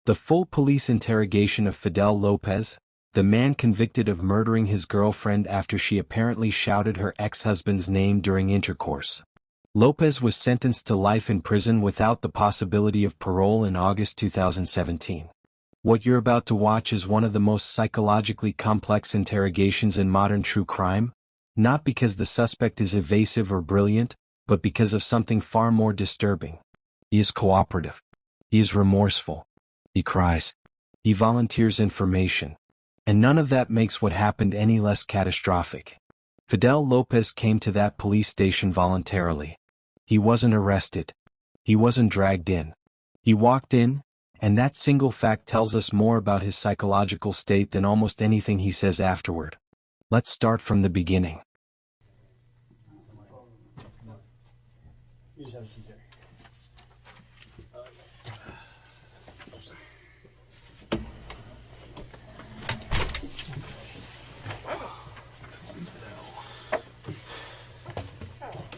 The full police interrogation of Fidel Lopez, the man convicted of murdering his girlfriend after she apparently shouted her ex-husband's name during intercourse. Lopez was sentenced to life in prison without the possibility of parole in August 2017. What you're about to watch is one of the most psychologically complex interrogations in modern true crime, not because the suspect is evasive or brilliant, but because of something far more disturbing. He is cooperative. He is remorseful. He cries. He volunteers information. And none of that makes what happened any less catastrophic. Fidel Lopez came to that police station voluntarily. He wasn't arrested. He wasn't dragged in. He walked in, and that single fact tells us more about his psychological state than almost anything he says afterward. Let's start from the beginning. You just have a seat there.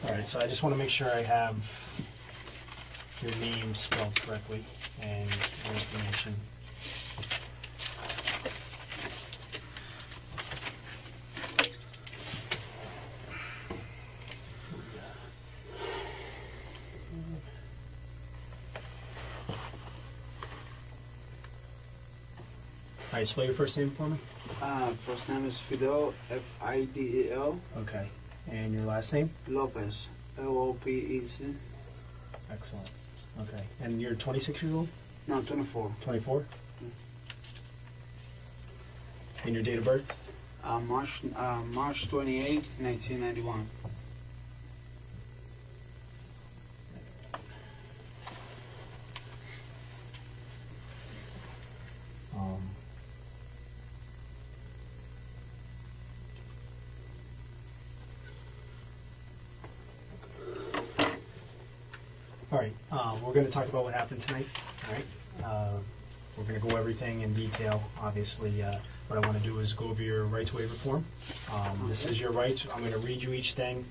Alright, so I just want to make sure I have your name spelled correctly and your information. Alright, spell your first name for me. First name is Fidel, F-I-D-E-L. Okay. And your last name? Lopez, L-O-P-E-Z. Excellent. Okay. And you're 26 years old? No, 24. 24? And your date of birth? March 28, 1991. All right, we're going to talk about what happened tonight. All right, we're going to go everything in detail. Obviously, what I want to do is go over your right to waiver form. This is your rights. I'm going to read you each thing.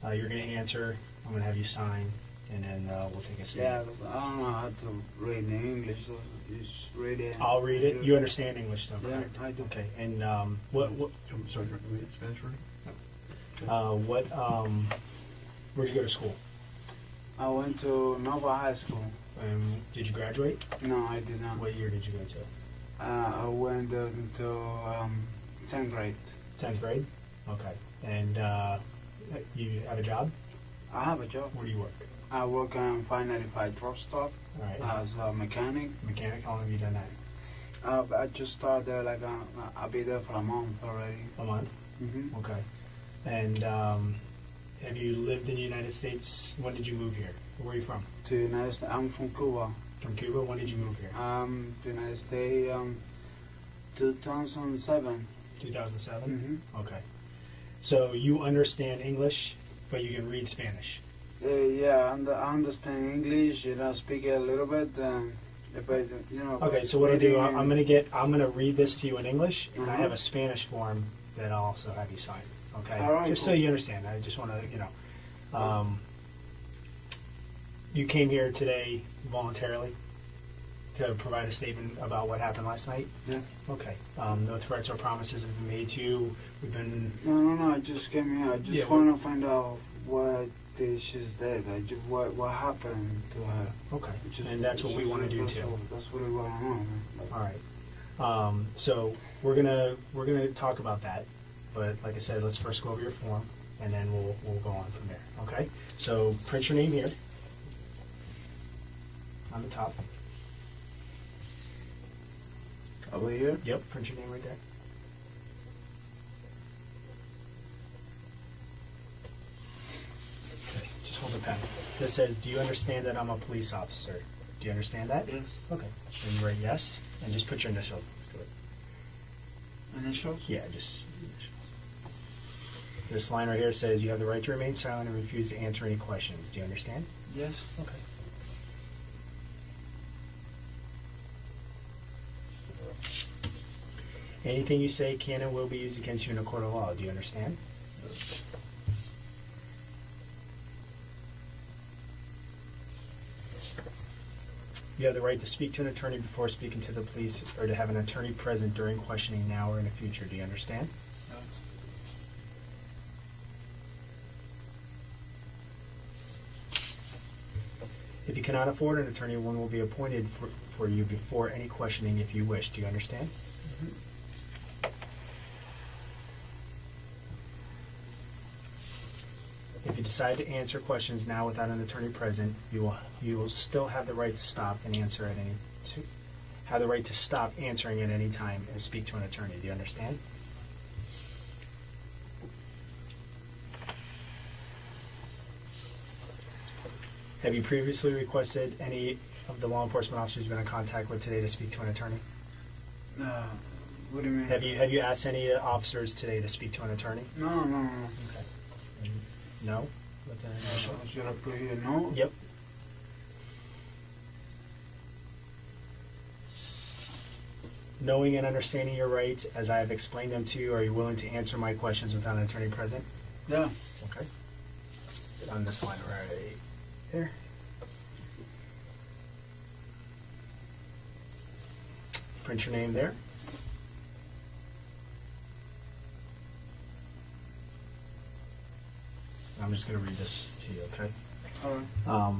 You're going to answer. I'm going to have you sign, and then we'll take a seat. Yeah, I don't know how to read in English, so just read it. I'll read it. You understand English, though, Yeah, correct? I do. Okay, and what? Sorry, read it Spanish for me? Where'd you go to school? I went to Nova High School. Did you graduate? No, I did not. What year did you go to? I went into 10th grade. 10th grade? Okay. And you have a job? I have a job. Where do you work? I work on 595 truck stop All right. as a mechanic. Mechanic, how long have you done that? I just started there, like, I'll be there for a month already. A month? Mm-hmm. Okay. And have you lived in the United States? When did you move here? Where are you from? To United States. I'm from Cuba. From Cuba? When did you move here? To United States, 2007. 2007? Mm-hmm. Okay. So you understand English, but you can read Spanish? Yeah, I understand English, speak it a little bit, but, Okay, so what I'll do, I'm gonna read this to you in English, and I Uh-huh. have a Spanish form that I'll also have you sign. Okay? All right, Just so cool. you understand. I just want to, you came here today voluntarily to provide a statement about what happened last night? Yeah. Okay. No threats or promises have been made to you. We've been... No, I just came here. I just want to find out what she's dead. What happened to her. Okay. And that's what we want to do too. That's what we want to know, man. All right. So we're gonna talk about that, but like I said, let's first go over your form, and then we'll go on from there. Okay. So print your name here on the top. Over here? Yep. Print your name right there. Okay. Just hold the pen. This says, "Do you understand that I'm a police officer?" Do you understand that? Yes. Okay. Then you write yes, and just put your initials next to it. Initials? Yeah, just initials. This line right here says you have the right to remain silent and refuse to answer any questions. Do you understand? Yes. Okay. Anything you say can and will be used against you in a court of law. Do you understand? You have the right to speak to an attorney before speaking to the police or to have an attorney present during questioning now or in the future. Do you understand? If you cannot afford an attorney, one will be appointed for you before any questioning if you wish. Do you understand? If you decide to answer questions now without an attorney present, you will still have the right to stop and answer at any have the right to stop answering at any time and speak to an attorney. Do you understand? Have you previously requested any of the law enforcement officers you've been in contact with today to speak to an attorney? What do you mean? Have you asked any officers today to speak to an attorney? No. Okay. No? With the initial? Should I put here no? Yep. Knowing and understanding your rights as I have explained them to you, are you willing to answer my questions without an attorney present? Yeah. Okay. On this line right here. Print your name there. I'm just going to read this to you, okay? All right.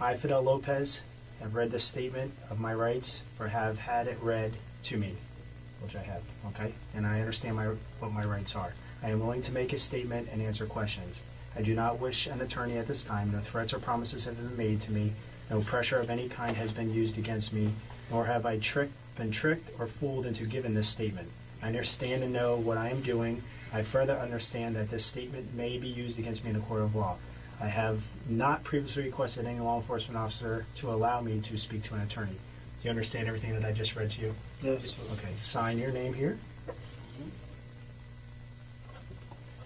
I, Fidel Lopez, have read this statement of my rights, or have had it read to me, which I have, okay? And I understand what my rights are. I am willing to make a statement and answer questions. I do not wish an attorney at this time. No threats or promises have been made to me. No pressure of any kind has been used against me, nor have I been tricked or fooled into giving this statement. I understand and know what I am doing. I further understand that this statement may be used against me in a court of law. I have not previously requested any law enforcement officer to allow me to speak to an attorney. Do you understand everything that I just read to you? Yes. Okay, sign your name here.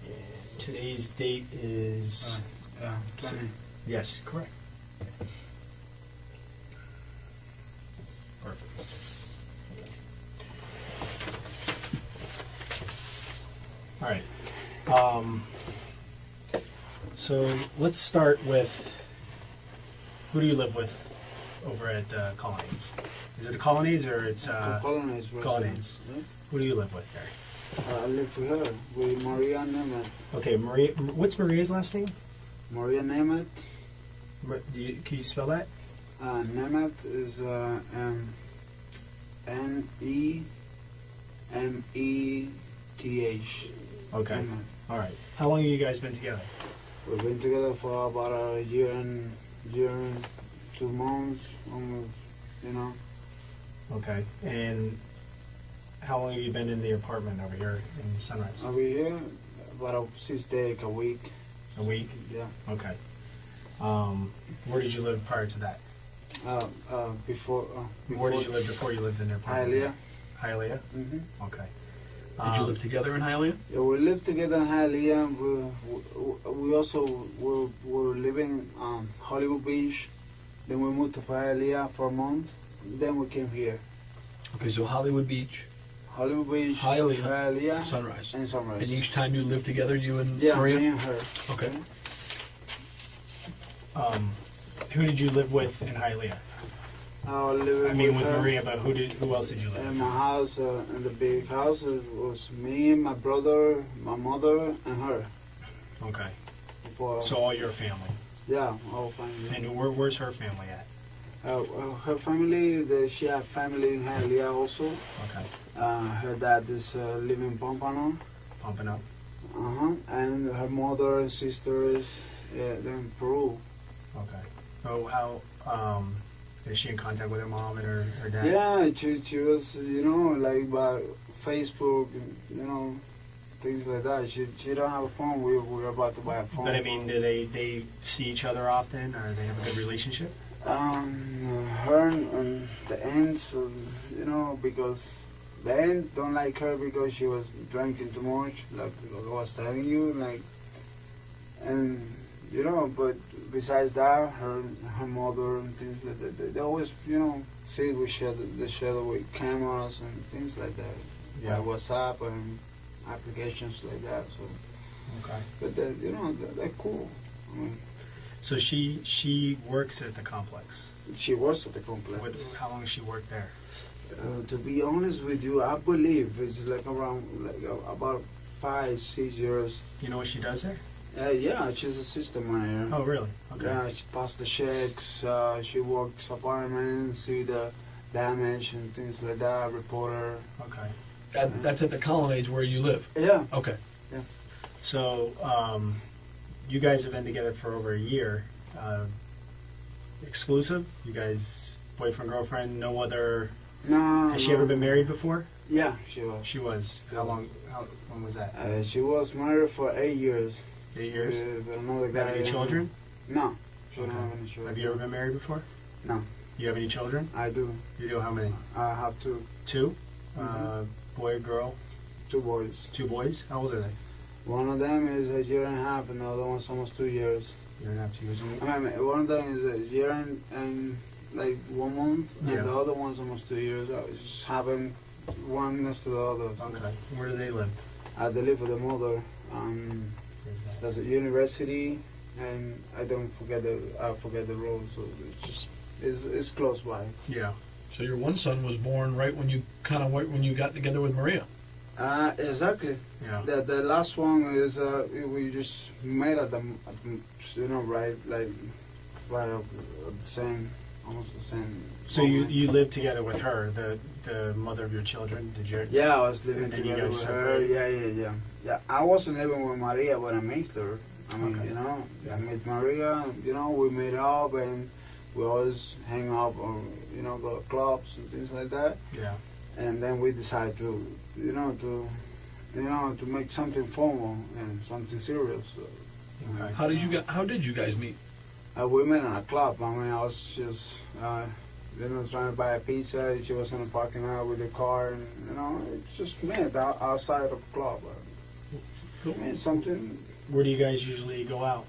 And today's date is... Yeah. 20. Yes, correct. Perfect. All right. So let's start with, who do you live with over at Colonnades? Is it the Colonnades or it's Colonnades. Colonnades? Yeah. Who do you live with there? I live with her, with Maria Nemeth. Okay, Maria. What's Maria's last name? Maria Nemeth. Can you spell that? Nemeth is Nemeth. Okay. Nemeth. All right. How long have you guys been together? We've been together for about a year and 2 months, almost, you know. Okay. And how long have you been in the apartment over here in Sunrise? Over here, about 6 days a week. A week? Yeah. Okay. Where did you live prior to that? Before. Where did you live before you lived in their apartment? Hialeah. Hialeah? Mm-hmm. Okay. Did you live together in Hialeah? Yeah, we lived together in Hialeah. We also were living Hollywood Beach. Then we moved to Hialeah for a month. Then we came here. Okay, so Hollywood Beach, Hollywood Beach, Hialeah, Sunrise. and Sunrise. And each time you lived together, you and yeah, Maria? me and her. Okay. Who did you live with in Hialeah? I lived I mean, with her. Maria, but who else did you live In with? my house, in the big house, it was me, my brother, my mother, and her. Okay. For, So all your family. yeah, all family. And where's her family at? Her family, she had family in Hialeah also. Okay. Her dad is living in Pompano. Pumping up. And her mother and sisters, they're in Peru. Okay. Oh, how is she in contact with her mom and her dad? Yeah, she was, like by Facebook, things like that. She don't have a phone. We're about to buy a phone. But I mean, do they see each other often, or they have a good relationship? Her and the aunts, because the aunt don't like her because she was drinking too much, like I was telling you, but besides that, her mother and things like that, they always, see we share with cameras and things like that. Yeah. Like WhatsApp and applications like that. So, Okay. but they're cool. I mean, So she works at the complex. She works at the complex. How long has she worked there? To be honest with you, I believe it's like around about 5, 6 years. You know what she does there? Yeah, she's a system manager. Oh, really? Okay. Yeah, she passed the checks. She works apartments, see the damage and things like that. Reporter. Okay. That's at the Colonnades where you live. Yeah. Okay. So, you guys have been together for over a year. Exclusive? You guys, boyfriend, girlfriend, no other... No. Has she ever been married before? Yeah, she was. She was. How long? When was that? She was married for 8 years. 8 years? With another guy. Have any children? No. She Okay. don't have any children. Have you ever been married before? No. You have any children? I do. You do? How many? I have two. Two? Mhm. Boy, girl? 2 boys. 2 boys? How old are they? One of them is a year and a half, and the other one's almost 2 years. You're not 2 years old? I mean, one of them is a year and like 1 month, Yeah. and the other one's almost 2 years. I just having one next to the other. Okay. Where do they live? They live with the mother. There's a university, and I forget the road, so it's just it's close by. Yeah. So your one son was born right when you when you got together with Maria. Exactly. Yeah. The last one is we just made at the right at the same, almost the same. So you lived together with her, the mother of your children? Did you? Yeah, I was living And then you together guys with her. separated? Yeah. I wasn't living with Maria, but I met her. I mean, Okay. I met Maria. We made up, and we always hang out, or go to clubs and things like that. Yeah. And then we decided to make something formal and something serious. So, Okay. How did you guys meet? we met in a club. I mean, I was just trying to buy a pizza. She was in the parking lot with the car, and it's just met outside of the club. Cool. And something. Where do you guys usually go out?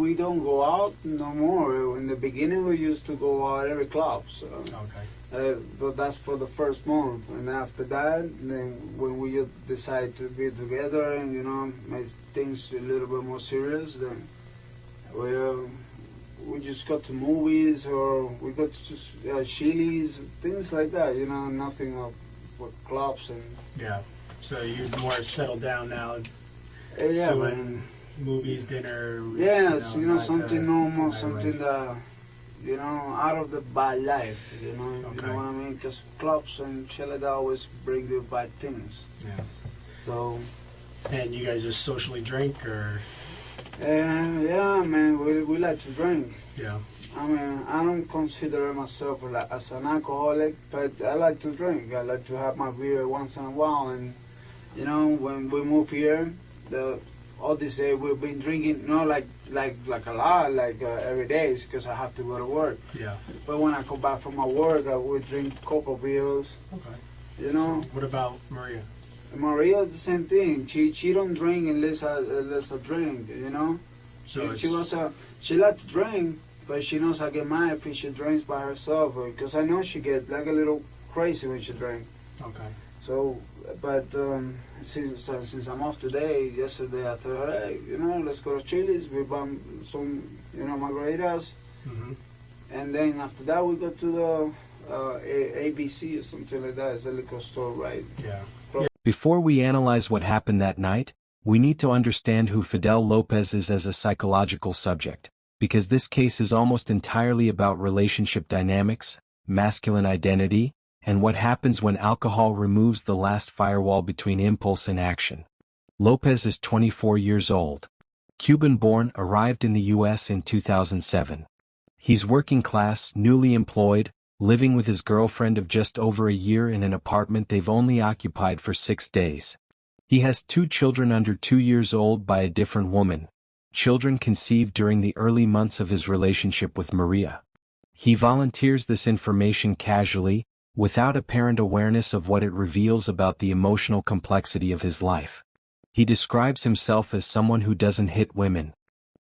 We don't go out no more. In the beginning, we used to go out every club. So. Okay. But that's for the first month, and after that, then when we decide to be together and make things a little bit more serious, then we just go to movies, or we go to just Chili's, things like that. Nothing with clubs and. Yeah. So you're more settled down now. Yeah, doing man. Movies, dinner. Yeah, it's, not something the normal, nightlife. something that. Out of the bad life, you know Okay. what I mean? Because clubs and shit always bring you bad things. Yeah. So, And you guys just socially drink, or? yeah, man, we like to drink. Yeah. I mean, I don't consider myself as an alcoholic, but I like to drink. I like to have my beer once in a while. And, when we move here, all this day we've been drinking, not like a lot, every day, because I have to go to work. Yeah. But when I come back from my work, I would drink a couple beers. Okay. So what about Maria? Maria, the same thing. She don't drink unless I drink. So She likes to drink, but she knows I get mad if she drinks by herself, because I know she get like a little crazy when she drinks. Okay. So, but since I'm off today, yesterday I told her, hey, let's go to Chili's. We buy some, margaritas, Mm-hmm. and then after that we go to the ABC or something like that. It's a liquor store, right? Yeah. Before we analyze what happened that night, we need to understand who Fidel Lopez is as a psychological subject, because this case is almost entirely about relationship dynamics, masculine identity, and what happens when alcohol removes the last firewall between impulse and action. Lopez is 24 years old. Cuban-born, arrived in the U.S. in 2007. He's working class, newly employed, living with his girlfriend of just over a year in an apartment they've only occupied for 6 days. He has 2 children under 2 years old by a different woman, children conceived during the early months of his relationship with Maria. He volunteers this information casually, without apparent awareness of what it reveals about the emotional complexity of his life. He describes himself as someone who doesn't hit women.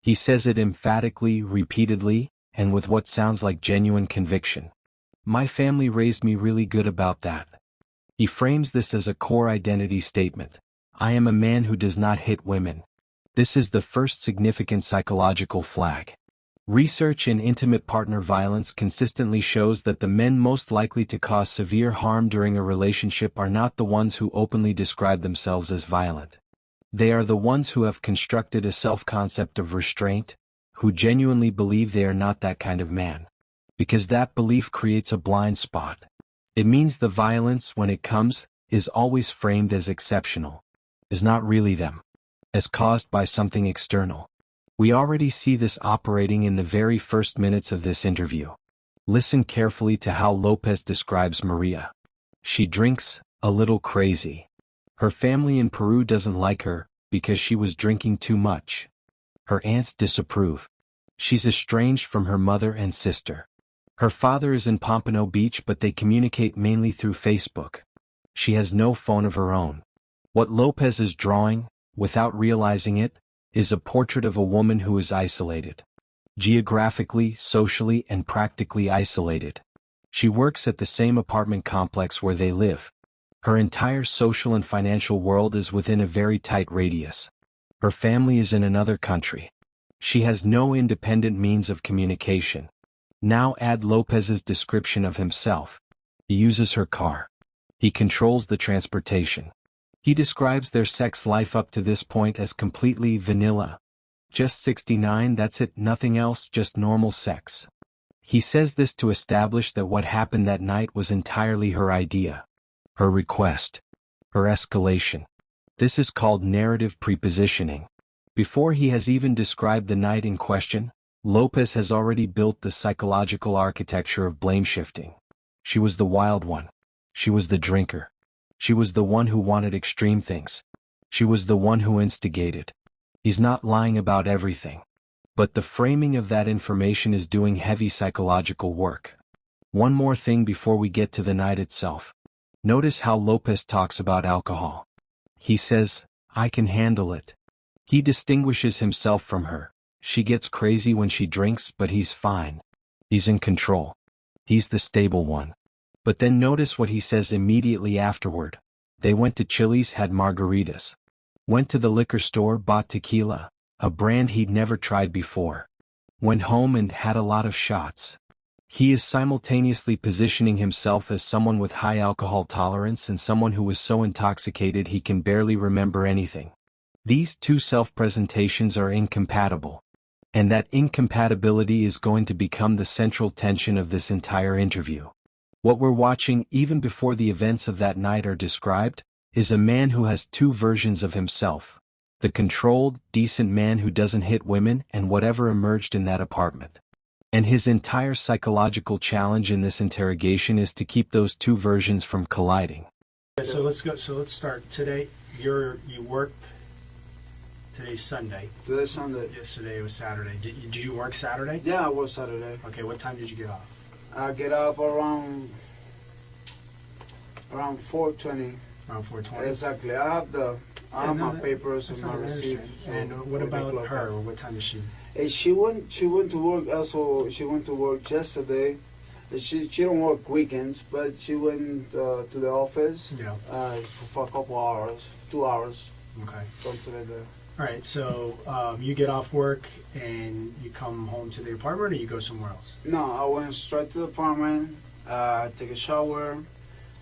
He says it emphatically, repeatedly, and with what sounds like genuine conviction. My family raised me really good about that. He frames this as a core identity statement. I am a man who does not hit women. This is the first significant psychological flag. Research in intimate partner violence consistently shows that the men most likely to cause severe harm during a relationship are not the ones who openly describe themselves as violent. They are the ones who have constructed a self-concept of restraint, who genuinely believe they are not that kind of man. Because that belief creates a blind spot. It means the violence, when it comes, is always framed as exceptional, is not really them, as caused by something external. We already see this operating in the very first minutes of this interview. Listen carefully to how Lopez describes Maria. She drinks, a little crazy. Her family in Peru doesn't like her, because she was drinking too much. Her aunts disapprove. She's estranged from her mother and sister. Her father is in Pompano Beach, but they communicate mainly through Facebook. She has no phone of her own. What Lopez is drawing, without realizing it, is a portrait of a woman who is isolated. Geographically, socially, and practically isolated. She works at the same apartment complex where they live. Her entire social and financial world is within a very tight radius. Her family is in another country. She has no independent means of communication. Now add Lopez's description of himself. He uses her car. He controls the transportation. He describes their sex life up to this point as completely vanilla. Just 69, that's it, nothing else, just normal sex. He says this to establish that what happened that night was entirely her idea. Her request. Her escalation. This is called narrative prepositioning. Before he has even described the night in question, Lopez has already built the psychological architecture of blame shifting. She was the wild one. She was the drinker. She was the one who wanted extreme things. She was the one who instigated. He's not lying about everything. But the framing of that information is doing heavy psychological work. One more thing before we get to the night itself. Notice how Lopez talks about alcohol. He says, "I can handle it." He distinguishes himself from her. She gets crazy when she drinks, but he's fine. He's in control. He's the stable one. But then notice what he says immediately afterward. They went to Chili's, had margaritas. Went to the liquor store, bought tequila, a brand he'd never tried before. Went home and had a lot of shots. He is simultaneously positioning himself as someone with high alcohol tolerance and someone who was so intoxicated he can barely remember anything. These two self-presentations are incompatible. And that incompatibility is going to become the central tension of this entire interview. What we're watching, even before the events of that night are described, is a man who has two versions of himself. The controlled, decent man who doesn't hit women and whatever emerged in that apartment. And his entire psychological challenge in this interrogation is to keep those two versions from colliding. So let's go. So let's start today. You worked. Today's Sunday. Today's Sunday. Yesterday was Saturday. Did you work Saturday? Yeah, I work Saturday. Okay. What time did you get off? I get off around 4:20. Around 4:20. Exactly. I have my papers and my receipt. And what about her? What time is she? She went to work also. She went to work yesterday. She don't work weekends, but she went to the office. Yeah. For a couple hours, 2 hours. Okay. Something like that. All right. So you get off work and you come home to the apartment, or you go somewhere else? No, I went straight to the apartment. Take a shower,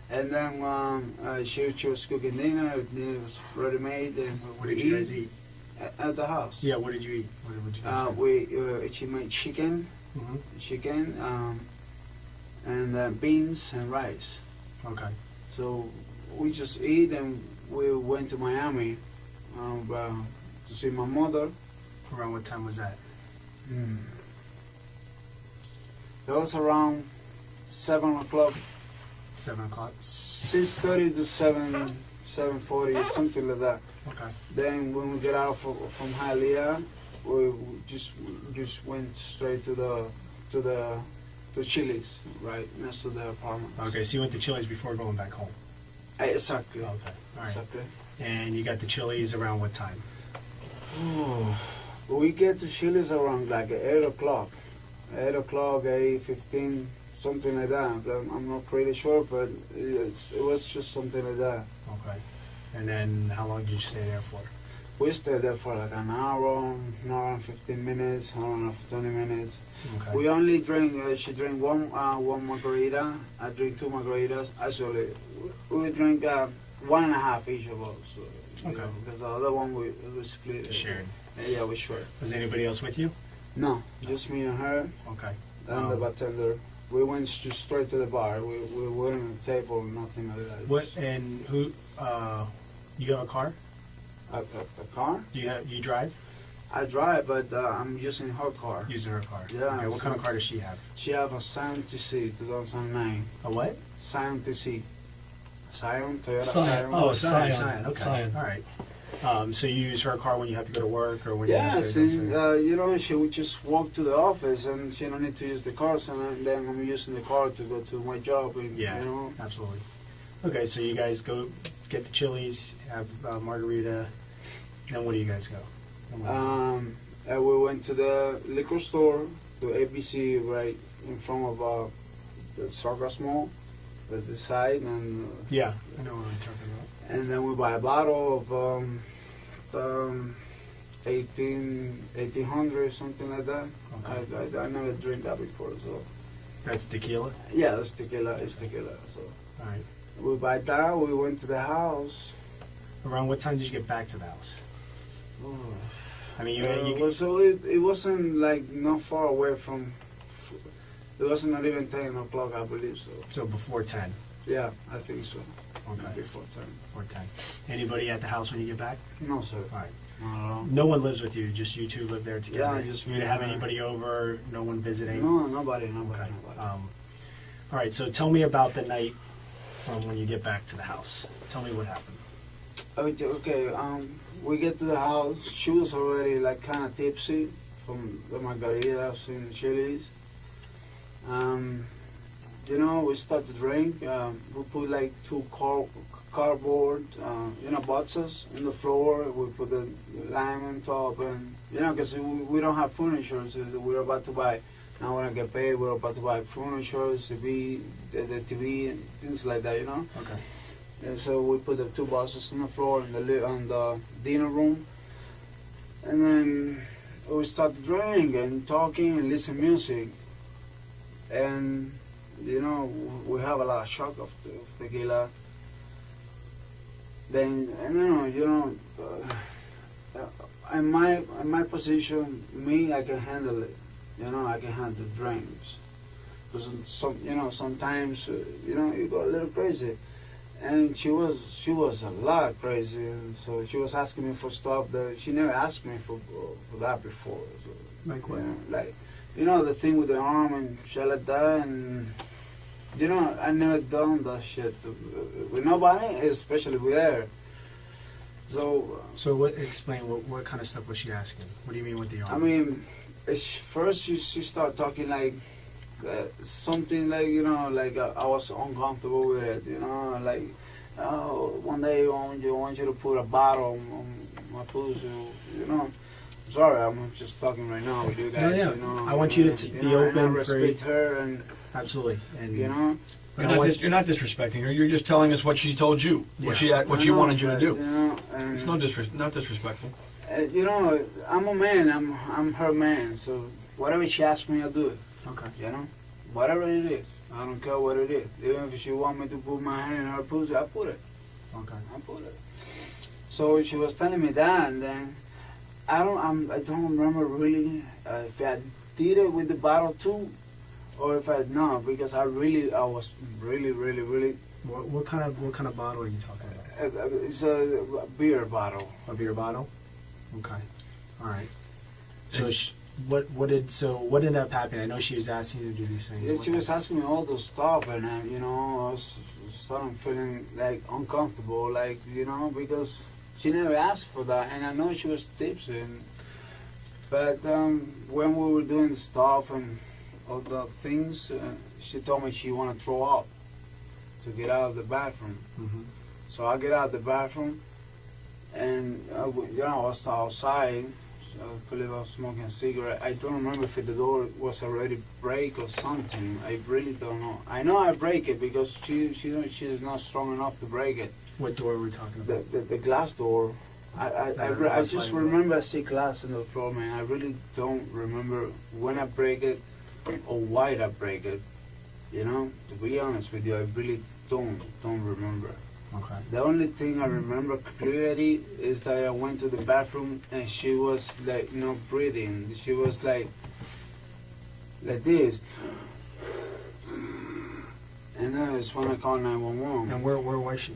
and then she was cooking dinner. Dinner was ready made, and What did you guys eat? At the house. Yeah. What did you eat? What did you guys eat? She made chicken, Mm-hmm. and beans and rice. Okay. So we just eat, and we went to Miami to see my mother. Around what time was that? That was around 7 o'clock. 7 o'clock. 6:30 to 7:40, something like that. Okay. Then when we get out from Hialeah, we just went straight to the Chili's, right next to the apartment. Okay. So you went to Chili's before going back home. Exactly. Okay. All right. Exactly. And you got the Chili's around what time? We get to Chili's around like 8 o'clock. 8 o'clock, 8:15, something like that. I'm not pretty sure, but it was just something like that. Okay. And then how long did you stay there for? We stayed there for like an hour and 15 minutes, an hour and 20 minutes. Okay. We only drink, she drank one margarita, I drink 2 margaritas. Actually, we drink 1.5 each of us. So, Okay. Because the other one we split. Shared. Yeah, we shared. Was anybody else with you? No, just me and her Okay. and the bartender. We went straight to the bar. We weren't on the table, nothing like that. What and who? You have a car? A car? You drive? I drive, but I'm using her car. Using her car. Yeah. Okay. What kind of car does she have? She have a Scion TC 2009. A what? Scion TC. Scion, Toyota Scion. Scion. Oh, Scion. Scion. Okay. Scion. All right. So you use her car when you have to go to work or when you have Yes, to go and you know, she would just walk to the office and she don't need to use the car, so then I'm using the car to go to my job. And, Yeah, you know. absolutely. Okay, so you guys go get the Chili's, have margarita, then where do you guys go? And we went to the liquor store, to ABC, right in front of the Sargas Mall, at the side, and Yeah, I know what I'm talking about. and then we buy a bottle of 1800, something like that. Okay. I never drink that before, so That's tequila? yeah, it's tequila. So All right. we buy that. We went to the house. Around what time did you get back to the house? I mean, So it wasn't like not far away from. It wasn't not even 10 o'clock, I believe so. so before 10. Yeah, I think so. Okay. Before 10. Before 10. Anybody at the house when you get back? No, sir. All right. Not at all. No one lives with you, just you two live there together? Yeah, just You me didn't have and her. anybody over, no one visiting? No, nobody. Okay. Nobody. All right, so tell me about the night from when you get back to the house. Tell me what happened. Okay, we get to the house. She was already like kind of tipsy from the margaritas and Chili's. You know, we start to drink. We put like 2 cardboard, boxes in the floor. We put the lime on top, and because we don't have furniture, so we're about to buy. Now when I get paid, we're about to buy furniture, the TV, and things like that. Okay. And so we put the 2 boxes on the floor in the dinner room, and then we start drinking and talking and listen music, and we have a lot of shock of tequila. Then in my position, I can handle it. I can handle drinks, because sometimes you go a little crazy. And she was a lot crazy, and so she was asking me for stuff that she never asked me for that before. So, Like what? The thing with the arm and shit like that, and I never done that shit with nobody, especially with her. So Explain what kind of stuff was she asking? What do you mean with the arm? I mean, first she started talking like. Something like I was uncomfortable with it, like one day I want you to put a bottle on my pussy, Sorry, I'm just talking right now with you guys. Yeah. I want you to be open, and I free. respect her, and Absolutely, and you You're not disrespecting her. You're just telling us what she told you, what she wanted you to do. And, It's not disrespectful. I'm a man. I'm her man. So whatever she asks me, I do it. okay. Whatever it is. I don't care what it is. Even if she want me to put my hand in her pussy, I put it. Okay. I put it. So she was telling me that, and then I don't remember really if I did it with the bottle too, or if I not, because I was really. What kind of bottle are you talking about? It's a beer bottle. A beer bottle. Okay. All right. So what ended up happening? I know she was asking you to do these things. Yeah, she was asking me all those stuff, and I was starting feeling like uncomfortable, because she never asked for that, and I know she was tipsy. But when we were doing the stuff and all the things, she told me she wanted to throw up to get out of the bathroom. Mm-hmm. So I get out of the bathroom, and I was outside. I believe I was smoking a cigarette. I don't remember if the door was already break or something. I really don't know. I know I break it because she's not strong enough to break it. What door were we talking about? The glass door I just remember I see glass on the floor, man. I really don't remember when I break it or why I break it. You know, to be honest with you, I really don't remember. Okay. The only thing I remember clearly is that I went to the bathroom and she was like, you know, breathing. She was like this. And I just want to call 911. And where was she?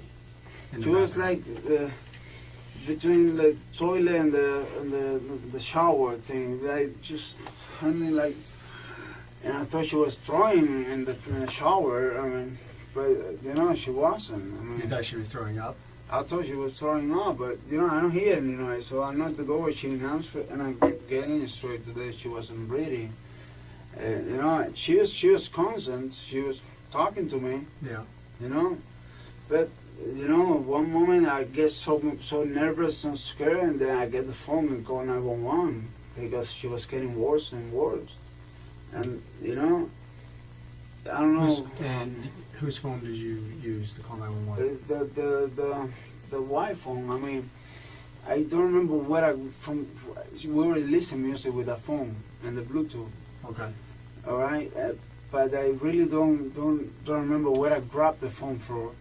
She was like between the toilet and the shower thing. Like just handling like, and I thought she was throwing in the shower. I mean, but you know she wasn't. I mean, You thought she was throwing up? I thought she was throwing up, but you know I don't hear any noise. So I knocked the door. She didn't answer, and I get in straight to that she wasn't breathing. You know, she was constant. She was talking to me. Yeah. You know, but you know, one moment I get so nervous and scared, and then I get the phone and call 911 because she was getting worse and worse. And you know, I don't know. Whose phone did you use to call 911? The Wi phone. I mean, I don't remember where we were listening music with the phone and the Bluetooth. Okay. All right, but I really don't remember where I grabbed the phone from.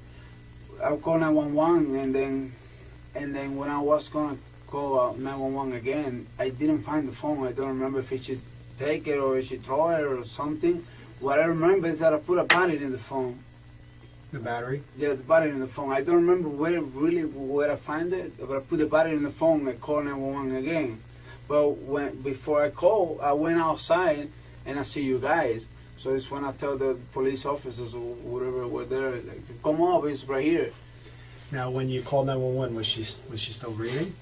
I called 911, and then when I was gonna call 911 again, I didn't find the phone. I don't remember if she take it or if she throw it or something. What I remember is that I put a battery in the phone. The battery? Yeah, the battery in the phone. I don't remember where I find it, but I put the battery in the phone and called 911 again. But before I called, I went outside and I see you guys. So it's when I tell the police officers or whatever were there, like, come up, it's right here. Now, when you called 911, was she still breathing?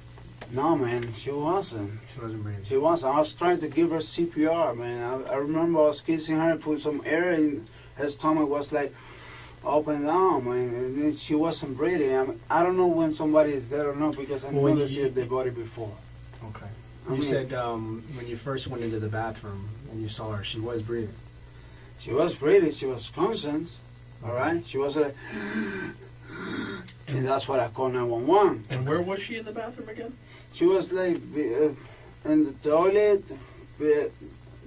No, man, she wasn't. She wasn't breathing. She wasn't. I was trying to give her CPR, man. I remember I was kissing her and put some air in her stomach. Was like up and down, man. And she wasn't breathing. I don't know when somebody is dead or not because I've never seen the body before. Okay. You said when you first went into the bathroom and you saw her, she was breathing. She was breathing. She was conscious. All right. She was like, and that's what I call 911. And where was she in the bathroom again? She was like in the toilet,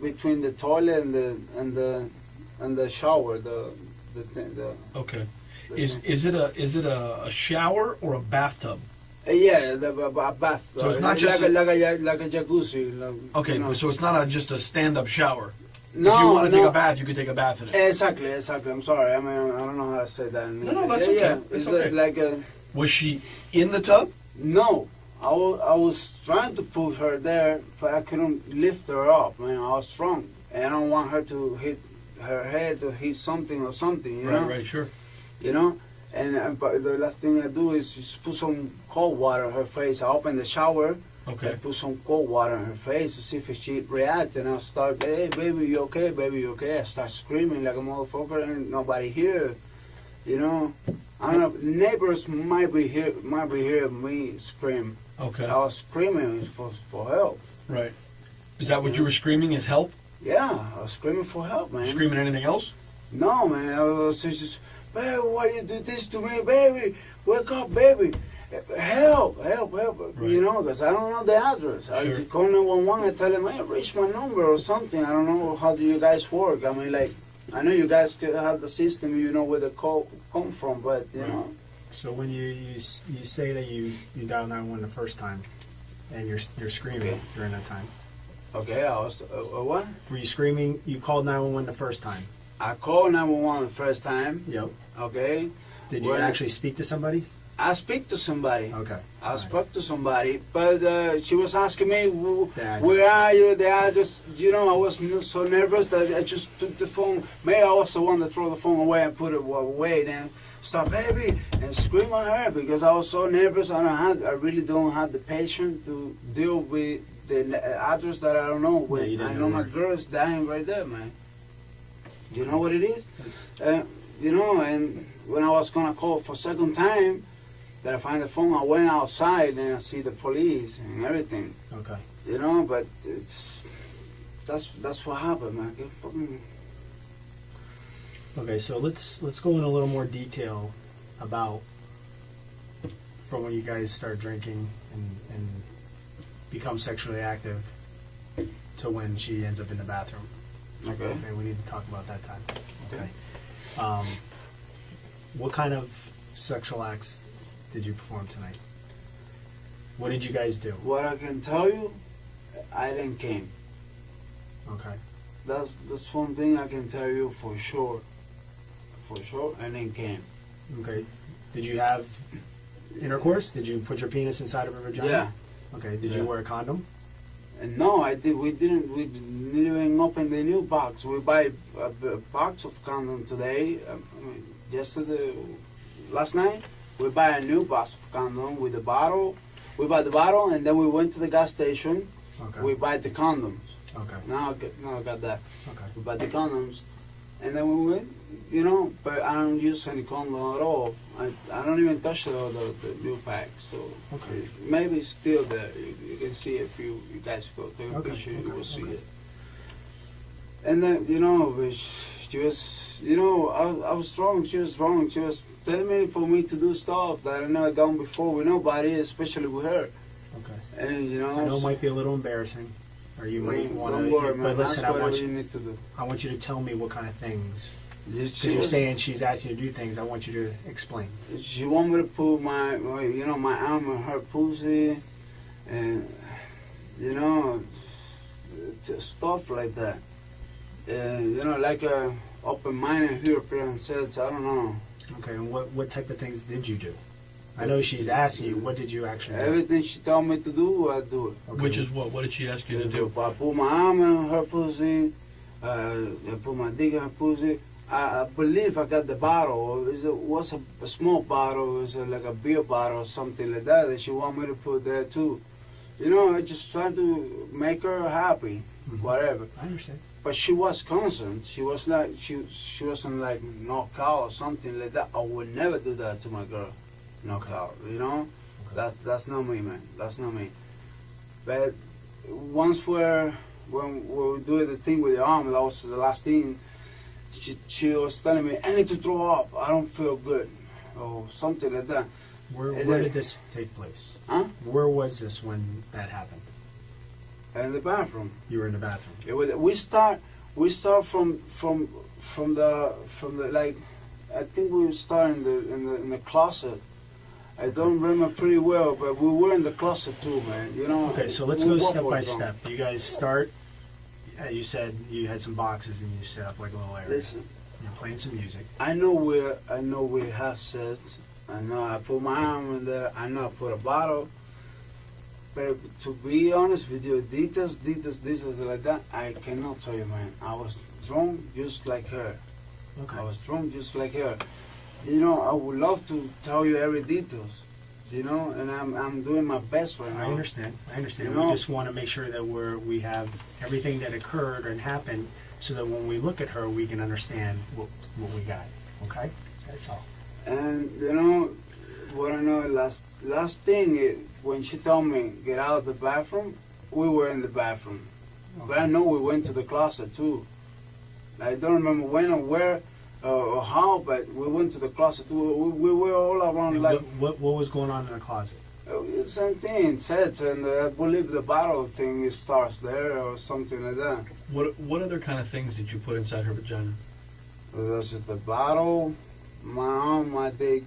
between the toilet and the shower. Okay. Is it a shower or a bathtub? Yeah, a bath. So it's not just like a jacuzzi. Okay, you know. so it's not just a stand-up shower. No, if you want to take no. a bath, you can take a bath in it. Exactly. I'm sorry. I mean, I don't know how to say that. No, that's okay. Yeah, It's it's okay. like a. Was she in the tub? No, I was trying to put her there, but I couldn't lift her up. Man, I was strong, and I don't want her to hit her head or hit something or something. You know? Right, sure. You know. And but the last thing I do is just put some cold water on her face. I open the shower. Okay. I put some cold water on her face to see if she reacts, and I'll start, hey, baby, you okay? Baby, you okay? I start screaming like a motherfucker, and nobody here. You know, I don't know. Neighbors might be here me scream. Okay. I was screaming for help. Right. Is that what you were screaming? Is help? Yeah, I was screaming for help, man. Screaming anything else? No, man. I was just, baby, why you do this to me, baby? Wake up, baby. Help. Right. You know, because I don't know the address. Sure. I just call 911 and tell them, hey, reach my number or something. I don't know how do you guys work. I mean, like, I know you guys could have the system, you know where the call come from, but, you know. So when you say that you dial 911 the first time, and you're screaming during that time. Okay, I was, what? Were you screaming? You called 911 the first time. I called 911 the first time. Yep. Okay. Did you actually speak to somebody? I speak to somebody. Okay. I spoke to somebody, but she was asking me, address. where are you? The address. You know, I was so nervous that I just took the phone. Maybe I was the one that threw the phone away and put it away. Then stop, baby, and scream at her because I was so nervous. I really don't have the patience to deal with the address that I don't know. Yeah, I know my girl is dying right there, man. You know what it is? You know, and when I was gonna call for second time, that I find the phone, I went outside and I see the police and everything. Okay. You know, but that's what happened, man. Okay, so let's go in a little more detail about from when you guys start drinking and become sexually active to when she ends up in the bathroom. Okay. Okay, we need to talk about that time. Okay. What kind of sexual acts did you perform tonight? What did you guys do? What I can tell you, I didn't came. Okay. That's one thing I can tell you for sure. For sure, I didn't came. Okay. Did you have intercourse? Did you put your penis inside of her vagina? Yeah. Okay. Did Yeah. you wear a condom? And no, I did. We didn't even open the new box. We buy a box of condom today. Yesterday, last night, we buy a new box of condom with the bottle. We buy the bottle, and then we went to the gas station. Okay. We buy the condoms. Okay. Now I got that. Okay. We buy the condoms, and then we went. You know, but I don't use any condom at all. I don't even touch the new pack. So Okay. maybe it's still there. You can see it if you guys go take a Okay, picture, you okay, will see okay. it. And then she was, I was wrong. She was wrong. She was telling me for me to do stuff that I never done before with nobody, especially with her. Okay. And I know it might be a little embarrassing, or you might want don't worry, to. man. But listen, That's I what want you you. need to do. I want you to tell me what kind of things. Because She you're was- saying she's asking you to do things. I want you to explain. She want me to put my arm in her pussy, and stuff like that. And like a open-minded European says, I don't know. Okay. And what type of things did you do? I know she's asking you. What did you actually do? Everything she told me to do, I do it. Okay. Which is what? What did she ask you to do? I put my arm in her pussy. I put my dick in her pussy. I believe I got the bottle. It was a small bottle. It was like a beer bottle or something like that. That she want me to put there too. I just trying to make her happy, whatever. I understand. But she was constant. She was like she wasn't like knocked out or something like that. I would never do that to my girl. Knocked out. Okay. That's not me, man. That's not me. But once when we do the thing with the arm, that was the last thing. She was telling me, I need to throw up. I don't feel good, or something like that. Where did this take place? Huh? Where was this when that happened? In the bathroom. You were in the bathroom. We start from the like. I think we start in the closet. I don't remember pretty well, but we were in the closet too, man. Okay, so let's we go walk step for by it, bro. step. You guys start. You said you had some boxes and you set up like a little area. Listen, You're playing some music. I know we have sex. I know I put my arm in there. I know I put a bottle. But to be honest with you, details like that, I cannot tell you, man. I was drunk just like her. Okay. I was drunk just like her. I would love to tell you every details. And I'm doing my best right now. I understand. You We know- just want to make sure that we have everything that occurred and happened, so that when we look at her, we can understand what we got. Okay, that's all. And what I know last thing is when she told me get out of the bathroom, we were in the bathroom. But I know we went to the closet too. I don't remember when or where or how, but we went to the closet too. We were all around And like what was going on in the closet? same thing, sets, and I believe the bottle thing starts there or something like that. What other kind of things did you put inside her vagina? That's just the bottle, my arm, my dick.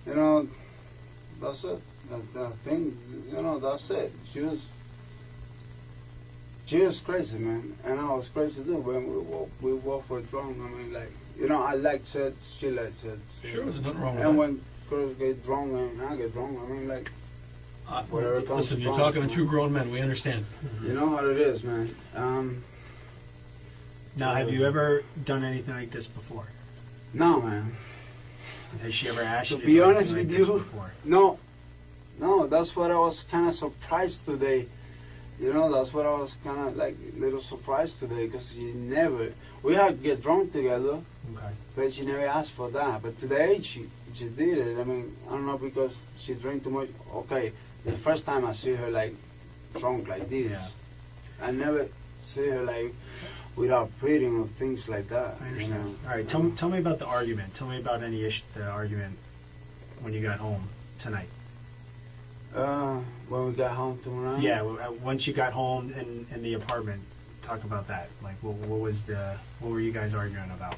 That's it. That thing, that's it. She was crazy, man, and I was crazy too. When we walk for drunk, I mean, like, I like sex, she likes sex. Sure, there's nothing wrong with And that. when girls get drunk and I get drunk, I mean, like, whatever comes Listen, you're from, talking to two grown men. We understand. you know how it is, man. Now, have you ever done anything like this before? No, man. Has she ever asked To you to be do honest anything with like this you, before? No, that's what I was kind of surprised today. That's what I was kind of like little surprised today because we had to get drunk together, Okay. but she never asked for that. But today she did it. I mean, I don't know because she drank too much. Okay, the first time I see her like drunk like this, Yeah. I never see her like without breathing or things like that. I understand. All right, tell me about the argument. Tell me about the argument when you got home tonight. When we got home tonight. Yeah, once you got home in the apartment, talk about that. Like, what were you guys arguing about?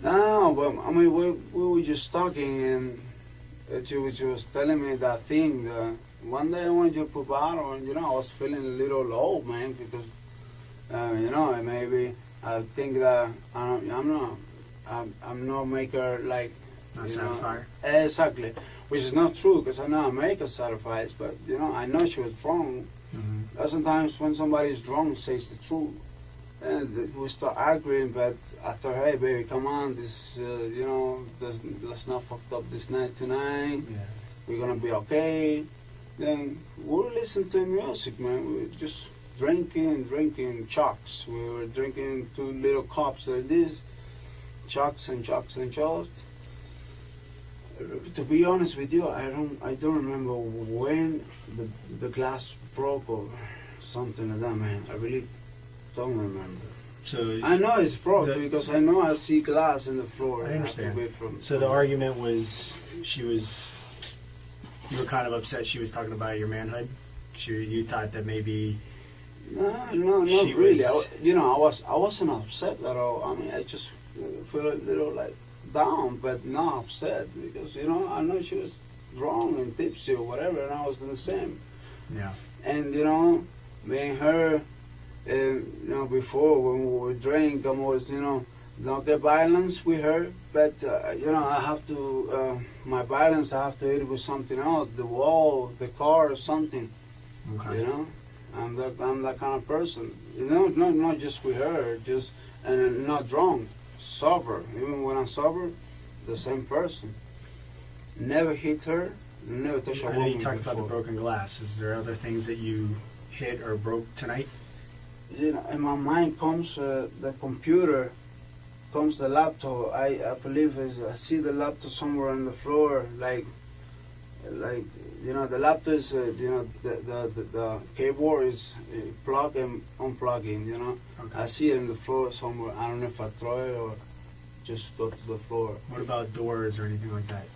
No, but I mean, we were just talking, and she was telling me that thing. One day I wanted to put bottle, and I was feeling a little low, man, because maybe I think that I'm not maker like. Not satisfied. Exactly, which is not true because I know I make her satisfied, but I know she was wrong. Mm-hmm. Sometimes when somebody's wrong, says the truth. And we start arguing, but after, hey, baby, come on, this, let's not fuck up this night tonight. Yeah. We're gonna be okay. Then we'll listen to music, man. We were just drinking chucks. We were drinking 2 little cups like this, chucks and chucks and chucks. To be honest with you, I don't remember when the glass broke or something like that, man. I really don't remember. So I know it's broke because I know I see glass in the floor. I understand. From so the argument was you were kind of upset she was talking about your manhood. You thought that maybe no, not really. I wasn't upset at all. I mean, I just feel a little like down, but not upset because I know she was drunk and tipsy or whatever, and I was the same. Yeah. And me and her, before when we would drink, I was not get violence with her, but I have to my violence I have to hit it with something else, the wall, the car, or something. Okay. I'm that kind of person. Not just with her, and not drunk. Sober, even when I'm sober, the same person. Never hit her, never touched a I woman know you talked before. about the broken glass. Is there other things that you hit or broke tonight? In my mind comes the computer, comes the laptop. I believe I see the laptop somewhere on the floor, like the laptop is the keyboard is plug and unplugging. Okay. I see it on the floor somewhere. I don't know if I throw it or just go to the floor. What about doors or anything like that?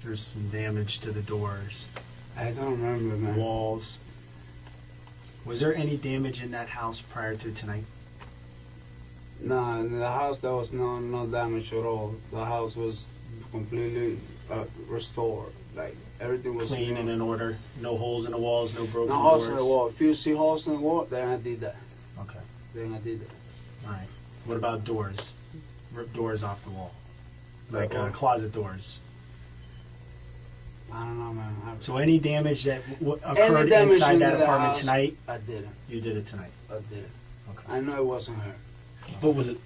There's some damage to the doors, I don't remember, man. walls. Was there any damage in that house prior to tonight? No, in the house there was no damage at all. The house was completely restored. Like everything was Clean and in order. No holes in the walls. No broken no doors. holes in the wall. If you see holes in the wall, then I did that. Okay. Then I did that. All right. What about doors? Rip doors off the wall, like closet doors. I don't know, man. So any damage that occurred inside that apartment house, tonight, I did it. you did it tonight. I did it. Okay. I know it wasn't her. But was it?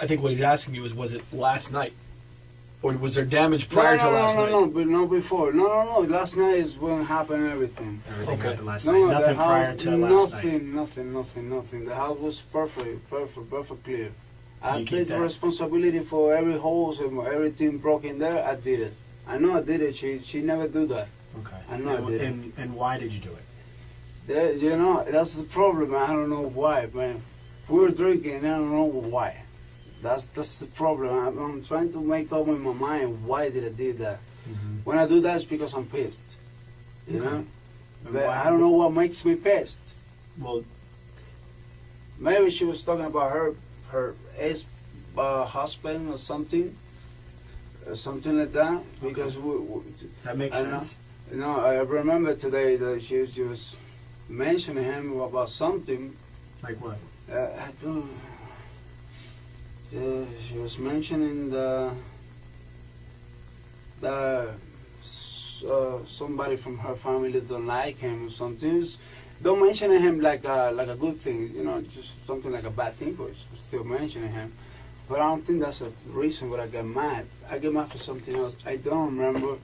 I think what he's asking you is, was it last night, or was there damage prior to last night? No, but no before. No. Last night is when happened everything. Everything Okay. happened last No, night. Nothing prior to last night. Nothing. The house was perfect clear. I You keep take the that. responsibility for every holes and everything broken there. I did it. I know I did it. She never do that. Okay. I know I did it. And why did you do it? That's the problem. I don't know why, man. We were drinking, and I don't know why. That's the problem. I'm trying to make up in my mind why did I do that. Mm-hmm. When I do that, it's because I'm pissed. You Okay. know, And but why- I don't know what makes me pissed. Well, Maybe she was talking about her ex husband or something like that. Because that makes I know. sense. I remember today that she was mentioning him about something. Like what? I don't. She was mentioning somebody from her family don't like him or something. Don't mention him like a good thing, just something like a bad thing, but still mentioning him. But I don't think that's a reason why I get mad. I get mad for something else. I don't remember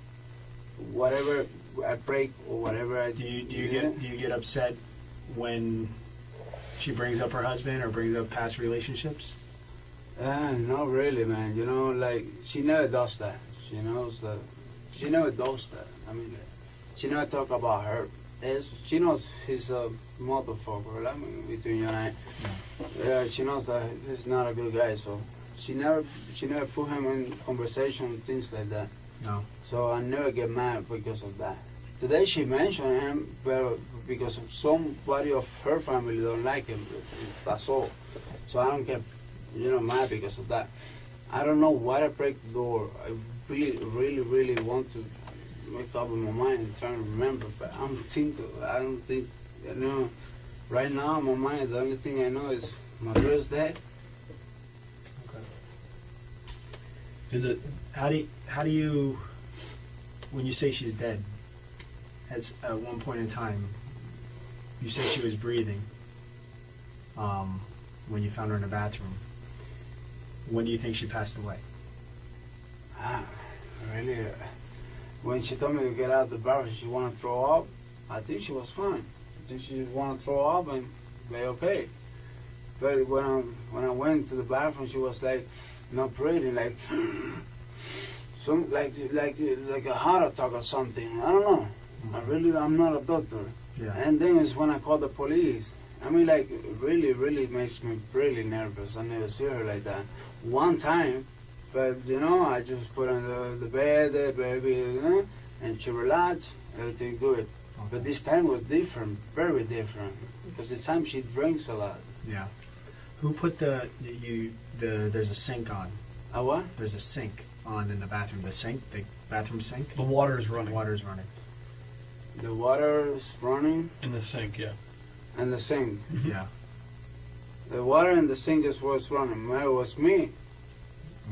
whatever I break or whatever I Do you get upset when she brings up her husband or brings up past relationships? Not really, man. Like she never does that. She knows that. She never does that. I mean, she never talk about her. She knows he's a motherfucker. I mean, between you and I, yeah, she knows that he's not a good guy. So she never put him in conversation, things like that. No. So I never get mad because of that. Today she mentioned him, but because of somebody of her family don't like him. That's all. So I don't get, mad because of that. I don't know why I break the door. I really want to make up in my mind and try to remember, but I'm thinking. I don't think, right now in my mind, the only thing I know is my girl's dead. Okay. How do you, when you say she's dead, at one point in time, you said she was breathing when you found her in the bathroom. When do you think she passed away? Really, when she told me to get out of the bathroom, she wanted to throw up. I think she was fine. I think she wanted to throw up and be okay. But when I went to the bathroom, she was like not breathing, like like a heart attack or something. I don't know. Mm-hmm. I'm not a doctor. Yeah. And then it's when I called the police. I mean, like, really makes me really nervous. I never see her like that. One time, but, I just put her on the bed, baby, and she relaxed, everything good. Okay. But this time was different, very different, because this time she drinks a lot. Yeah. Who put there's a sink on? A what? There's a sink on in the bathroom. The bathroom sink? The water is running. Water's running. The water is running In the sink, yeah. and the sink. Yeah. The water in the sink is what's running. Man, it was me.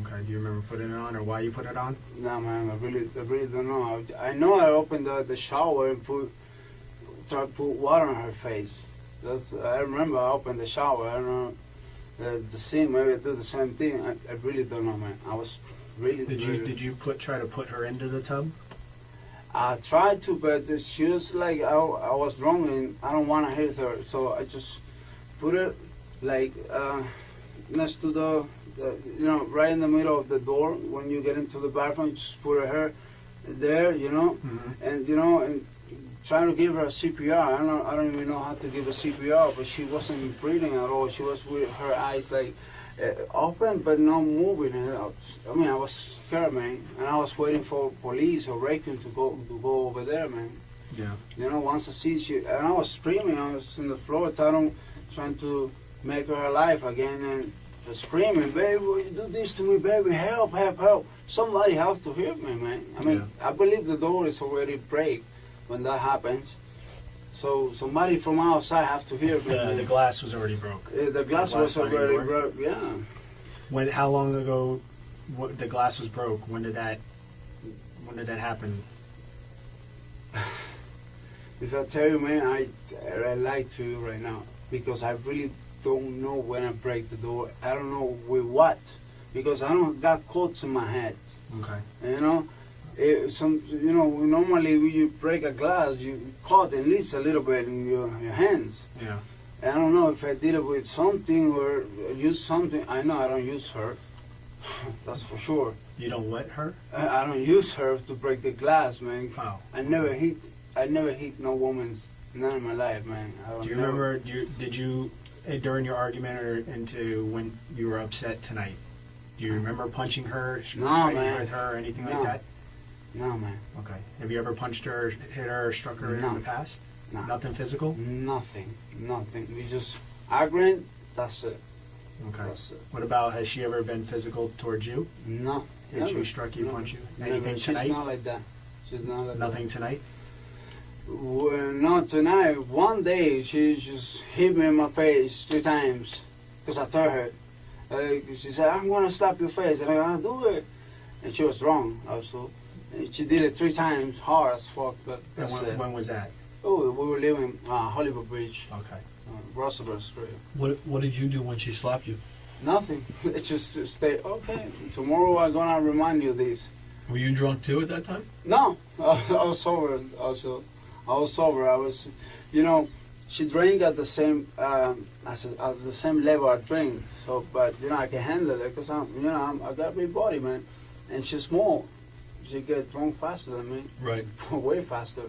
Okay. Do you remember putting it on or why you put it on? No, man, I really don't know. I know I opened the shower and tried to put water on her face. I remember I opened the shower. I don't know the scene. Maybe I do the same thing. I really don't know, man. I was really. Did you try to put her into the tub? I tried to, but she was like I was drunk and I don't want to hit her, so I just put it like next to the right in the middle of the door when you get into the bathroom. Just put her there, Mm-hmm. and and trying to give her a CPR. I don't even know how to give a CPR, but she wasn't breathing at all. She was with her eyes like open but not moving. I mean, I was scared, man, and I was waiting for police or Raccoon to go over there, man. Yeah. Once I see she, and I was screaming. I was on the floor, trying to make her alive again, and screaming, "Baby, will you do this to me, baby? Help, help, help! Somebody has to help me, man." I mean, Yeah. I believe the door is already break when that happens. So somebody from outside has to hear me. The glass was already broke. The glass was already broke. Yeah. How long ago the glass was broke? When did that happen? If I tell you, man, I lie to you right now because I really don't know when I break the door. I don't know with what, because I don't got cuts in my head. Okay. Normally when you break a glass, you cut at least a little bit in your hands. Yeah. I don't know if I did it with something or use something. I know I don't use her. That's for sure. You don't let her? I don't use her to break the glass, man. Wow. I never hit no woman, none in my life, man. Do you remember? Did you during your argument or into when you were upset tonight? Do you remember punching her, No, man. with her, or anything No. like that? No, man. Okay. Have you ever punched her, hit her, or struck her No. in the past? No. Nothing physical? Nothing. We just arguing. That's it. Okay. That's it. What about, has she ever been physical towards you? No. Hit you, struck you, punched you? Anything Never. tonight? She's not like that. She's not like Nothing tonight? Well, not tonight. One day she just hit me in my face 3 times because I told her. She said, "I'm gonna slap your face," and I'll do it. And she was wrong also. And she did it 3 times, hard as fuck. But And that's it. when was that? Oh, we were living Hollywood Beach, Okay. Roosevelt Street. What did you do when she slapped you? Nothing. It just stay. Okay, tomorrow I'm gonna remind you this. Were you drunk too at that time? No, I was sober also. I was sober. I was, she drank at the same at the same level I drink. So, but I can handle it because I got big body, man, and she's small. She get drunk faster than me, Right. way faster.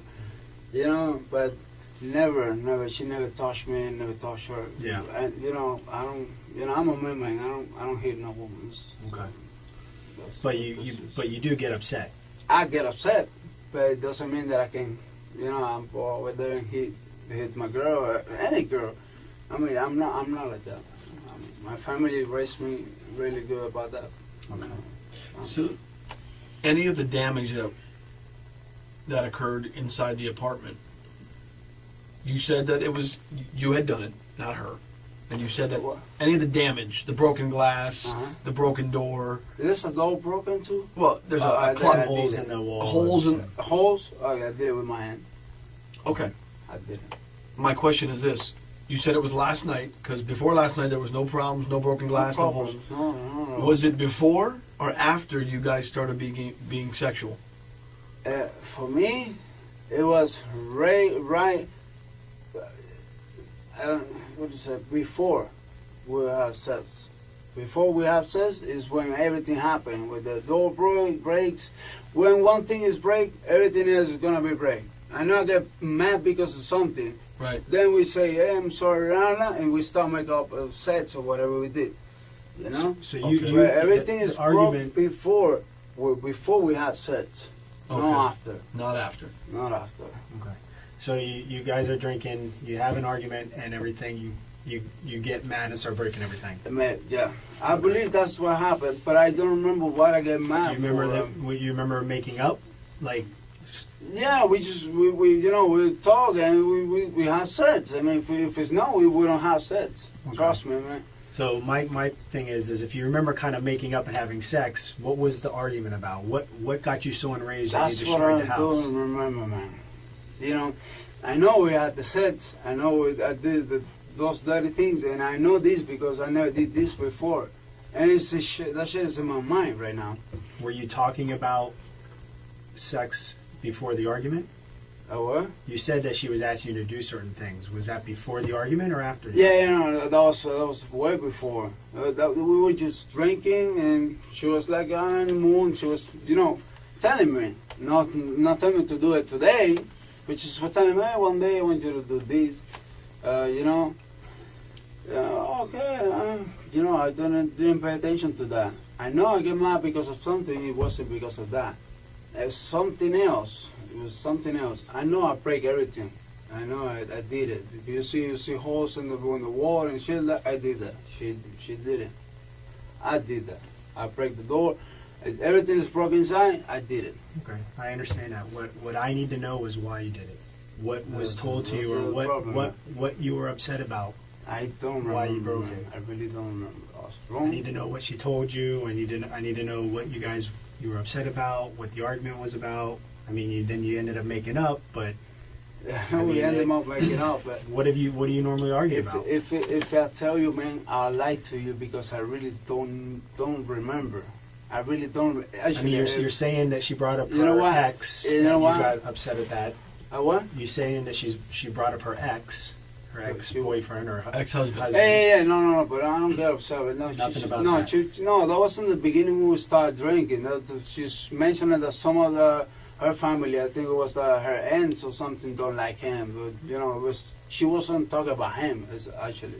But never. She never touched me, never touched her. Yeah. And I don't. I'm a man. I don't hit no woman. Okay. But you do get upset. I get upset, but it doesn't mean that I can I'm over there and hit my girl, or any girl. I mean, I'm not like that. My family raised me really good about that. Okay. So, any of the damage that occurred inside the apartment, you said that it was you had done it, not her, and you said that What? any of the damage, the broken glass, Uh-huh. the broken door. Is this a door broken too? Well, there's I a did- closet. I Holes did in the wall. Holes in. Holes? Oh, yeah, I did it with my hand. Okay. I did it. My question is this: you said it was last night, because before last night there was no problems, no broken glass, no holes. No. Was it before or after you guys started being sexual? For me, it was right. What is it? Before we have sex. Before we have sex is when everything happened. When the door breaks. When one thing is break, everything else is gonna be break. I know I get mad because of something. Right. Then we say, "Hey, I'm sorry, Rana," and we start make up sets or whatever we did. You know. So Okay. But everything the is argument. broke before we have sex. Okay. Not after. Not after. Not after. Okay. So you guys are drinking. You have an argument and everything. You get mad and start breaking everything. Yeah, I believe that's what happened, but I don't remember what I get mad Do you remember for. that? You remember making up? Like, Yeah, we we talk and we have sex. I mean, if it's no, we don't have sex. Okay. Trust me, man. so my thing is if you remember kind of making up and having sex, what was the argument about? What got you so enraged that That's you what destroyed I the house? don't remember, man. I know we had the sex. I know I did those dirty things, and I know this because I never did this before. And it's that shit is in my mind right now. Were you talking about sex before the argument? Oh, what? You said that she was asking you to do certain things. Was that before the argument or after? Yeah, that was way before. We were just drinking, and she was like on the moon. She was, telling me, not telling me to do it today, but she's telling me, hey, one day I want you to do this. Okay. I didn't pay attention to that. I know I get mad because of something. It wasn't because of that. It's something else. It was something else. I know I break everything. I know I did it. If you see holes in the wall and shit, I did that. She did it. I did that. I break the door. Everything is broken inside. I did it. Okay, I understand that. What I need to know is why you did it. What was told to you, that's or the problem. what you were upset about. I don't remember. Why you broke man. it. I really don't remember. I was I wrong. need to know what she told you. I need to know what you were upset about, what the argument was about. I mean, then you ended up making up, but We ended up making up. But what do you normally argue about? if I tell you, man, I'll lie to you because I really don't remember. I really don't. I mean, you're saying that she brought up You know her what? ex, You and know you what? got upset at that. What? You saying that she brought up her ex-boyfriend or Ex-husband. Yeah, no, but I don't get upset with no. Nothing about no, that. No, that was in the beginning when we started drinking. She's mentioning that some of her family, I think it was her aunts or something, don't like him. But she wasn't talking about him. It's actually,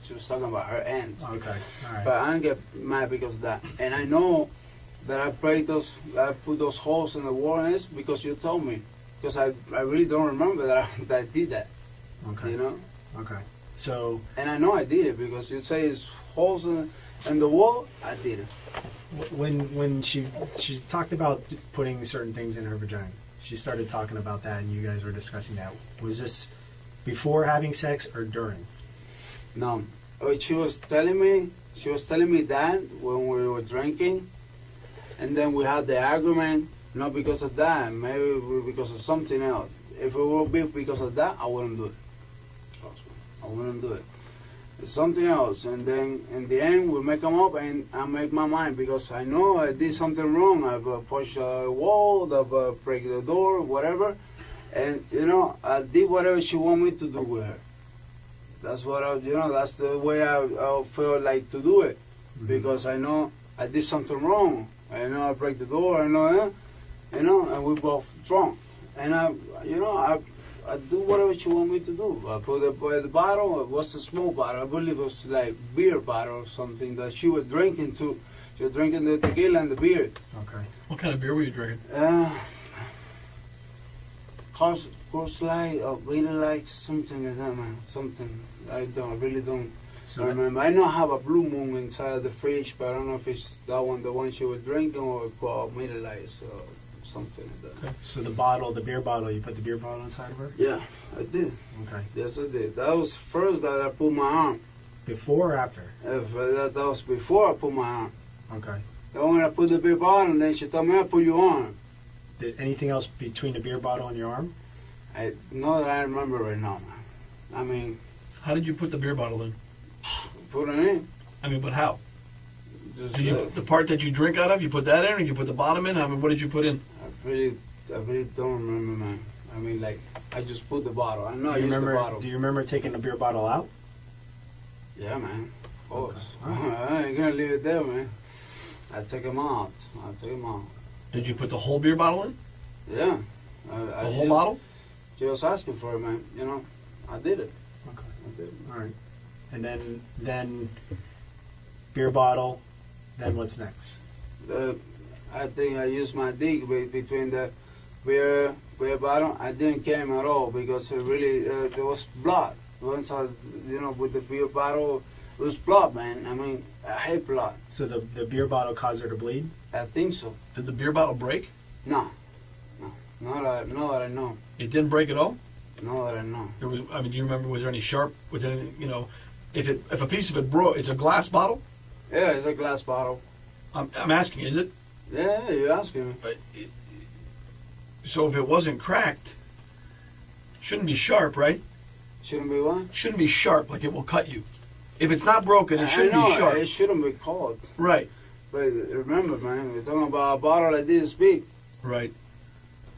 she was talking about her aunts. Okay, all right. But I don't get mad because of that. And I know that I put those holes in the wall, and it's because you told me. Because I really don't remember that I did that. Okay. Okay. So And I know I did it because you say it's holes in the wall. I did it. when she talked about putting certain things in her vagina, she started talking about that, and you guys were discussing that. Was this before having sex or during? No, she was telling me that when we were drinking, and then we had the argument. Not because of that, maybe because of something else. If it would be because of that, I wouldn't do it. Trust me, I wouldn't do it. It's something else, and then in the end we make them up, and I make my mind because I know I did something wrong. I've pushed a wall, I've break the door, whatever, and I did whatever she wanted me to do with her. That's what that's the way I feel like to do it, because I know I did something wrong. I know I break the door. I know. And we both drunk. And I do whatever she want me to do. I put the bottle. It was a small bottle. I believe it was like beer bottle or something that she was drinking too. She was drinking the tequila and the beer. Okay. What kind of beer were you drinking? course light or really like something like that, man. Something I really don't remember. I know I have a blue moon inside of the fridge, but I don't know if it's that one, the one she was drinking, or Miller Lights or something like that. Okay. So the beer bottle, you put the beer bottle inside of her? Yeah, I did. Okay. Yes, I did. That was first that I put my arm. Before or after? That was before I put my arm. Okay. Then when I put the beer bottle, then she told me I put your arm. Did anything else between the beer bottle and your arm? I know that I remember right now, man. I mean, How did you put the beer bottle in? put it in. I mean, but how? Just, Did you the part that you drink out of? You put that in, or you put the bottom in? I mean, what did you put in? I really don't remember, man. I mean, like, I just put the bottle. I know I Do you used remember? the bottle. Do you remember taking the beer bottle out? Yeah, man. Of course. Okay. I ain't gonna leave it there, man. I take him out. Did you put the whole beer bottle in? Yeah. The whole bottle? She was asking for it, man. You know, I did it. Okay. I did it. All right. And then beer bottle. Then what's next? I think I used my dick between the beer bottle. I didn't came at all because it really there was blood. Once I, with the beer bottle, it was blood, man. I mean, I hate blood. So the beer bottle caused her to bleed? I think so. Did the beer bottle break? No. Not that I know. It didn't break at all? Not that I know. There was. I mean, do you remember? Was there any sharp? Was there any, if a piece of it broke? It's a glass bottle. Yeah, it's a glass bottle. I'm asking, is it? Yeah, you're asking me. So if it wasn't cracked, it shouldn't be sharp, right? Shouldn't be what? Shouldn't be sharp, like it will cut you. If it's not broken, it shouldn't I know, be sharp. it shouldn't be cold. Right. But remember, man, we're talking about a bottle that didn't speak. Right.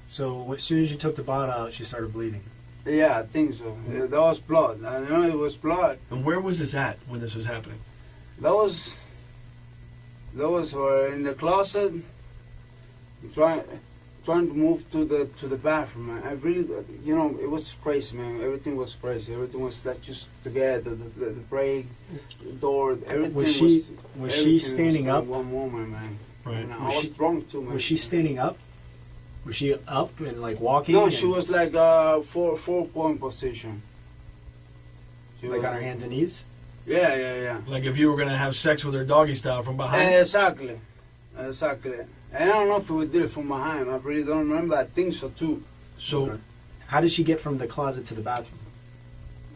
So as soon as you took the bottle out, she started bleeding. Yeah, I think so. Yeah, that was blood. I know it was blood. And where was this at when this was happening? That was in the closet, trying to move to the bathroom. Man. I really, it was crazy, man. Everything was crazy. Everything was like just together. The brake, the door, everything was she standing up? One moment, man. Right. And I was drunk too, man. Was she standing up? Was she up and like walking? No, she was like 4-point position. She like was, on her hands and knees? Yeah. Like if you were going to have sex with her doggy style from behind? Exactly. And I don't know if we did it from behind. I really don't remember. I think so too. So, Okay. How did she get from the closet to the bathroom?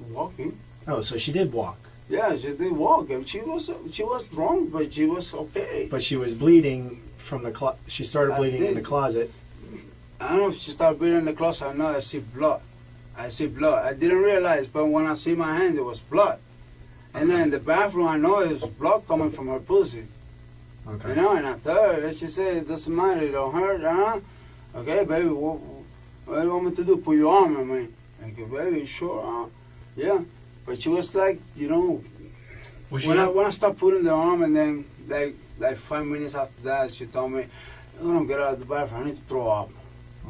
Walking. Oh, so she did walk. Yeah, she did walk. She was drunk, but she was okay. But she was bleeding from the she started bleeding in the closet. I don't know if she started bleeding in the closet. I know I see blood. I didn't realize, but when I see my hand, it was blood. And then in the bathroom, I know it was blood coming from her pussy. Okay. And I tell her, and she said, it doesn't matter, it don't hurt, Okay, baby, what do you want me to do? Put your arm on me. I go, baby, sure, yeah. But she was like, when I stopped putting the arm, and then like 5 minutes after that, she told me, I'm gonna get out of the bathroom, I need to throw up.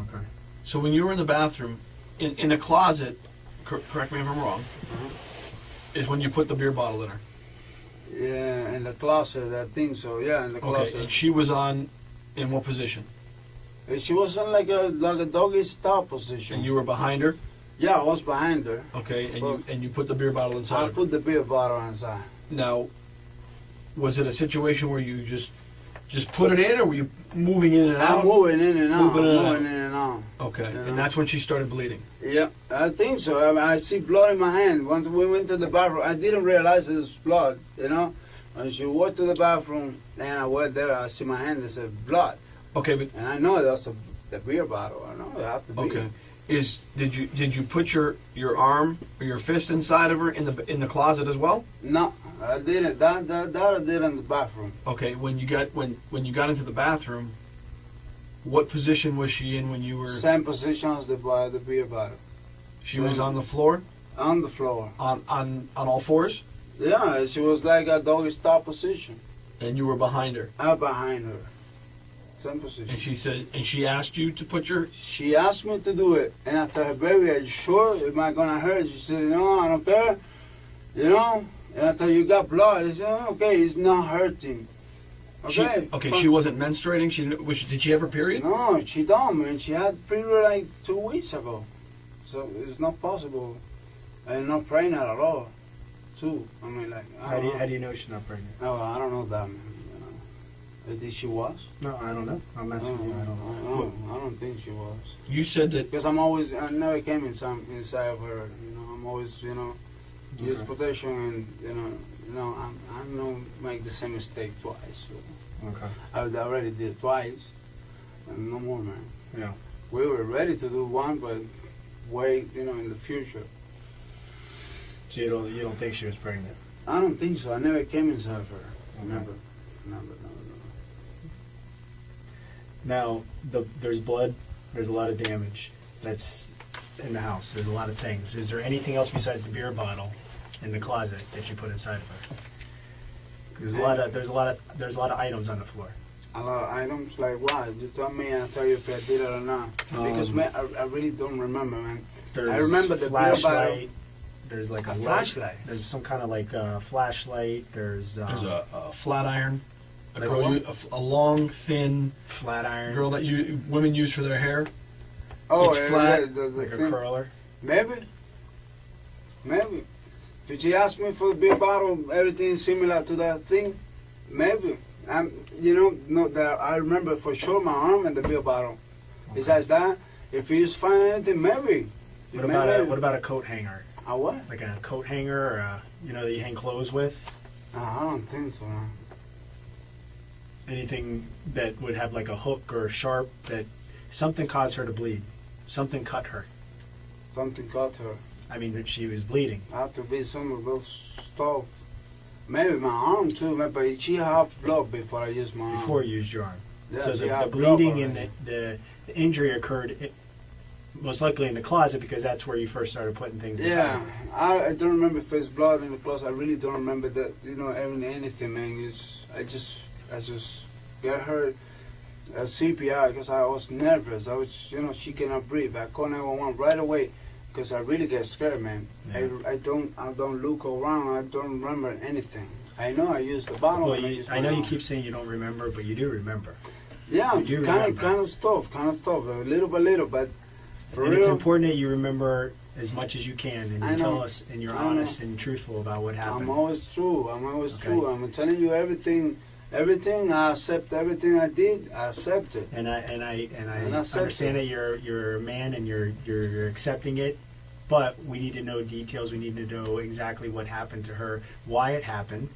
Okay. So when you were in the bathroom, in the closet, correct me if I'm wrong, is when you put the beer bottle in her. Yeah, in the closet, I think so. Yeah, in the closet. Okay, and she was in what position? She was in like a doggy style position. And you were behind her? Yeah, I was behind her. Okay, and you put the beer bottle inside I of her. put the beer bottle inside. Now, was it a situation where you just put it in, or were you moving in and out? I'm moving in and out. Moving in and out. Okay, You know? and that's when she started bleeding. Yeah, I think so. I mean, I see blood in my hand. Once we went to the bathroom, I didn't realize it was blood, When she walked to the bathroom, and I went there, I see my hand, it said blood. Okay, but And I know that's the beer bottle. I know it have to be. okay, did you put your arm or your fist inside of her in the closet as well? No, I didn't. That I did in the bathroom. Okay, when you got into the bathroom, what position was she in when you were? Same position as the beer bottle. She was on the floor, On the floor. on all fours, Yeah, she was like a doggy style position. and you were behind her. I'm behind her. Same position. And she asked you to put your. She asked me to do it, and I told her, baby, are you sure? Am I gonna hurt? She said, no, I don't care. And I told her, you got blood. I said, okay, it's not hurting. Okay. Okay. fine. She wasn't menstruating. Did she have her period? No, she don't, man. She had period like 2 weeks ago. So it's not possible. I'm not pregnant at all. Too. I mean, like. How do you know she's not pregnant? No, I don't know that, man. Did she was? No, I don't know. I'm asking you. I don't know. I don't think she was. You said that. Because I never came inside of her. You know, I'm always, use protection, and I'm not make the same mistake twice. So Okay. I already did it twice, and no more, man. Yeah. We were ready to do one, but wait, in the future. So you don't think she was pregnant? I don't think so. I never came inside of her. Okay. Never. Now, there's blood. There's a lot of damage that's in the house. There's a lot of things. Is there anything else besides the beer bottle in the closet that you put inside of her? There's a lot of items on the floor. A lot of items, like what? You tell me and I'll tell you if I did it or not. Because, man, I really don't remember, man. I remember the beer bottle. Flashlight. There's like A flashlight? There's some kind of like flashlight. There's a flat iron. Like what? A long, thin flat iron. girl that women use for their hair. Oh, It's flat, the like a thing. curler. Maybe. Did you ask me for the beer bottle, everything similar to that thing? Maybe. No, that I remember for sure my arm and the beer bottle. Okay. Besides that, if you just find anything, maybe. What about a coat hanger? A what? Like a coat hanger, or that you hang clothes with? I don't think so, man. Anything that would have like a hook or a sharp that something caused her to bleed. Something cut her. Something caught her. I mean, that she was bleeding. Have to be some of those stuff. Maybe my arm too, man, but she had blood before I used my arm. Before you used your arm. Yeah, So she the had blood bleeding and already. the injury occurred most likely in the closet because that's where you first started putting things Yeah, inside. I don't remember if it's blood in the closet. I really don't remember that. Anything, man. I just got her CPR because I was nervous. I was, she cannot breathe. I called 911 right away because I really get scared, man. Yeah. I don't look around. I don't remember anything. I know I used the bottle. Well, and used I my know you arm. keep saying you don't remember, but you do remember. Yeah, you do kind remember. of stuff, a little by little, but for And real. it's important that you remember as much as you can and I you tell know. us and you're I know. honest and truthful about what happened. I'm always true. Okay. True. I'm telling you everything. Everything I accept. Everything I did, I accept it. And I accept understand it. that you're a man and you're accepting it, but we need to know details. We need to know exactly what happened to her, why it happened,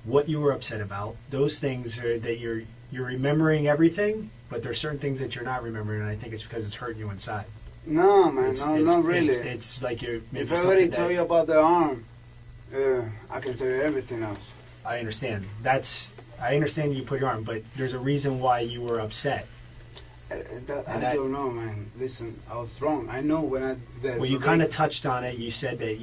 what you were upset about. Those things are that you're remembering everything, but there's certain things that you're not remembering, and I think it's because it's hurting you inside. No, man, not really. It's like you're maybe If I something already that tell you about the arm, I can tell you everything else. I understand. I understand you put your arm, but there's a reason why you were upset. I don't know, man. Listen, I was wrong. I know when I. Well, you kind of touched on it. You said that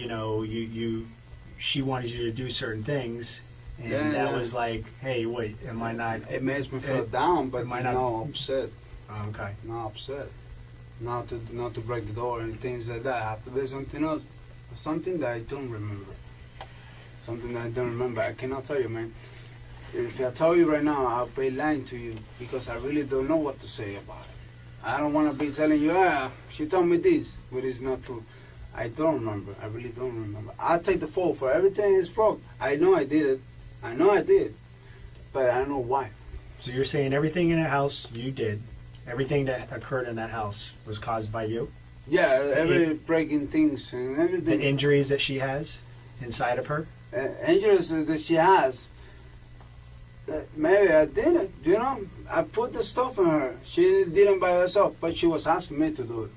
she wanted you to do certain things, and that was like, hey, wait, am I not? It makes me feel down, but am I not upset. Oh, okay. Not upset. Not to break the door and things like that. I have to be something else. Something that I don't remember. Something that I don't remember. I cannot tell you, man. If I tell you right now, I'll be lying to you because I really don't know what to say about it. I don't want to be telling you, she told me this, but it's not true. I don't remember. I really don't remember. I'll take the fault for everything is broke. I know I did it. I know I did. But I don't know why. So you're saying everything in that house you did, everything that occurred in that house was caused by you? Yeah, every breaking things and everything. The injuries that she has inside of her? Injuries that she has. Maybe I did it, I put the stuff in her. She didn't by herself, but she was asking me to do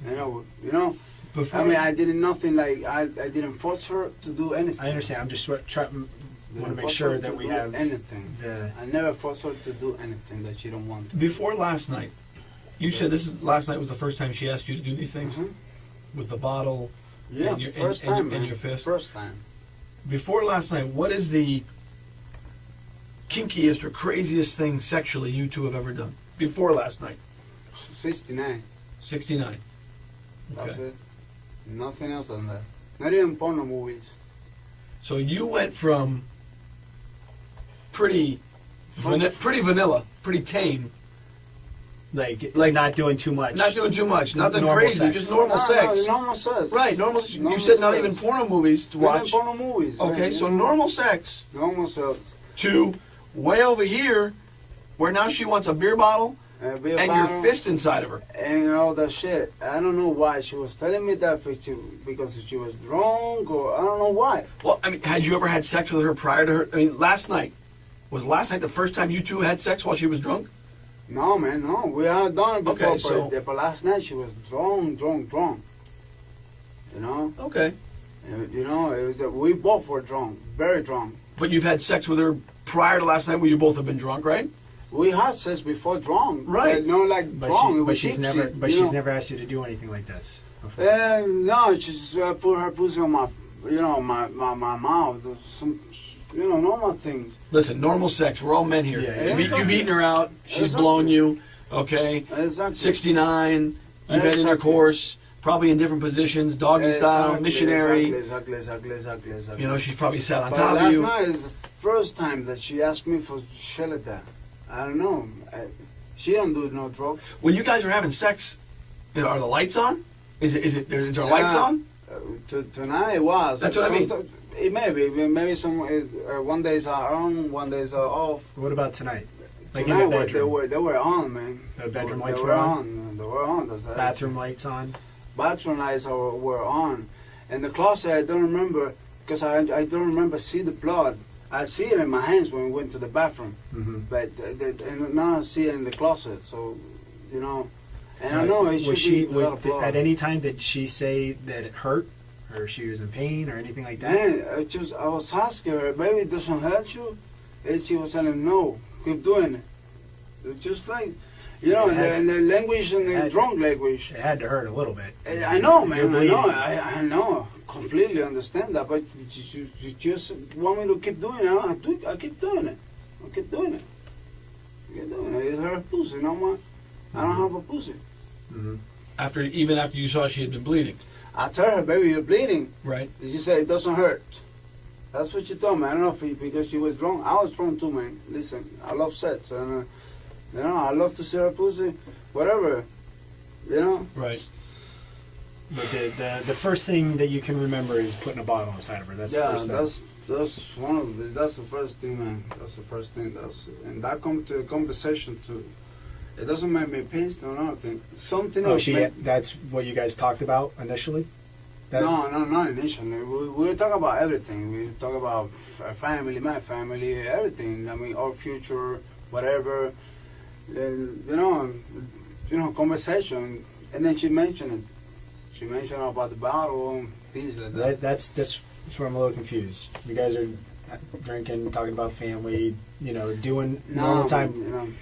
it. Before I mean, I did nothing like I didn't force her to do anything. I understand. I'm just trying want to make force sure her that to we do have anything. the. I never forced her to do anything that she don't want to. Before last night, you said last night was the first time she asked you to do these things Mhm. with the bottle. Yeah, And your- first and- time, and man. your fist? First time. Before last night, what is the kinkiest or craziest thing sexually you two have ever done? Before last night, 69. 69. That's Okay. it. Nothing else than that. Not even porno movies. So you went from pretty Pretty vanilla, pretty tame. Like not doing too much. Not doing too much. Nothing Normal crazy. sex. Just normal sex. Normal sex. Right, normal. You Normal said not sex. even porno movies to watch. Porno movies. Okay, right, so you know. normal sex. Normal sex. To way over here, where now she wants a beer bottle Beer and bottle your fist inside of her. and all that shit. I don't know why she was telling me that because she was drunk or I don't know why. Well, I mean, had you ever had sex with her prior to her? I mean, last night. Was last night the first time you two had sex while she was drunk? No, man, no. We had done it before, Okay, so- but last night she was drunk. You know? Okay. You know, it was, we both were drunk, very drunk. But you've had sex with her prior to last night where you both have been drunk, right? We had sex before drunk. Right. But no, like drunk. It was she's tipsy, never. But you she's know? never asked you to do anything like this before. No, she just put her pussy on my, my mouth. Some, normal things. Listen, normal sex. We're all men here. Yeah, You've eaten her out. She's Exactly. blown you. Okay. Exactly. 69. You've had Exactly. intercourse. Probably in different positions. Doggy style. Missionary. Exactly. You know, she's probably sat on But top of last you. night is the first time that she asked me for shit like that. I don't know. She don't do no drugs. When you guys are having sex, are the lights on? Is there lights Yeah. on? Tonight it was. That's what I mean. It maybe some one days are on, one days are off. What about tonight? Like in Tonight the bedroom. they were on, man. The bedroom They lights were were on? They were on. That's Bathroom lights on. Bathroom lights were on, and the closet I don't remember because I don't remember see the blood. I see it in my hands when we went to the bathroom, Mm-hmm. but and now I see it in the closet. So, you know, and I Right. know it should Was she be a lot of blood. at any time? Did she say that it hurt, or she was in pain, or anything like that? Man, I was asking her, baby, it doesn't hurt you? And she was telling no, keep doing it. It's just like, you know, and the language and the drunk language. It had to hurt a little bit. I know, You're man, I bleeding. know, I know, completely understand that, but you just want me to keep doing it, I keep doing it. I keep doing it. I keep doing it. It's her pussy, no more. I don't have a pussy. Mm-hmm. Even after you saw she had been bleeding. I tell her, baby, you're bleeding. Right. And she said, it doesn't hurt. That's what she told me. I don't know if because she was drunk. I was drunk too, man. Listen, I love sex. And, I love to see her pussy, whatever. You know? Right. But the first thing that you can remember is putting a bottle inside of her. That's the Yeah, first thing. that's the first thing, man. That's the first thing. And that comes to the conversation too. It doesn't make me pissed or nothing. Something Oh, else. that's what you guys talked about initially? No, not initially. We talk about everything. We talk about family, my family, everything. I mean, our future, whatever. Conversation. And then she mentioned it. She mentioned about the bottle and things like that. That's where I'm a little confused. You guys are drinking, talking about family, doing normal time.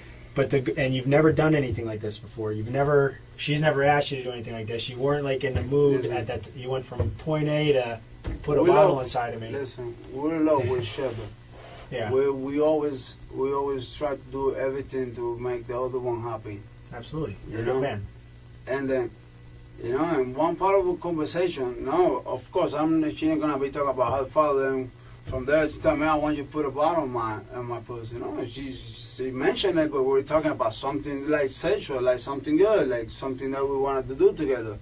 And you've never done anything like this before. She's never asked you to do anything like this. You weren't like in the mood Listen. at that. You went from point A to put a We bottle love- inside of me. Listen, we're in love with each other. Yeah, We always try to do everything to make the other one happy. absolutely. You're You a good know? man. And then, in one part of the conversation, no, of course, she ain't gonna be talking about her father. And from there, she told me, I want you to put a bottle on my pussy. She mentioned it, but we were talking about something like sexual, like something good, like something that we wanted to do together.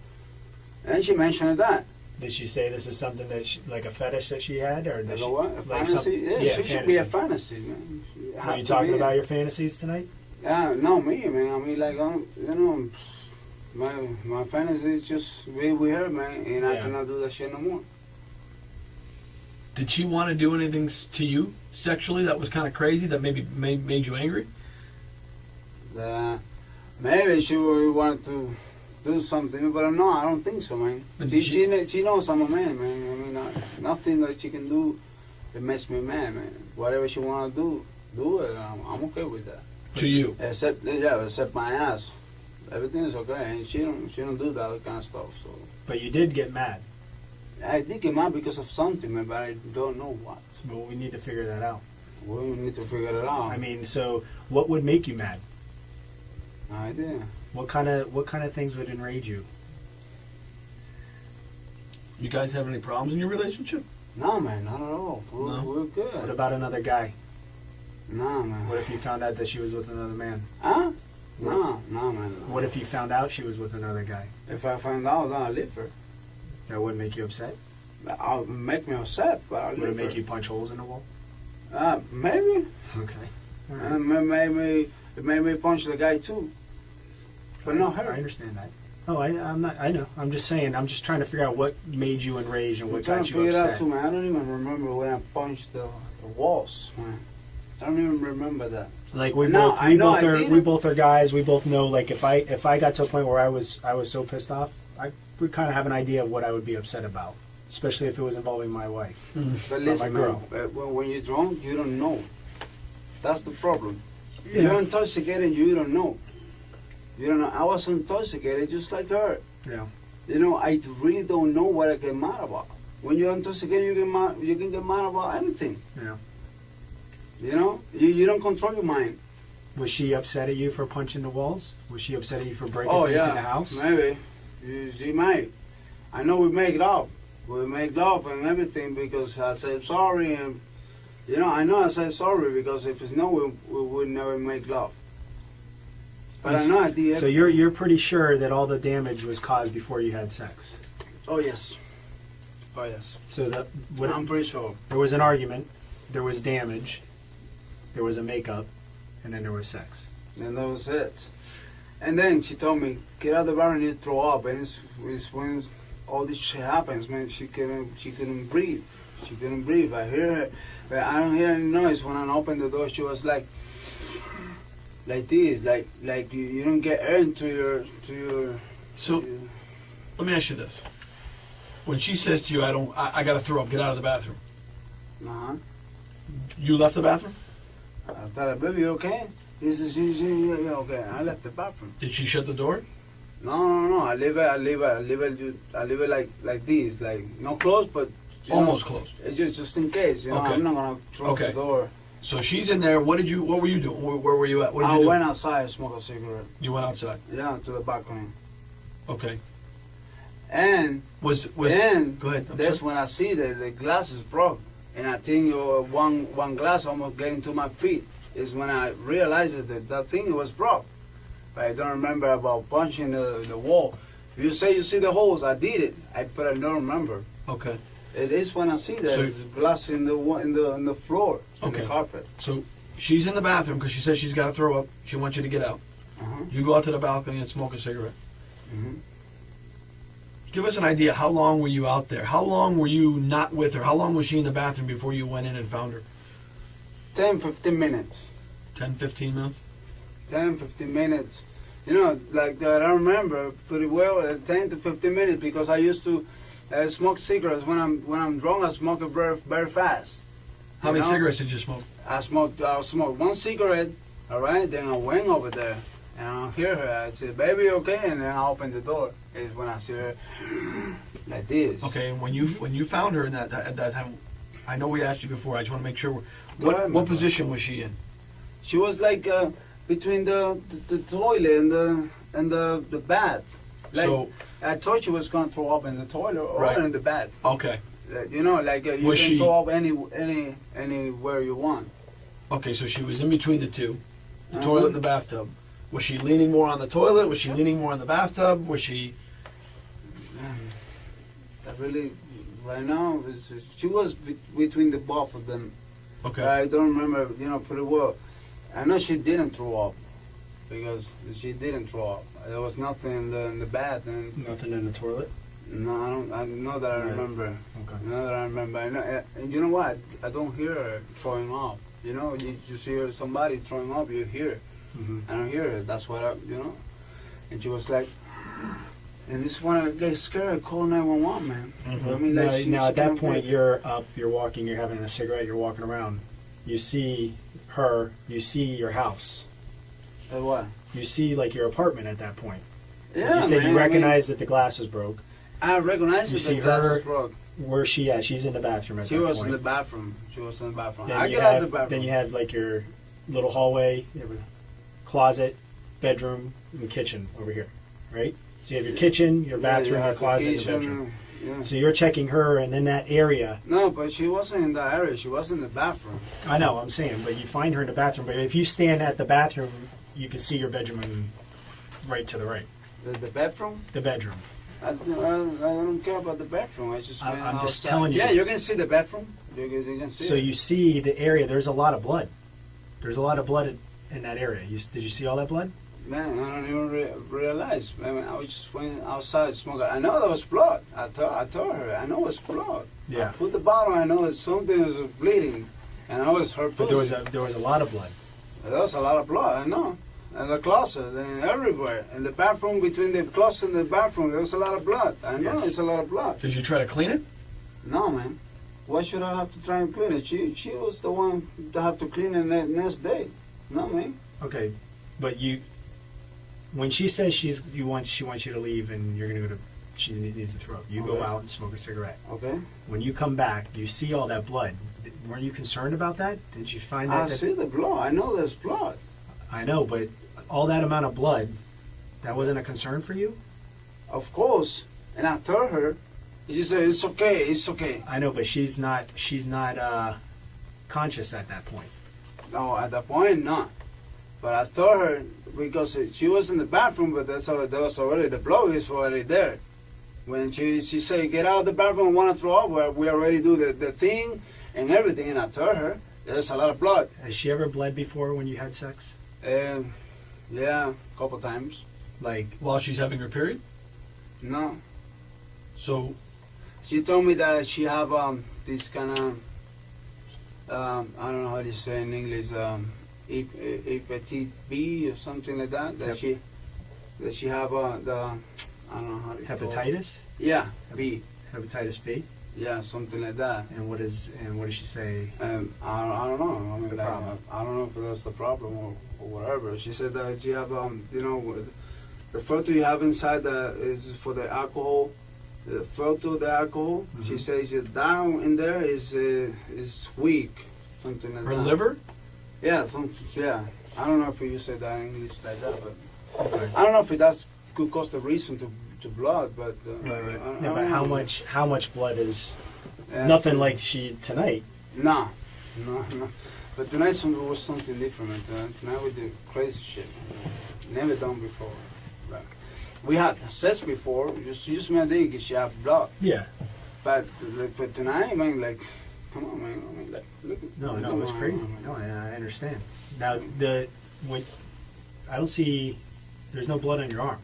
And she mentioned that. Did she say this is something that like a fetish that she had, or Like she, a what? A like fantasy? Yeah, she should be a fantasy. fantasy, man. Are you talking about your fantasies tonight? Yeah, no, me, man. I mean, like, my fantasy is just be with her, man, and I Yeah. cannot do that shit no more. Did she want to do anything to you sexually that was kind of crazy that maybe made you angry? Maybe she would want to do something, but no, I don't think so, man. But She knows I'm a man, man. I mean, nothing that she can do that makes me mad, man. Whatever she want to do it. I'm okay with that. To you? Except my ass. Everything is okay, and she don't do that kind of stuff. So But you did get mad. I did get mad because of something, man, but I don't know what. Well, we need to figure that out. We need to figure it out. I mean, so what would make you mad? No idea. What kind of things would enrage you? You guys have any problems in your relationship? No, man, not at all. No? We're good. What about another guy? Nah, man. What if you found out that she was with another man? Huh? No, man. What if you found out she was with another guy? If I find out, then I'll leave her. That wouldn't make you upset? I'll make me upset, but I'll Would leave it make her. you punch holes in the wall? Maybe. Okay. All right. It made me punch the guy too. But not her. I understand that. Oh, I'm not. I know. I'm just saying. I'm just trying to figure out what made you enraged and I'm what trying got to you figure it out upset. too, man. I don't even remember when I punched the walls, man. I don't even remember that. Like I know I did we it. both are guys. We both know. Like if I got to a point where I was so pissed off, I would kind of have an idea of what I would be upset about, especially if it was involving my wife. But Or listen, my girl. man, when you're drunk, you don't know. That's the problem. Yeah. You're intoxicated, you don't know. You don't know. I was intoxicated just like her. Yeah. You know, I really don't know what I get mad about. When you're intoxicated, you can get mad about anything. Yeah. You know, you don't control your mind. Was she upset at you for punching the walls? Was she upset at you for breaking Oh things yeah, in the house? maybe. She might. I know we make love. We make love and everything because I said sorry, and you know, I know I said sorry because if it's no, we would never make love. But I know I did. So you're pretty sure that all the damage was caused before you had sex. Oh yes. Oh yes. So that what, I'm pretty sure. there was an argument, there was damage, there was a makeup, and then there was sex. And that was it. And then she told me, get out of the bar and you throw up. And it's when all this shit happens, man. She couldn't breathe. She couldn't breathe. I hear her, but I don't hear any noise. When I opened the door, she was like this, like you don't get air into your. So let me ask you this: when she says to you, I got to throw up, get out of the bathroom. Uh-huh. You left the bathroom? I thought, baby, you okay? He says, yeah, okay. I left the bathroom. Did she shut the door? No. I leave it like this, like not close, but you Almost know, closed. it's just in case. You know, Okay. I'm not gonna close Okay. the door. So she's in there. What were you doing? Where were you at? What did I you do? went outside and smoked a cigarette. You went outside. Yeah, to the balcony. Okay. And Was then go ahead. I'm that's sorry. when I see that the glass is broke, and I think one glass almost getting to my feet is when I realized that thing was broke. But I don't remember about punching the wall. If you say you see the holes, I did it. But I don't remember. Okay. It is when I see that So- there's glass in the floor, in Okay. the carpet. So she's in the bathroom because she says she's got to throw up. She wants you to get out. Uh-huh. You go out to the balcony and smoke a cigarette. Mhm. Give us an idea. How long were you out there? How long were you not with her? How long was she in the bathroom before you went in and found her? 10, 15 minutes. 10, 15 minutes? 10, 15 minutes. You know, like that, I remember pretty well, 10 to 15 minutes, because I used to smoke cigarettes. When I'm drunk, I smoke it very fast. How You many know? cigarettes did you smoke? I smoked one cigarette, all right? Then I went over there, and I hear her. I said, baby, okay? And then I open the door. Is when I see her like this. Okay, and when you found her in at that time, I know we asked you before. I just want to make sure. Go ahead, my What brother. position was she in? She was like between the toilet and the bath. Like, So- I thought she was gonna throw up in the toilet or Right. in the bath. Okay. You know, like you Was can she- throw up anywhere you want. Okay, so she was in between the two, the Uh-huh. toilet and the bathtub. Was she leaning more on the toilet? Was she leaning more on the bathtub? Was she? I really, right now, she was between the both of them. Okay. I don't remember, pretty well. I know she didn't throw up because she didn't throw up. There was nothing in the bath, and Nothing in the toilet. no, I don't. I know that I Right. remember. Okay. I know that I remember. I know, and you know what? I don't hear her throwing up. You know, you see her, somebody throwing up, you hear it. Mm-hmm. I don't hear it. That's what And she was like, and this is when I get scared. Call 911, man. Mhm. I mean, Now, like, now she at that can't point, breathe. you're up, you're walking, you're having a cigarette, you're walking around. You see her, you see your house. What? You see like your apartment at that point. Yeah, you say man, you recognize that the glass is broke. I recognize You that see the glass her- is broke. Where's she at? She's in the bathroom at She that was point. in the bathroom. She was in the bathroom. Then I you get out have, of the bathroom. then you have like your little hallway, you have a closet, bedroom, and kitchen over here, right? So you have your kitchen, your bathroom, Yeah, your closet, the and your bedroom. kitchen, Yeah. So you're checking her, and in that area. No, but she wasn't in that area. She was in the bathroom. I know, I'm saying, but you find her in the bathroom. But if you stand at the bathroom, you can see your bedroom right to the right. The bedroom? The bedroom. I don't care about the bedroom. I just went I'm just outside. telling you. Yeah, you can see the bedroom. You can see So it. you see the area. There's a lot of blood. There's a lot of blood in that area. Did you see all that blood? Man, I don't even realize. I mean, I just went outside smoking. I know there was blood. I told her. I know it's blood. Yeah. I put the bottle. I know it's something was bleeding, and I was her. But there was a lot of blood. There was a lot of blood. I know. In the closet and everywhere. In the bathroom, between the closet and the bathroom, there was a lot of blood. I know Yes. it's a lot of blood. Did you try to clean it? No, man. Why should I have to try and clean it? She was the one to have to clean it the next day. No, man. Okay, but when she says she wants you to leave and you're gonna go to, she needs to throw up. You go Okay. out and smoke a cigarette. Okay. When you come back, you see all that blood. Weren't you concerned about that? Did you find I that? see the blood. I know there's blood. I know, but all that amount of blood, that wasn't a concern for you? Of course. And I told her, she said, it's okay, it's okay. I know, but she's not conscious at that point. No, at that point, not. But I told her, because she was in the bathroom, but there was already, the blood is already there. When she said, get out of the bathroom, I want to throw up, well, we already do the thing and everything. And I told her, there's a lot of blood. Has she ever bled before when you had sex? Yeah, a couple times. Like, While she's having her period? No. So, She told me that she have this kind of I don't know how to say in English, hepatitis B or something like that. That Yep. she have the I don't know how to call it. hepatitis? Yeah, B. Hepatitis B? Yeah, something like that. And what does she say? I don't know. I What's mean, the like, problem? I don't know if that's the problem or whatever. She said that you have the filter you have inside is for the alcohol. The filter, the alcohol. Mm-hmm. She says it down in there is weak, something like her that. liver? Yeah, yeah. I don't know if you say that in English like that, but Okay. I don't know if that could cause the reason to blood, but Right. I Yeah, don't but how know. much blood is Yeah. nothing like she tonight? No. But tonight was something different. Tonight we did crazy shit. Never done before. Like, we had sex before. Just me and Dick, she had blood. Yeah. But tonight, man, like, come on, man. I mean, like, look. No, look it was at crazy. my- No, I understand. Now when I don't see, there's no blood on your arm.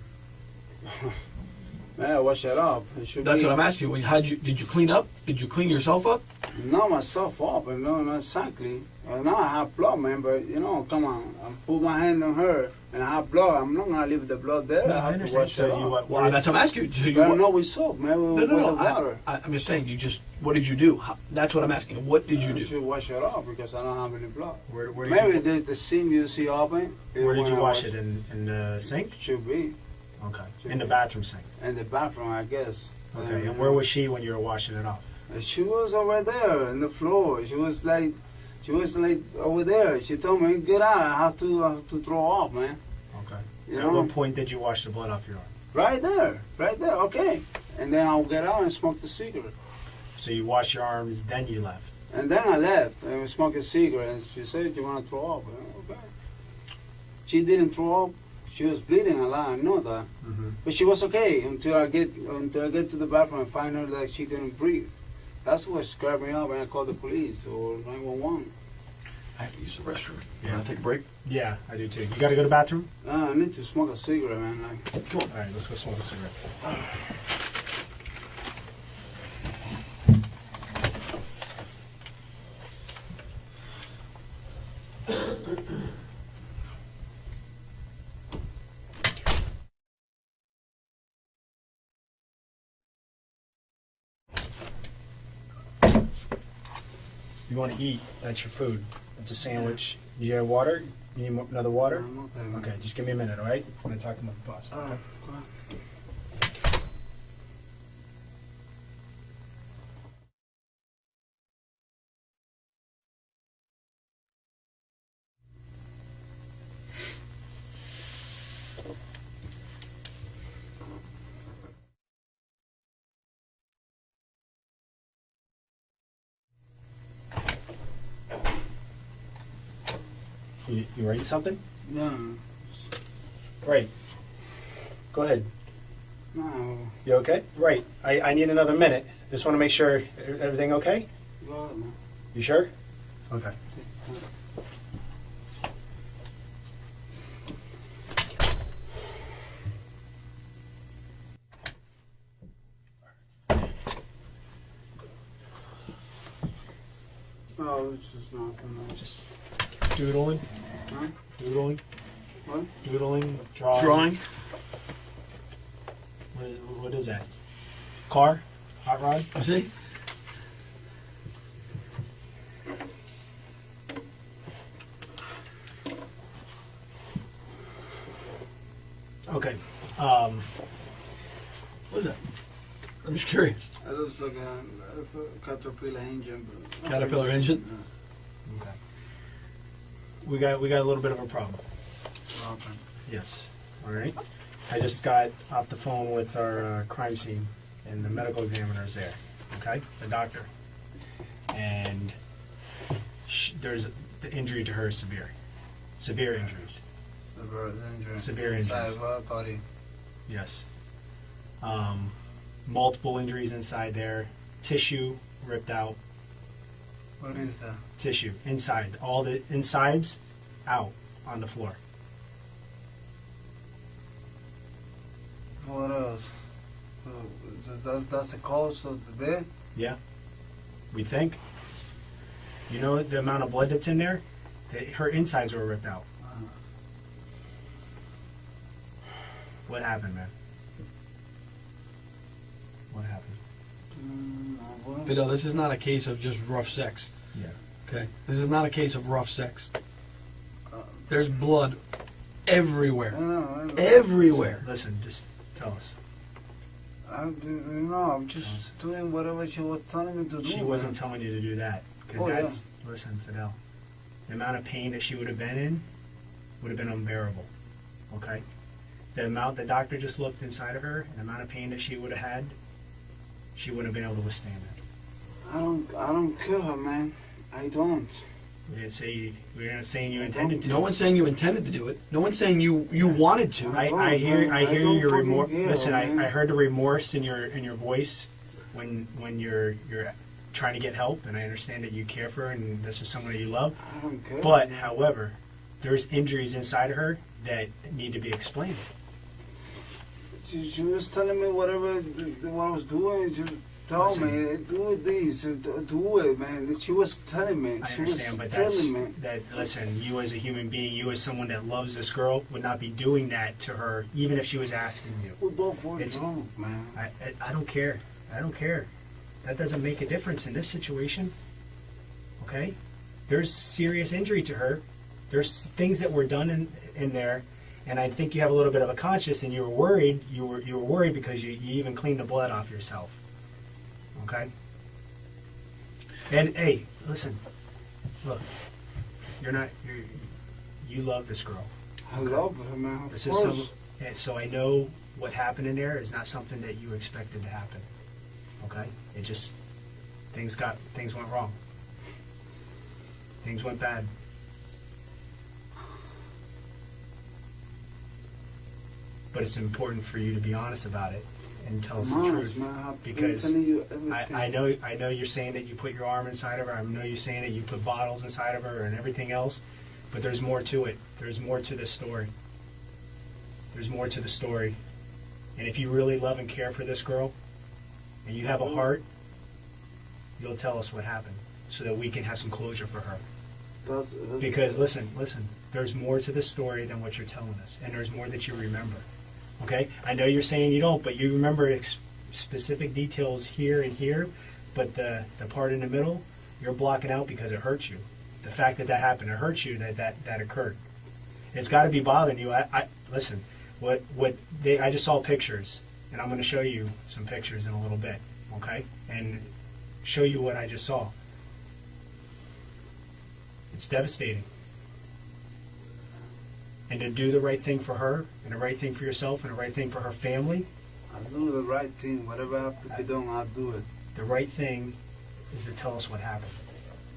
Man, wash it off. It should That's be, what I'm asking you. Did you clean up? Did you clean yourself up? Not myself up, but no, not exactly. Now I have blood, man, but come on. I put my hand on her and I have blood. I'm not gonna leave the blood there. No, I I have to understand. wash So it you off. Well, that's what I'm asking you. So you But no, with soap, man. no, With no, the no. water. I'm just saying. What did you do? That's what I'm asking. What did you You do? should wash it off because I don't have any blood. Where did Maybe you, the sink you see open. where did when you I wash it? In the sink? Should be Okay. In the bathroom sink. in the bathroom, I guess. Okay. And where was she when you were washing it off? She was over there in the floor. She was like over there. She told me, "Get out! I have to throw up, man." Okay. You At know, what point did you wash the blood off your arm? right there. Okay, and then I'll get out and smoke the cigarette. So you wash your arms, then you left. And then I left and we smoked a cigarette. And she said, "You want to throw up?" Okay. She didn't throw up. She was bleeding a lot. I know that, Mm-hmm. but she was okay until I get to the bathroom and find her that she couldn't breathe. That's what scared me up, and I called the police or 911. I have to use the restroom. Yeah. You want to take a break? Yeah, I do too. You got to go to the bathroom? I need to smoke a cigarette, man. Like, Come on. All right, let's go smoke a cigarette. You want to eat, that's your food. It's a sandwich. You have water? You need another water? I'm okay, man. Okay, just give me a minute, all right? I'm going to talk to my boss. All right, go ahead. You writing something? No, Right. Go ahead. no. You okay? Right. I need another minute. Just want to make sure everything okay? Go on. You sure? Okay. No, it's just nothing. Just doodling. Huh? Doodling. What? Doodling. Drawing. Drawing. What is that? Car? Hot rod? You see? Okay. What is that? I'm just curious. It looks like a caterpillar engine. But Caterpillar engine? Okay. We got a little bit of a problem. Okay. Yes. All right. I just got off the phone with our crime scene, and the medical examiner is there. Okay, the doctor, and there's the injury to her is severe, severe injuries. Severe injuries. Body. Yes. Multiple injuries inside there. Tissue ripped out. What is that? Tissue inside. All the insides out on the floor. What else? That's the cause of the death? Yeah. We think. You know the amount of blood that's in there? Her insides were ripped out. What happened, man? What happened? Fidel, this is not a case of just rough sex. Yeah. Okay? This is not a case of rough sex. There's blood everywhere. Everywhere. Listen, just tell us. I'm just doing whatever she was telling me to do. She wasn't telling you to do that. Because Oh, that's, listen, Fidel, the amount of pain that she would have been in would have been unbearable. Okay? The amount the doctor just looked inside of her, and the amount of pain that she would have had, she wouldn't have been able to withstand it. I don't kill her, man. I don't. We're not saying you intended to. No one's saying you intended to do it. No one's saying you wanted to. I hear your remorse. care, Listen, man. I heard the remorse in your voice when you're trying to get help, and I understand that you care for her and this is someone that you love. I don't care. But however, there's injuries inside of her that need to be explained. She was telling me what I was doing. She told me, do this, do it, man. She was telling me. I She understand, was but that's telling me. that. Listen, you as a human being, you as someone that loves this girl, would not be doing that to her, even if she was asking you. We both were It's- drunk, man. I don't care. I don't care. That doesn't make a difference in this situation. Okay? There's serious injury to her. There's things that were done in there, and I think you have a little bit of a conscience, and you were worried. You were worried because you even cleaned the blood off yourself. Okay? And hey, listen. Look, you love this girl. I love her, man. Of This is course. so I know what happened in there is not something that you expected to happen. Okay? It just things went wrong. Things went bad. But it's important for you to be honest about it and tell us the Honest, truth. man. I've been Because telling you everything. I know you're saying that you put your arm inside of her. I know you're saying that you put bottles inside of her and everything else. But there's more to it. There's more to this story. There's more to the story. And if you really love and care for this girl, and you have a heart, you'll tell us what happened so that we can have some closure for her. That's Because listen, there's more to this story than what you're telling us, and there's more that you remember. Okay? I know you're saying you don't, but you remember specific details here and here, but the part in the middle, you're blocking out because it hurts you. The fact that happened, it hurts you that occurred. It's got to be bothering you. Listen, I just saw pictures, and I'm going to show you some pictures in a little bit, okay? And show you what I just saw. It's devastating. And to do the right thing for her, and the right thing for yourself, and the right thing for her family, I'll do the right thing. Whatever I have to be done, I'll do it. the right thing is to tell us what happened.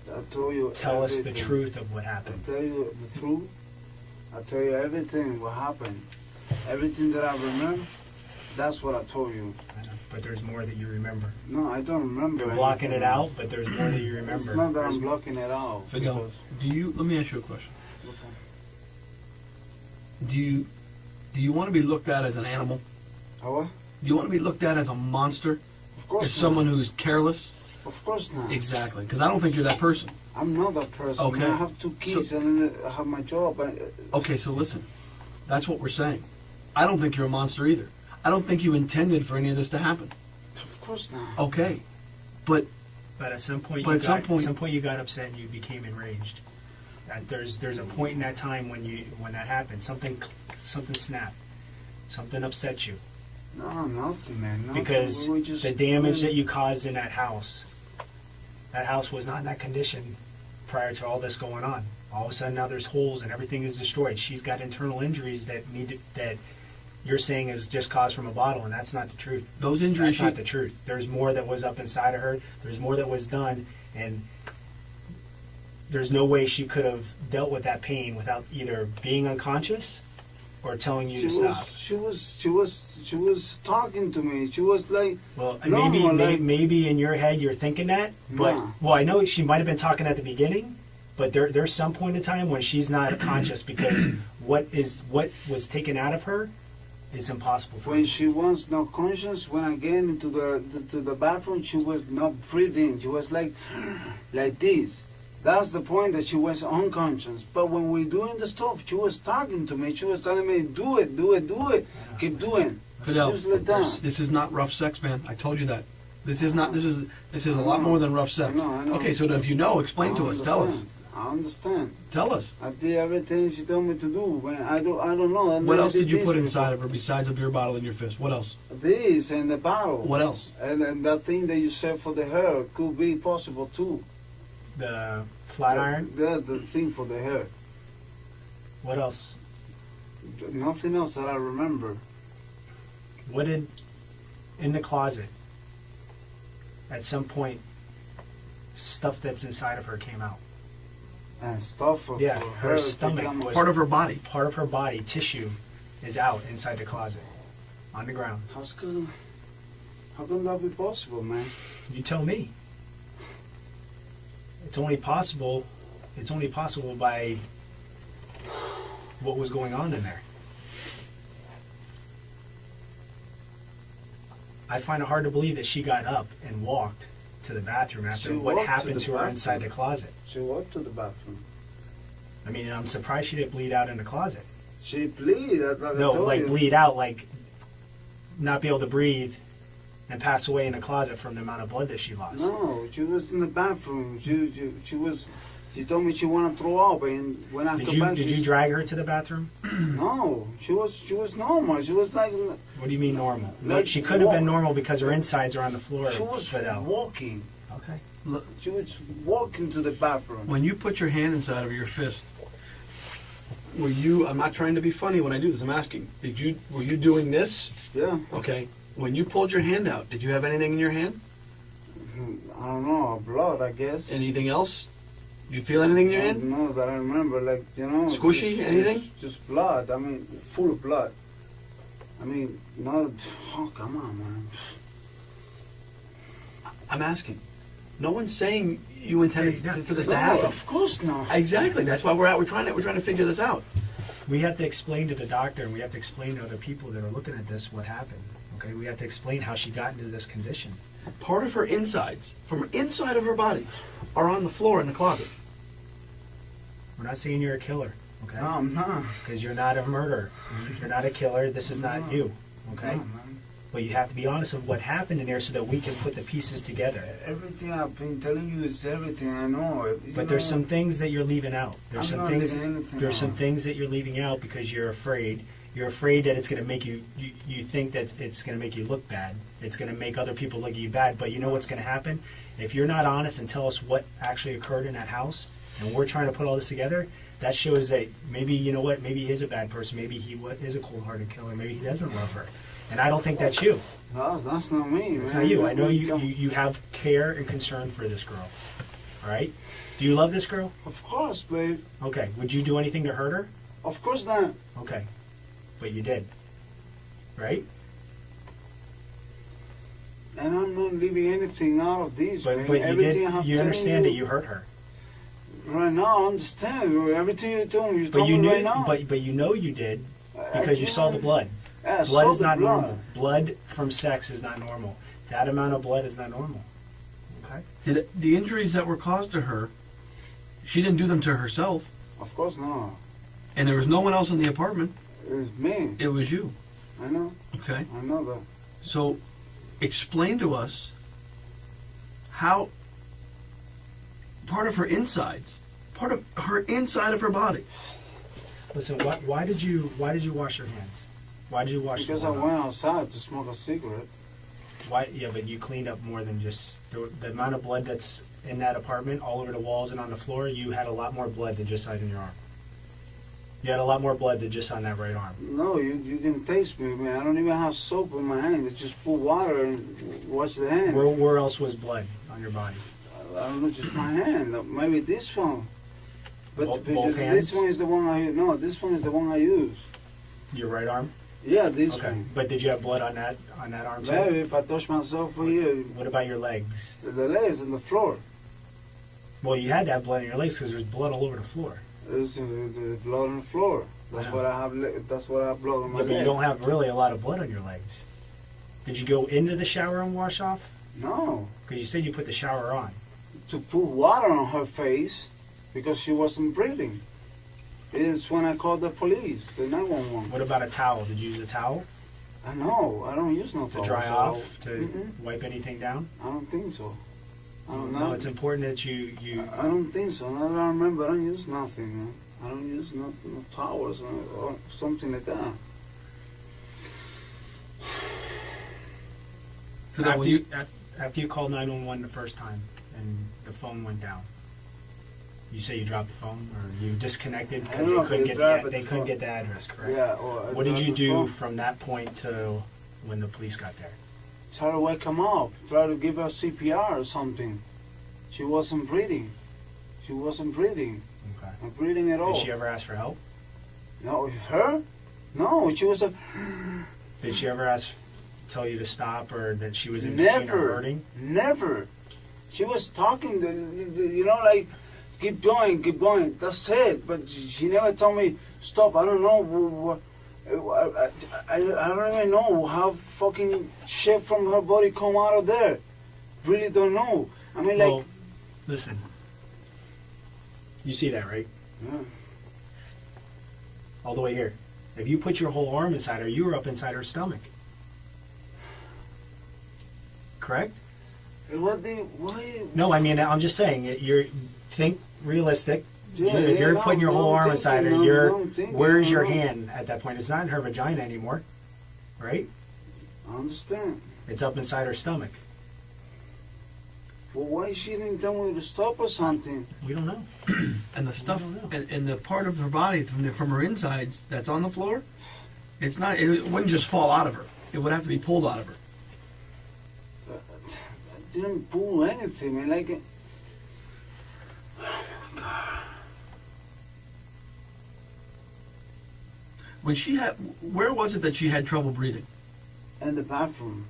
I told you. Tell us everything. the truth of what I happened. tell you the truth. I tell you everything what happened. Everything that I remember, that's what I told you. I know, but there's more that you remember. No, I don't remember. You're blocking it anything. out, but there's more that you remember. It's not that I'm There's- blocking it out. Fidel, let me ask you a question. Listen, Do you want to be looked at as an animal? what? Do you want to be looked at as a monster? Of course As someone who's careless? Of course not. Exactly, because I don't think you're that person. I'm not that person. Okay. I have 2 kids and I have my job. Okay, so listen. That's what we're saying. I don't think you're a monster either. I don't think you intended for any of this to happen. Of course not. Okay, but But at some point, But at some point- you got upset and you became enraged. There's a point in that time when that happened. Something snapped. Something upset you No, nothing, man. Nothing. because We were just the damage that doing- you caused in that house. That house was not in that condition prior to all this going on. All of a sudden now there's holes and everything is destroyed. She's got internal injuries that you're saying is just caused from a bottle, and that's not the truth. those injuries. That's not the truth. There's more that was up inside of her. There's more that was done, and there's no way she could have dealt with that pain without either being unconscious or telling you to stop. She was talking to me. She was like, Well, No, like- maybe in your head you're thinking that, but No. well, I know she might have been talking at the beginning, but there's some point in time when she's not conscious because what was taken out of her is impossible for when you. she was not conscious, when I get into the bathroom, she was not breathing. She was like this. That's the point that she was unconscious. But when we're doing the stuff, she was talking to me. She was telling me, do it, keep doing. Fidel, Just like that. this is not rough sex, man. I told you that. This is not. This is a lot more than rough sex. I know. Okay, so if you know, explain to us. Tell us. I understand. Tell us. I did everything she told me to do. Man, I don't know. I What never else did you this put before. inside of her besides a beer bottle in your fist? What else? This and the bottle. What else? And that thing that you said for the hair could be possible too. The flat iron. The thing for the hair. What else? Nothing else that I remember. What did in the closet? At some point, stuff that's inside of her came out. And stuff for Yeah, for her to stomach come- was Part of her body. part of her body tissue is out inside the closet, on the ground. How can that be possible, man? You tell me. It's only possible by what was going on in there. I find it hard to believe that she got up and walked to the bathroom after She what walked to happened the to her bathroom. inside the closet. She walked to the bathroom. I mean, I'm surprised she didn't bleed out in the closet. She bleed. Like I No, told like you. bleed out, like not be able to breathe and pass away in the closet from the amount of blood that she lost. No, she was in the bathroom. She was. She told me she wanted to throw up, and when I come back, Did you drag her to the bathroom? No, she was normal. She was like What do you mean normal? No, Like she couldn't have been walk. normal because her insides are on the floor. she was Fidel. walking. Okay. Look, She was walking to the bathroom. when you put your hand inside of your fist, were you? I'm not trying to be funny when I do this. I'm asking. Were you doing this? Yeah, Okay. When you pulled your hand out, did you have anything in your hand? I don't know, blood, I guess. Anything else? Do you feel anything in your hand? No, that I remember, like Squishy? Anything? Just blood. I mean, full of blood. I mean, no. Oh, come on, man. I'm asking. No one's saying you intended for this to No, happen. of course not. Exactly. That's why we're trying to figure this out. We have to explain to the doctor and we have to explain to other people that are looking at this what happened. Okay, we have to explain how she got into this condition. Part of her insides, from inside of her body, are on the floor in the closet. We're not saying you're a killer, okay? No, I'm not. Because you're not a murderer. You're not a killer. This is not you, okay? No, man. But you have to be honest of what happened in there so that we can put the pieces together. Everything I've been telling you is everything I know. You But there's know, some things that you're leaving out. There's I'm some not things. leaving anything There's some out. things that you're leaving out because you're afraid. You're afraid that it's going to make you think that it's going to make you look bad. It's going to make other people look at you bad. But you know what's going to happen? If you're not honest and tell us what actually occurred in that house, and we're trying to put all this together, that shows that maybe, you know what, maybe he is a bad person. Maybe he is a cold-hearted killer. Maybe he doesn't love her. And I don't think that's you. That's not me, man. It's not you. I know you have care and concern for this girl. All right? Do you love this girl? Of course, babe. Okay. Would you do anything to hurt her? Of course not. Okay. But you did. Right? And I'm not leaving anything out of this, man. But you Everything I have did. You told understand that you hurt her. Right now, I understand. Everything you told me, you But told you me knew. right now. But you know you did I because you saw the blood. Yeah, I Blood saw is the not blood. normal. Blood from sex is not normal. That amount of blood is not normal. Okay. Did the injuries that were caused to her, she didn't do them to herself, Of course not. and there was no one else in the apartment. It's me. It was you. I know. Okay. I know that. So, explain to us how part of her insides, part of her inside of her body. Listen. Why did you wash your hands? Why did you wash? Because I your hands? went outside to smoke a cigarette. Why? Yeah, but you cleaned up more than just the amount of blood that's in that apartment, all over the walls and on the floor. You had a lot more blood than just on your arm. You had a lot more blood than just on that right arm. No, you can taste me, man. I don't even have soap in my hand. I just put water and wash the hand. Where else was blood on your body? I don't know, just my hand. Maybe this one. But Both because hands? this one is the one I use. No, this one is the one I use. Your right arm? Yeah, this Okay. one. But did you have blood on that arm too? Maybe if I touch myself here, What about your legs? the legs on the floor. Well, you had to have blood on your legs because there's blood all over the floor. There's the blood on the floor. That's Wow. what I have. That's what I have blood on my Yeah, but you leg. don't have really a lot of blood on your legs. Did you go into the shower and wash off? No, Because you said you put the shower on. to put water on her face because she wasn't breathing. It's when I called the police, the 911. What about a towel? Did you use a towel I know. I don't use no to towel, dry so- off, to Mm-mm. wipe anything down? I don't think so. I don't No, know. it's important that you I don't think so. Now that I remember, I don't use nothing, man. I don't use no towels or something like that. So that after when you after you called 911 the first time and the phone went down. You say you dropped the phone or you disconnected I because don't know they if couldn't they get dropped they the couldn't phone. get the address, correct? Yeah. Or I What did dropped you the do phone. from that point to when the police got there? Try to wake him up. Try to give her CPR or something. She wasn't breathing. She wasn't breathing. Okay. Not breathing at all. Did she ever ask for help? No, her? No, she was a. Did she ever tell you to stop or that she was in pain or Never. hurting? Never. She was talking, you know, like, keep going, keep going. That's it. But she never told me, stop. I don't know. I don't even know how fucking shit from her body come out of there. Really don't know. I mean, Well, like. listen. You see that, right? Yeah. All the way here. If you put your whole arm inside her, you were up inside her stomach. Correct? Why? No, I mean, I'm just saying, think realistic. Yeah, If you're yeah, putting your no, whole I'm arm inside her, thinking, I'm thinking, where's your no. hand at that point? It's not in her vagina anymore, right? I understand. It's up inside her stomach. Well, why she didn't tell me to stop or something? We don't know. and the stuff I don't know. and the part of her body from her insides that's on the floor, it wouldn't just fall out of her. It would have to be pulled out of her. I didn't pull anything, man. Like, When she had, where was it that she had trouble breathing? in the bathroom.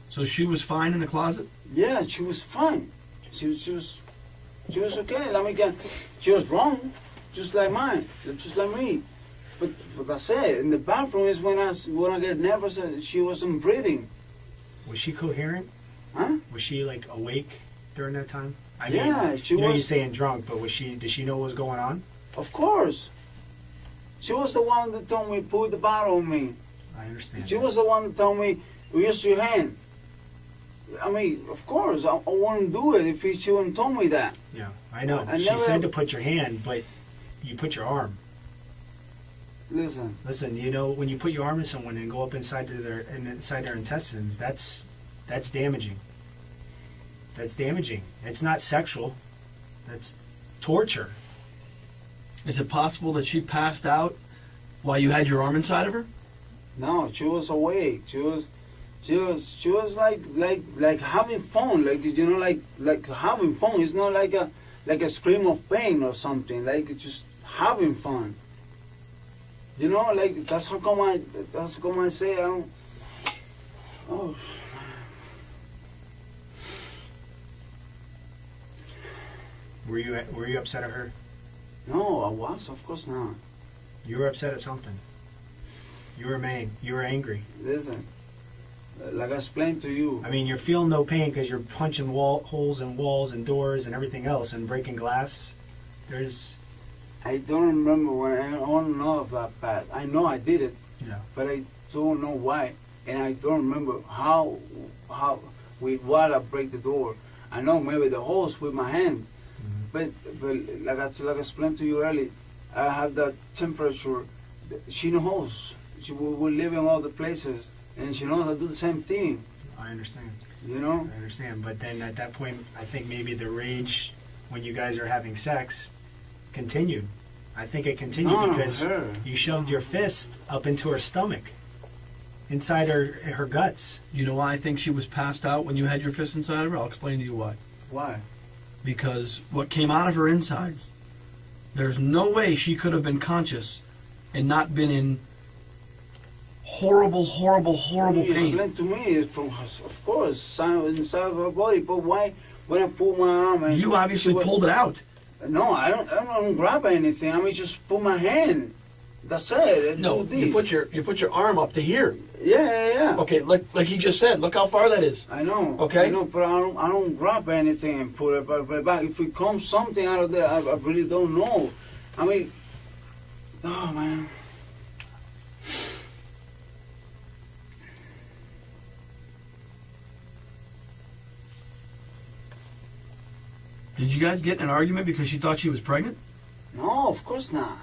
So she was fine in the closet. Yeah, she was fine. She was okay. Let me get. She was wrong, just like mine, just like me. But that's it. In the bathroom is when I get nervous. She wasn't breathing. Was she coherent? Huh? Was she like awake during that time? I Yeah, mean, she you know, was. you're saying drunk, but did she know what was going on? Of course. She was the one that told me put the bottle on me. I understand. She was the one that told me use your hand. I mean, of course, I wouldn't do it if she wouldn't told me that. Yeah, I know. I She never- said to put your hand, but you put your arm. Listen, Listen, you know, when you put your arm in someone and go up inside their intestines, that's damaging. That's damaging. It's not sexual. That's torture. Is it possible that she passed out while you had your arm inside of her? no, she was awake. She was like having fun. Like, you know, like having fun. It's not like like a scream of pain or something, like just having fun. You know, like that's how come I say I don't. Oh. Were you upset at her? No, I was, of course not. You were upset at something. You were angry. Listen, like I explained to you. I mean, you're feeling no pain because you're punching holes in walls and doors and everything else and breaking glass. I don't remember when I don't know of that bad. I know I did it, Yeah. but I don't know why, and I don't remember how with what I break the door. I know maybe the holes with my hand, but like I explained to you earlier, I have that temperature. She knows. We live in all the places, and she knows I do the same thing. I understand. You know. I understand. But then at that point, I think maybe the rage when you guys are having sex continued. I think it continued No, because her. you shoved your fist up into her stomach, inside her guts. You know why I think she was passed out when you had your fist inside of her? I'll explain to you why. Why? Because what came out of her insides, there's no way she could have been conscious and not been in horrible You pain. explained to me it's from, of course, inside of her body. But why? When I pull my arm and You obviously pulled it out. No, I don't grab anything. I mean, just put my hand. That's it. No, Do you this. put your arm up to here. Yeah. Okay, like he just said. Look how far that is. I know. Okay. I know, but I don't grab anything and put it back. If it comes something out of there, I really don't know. I mean, oh man. Did you guys get in an argument because she thought she was pregnant? No, of course not.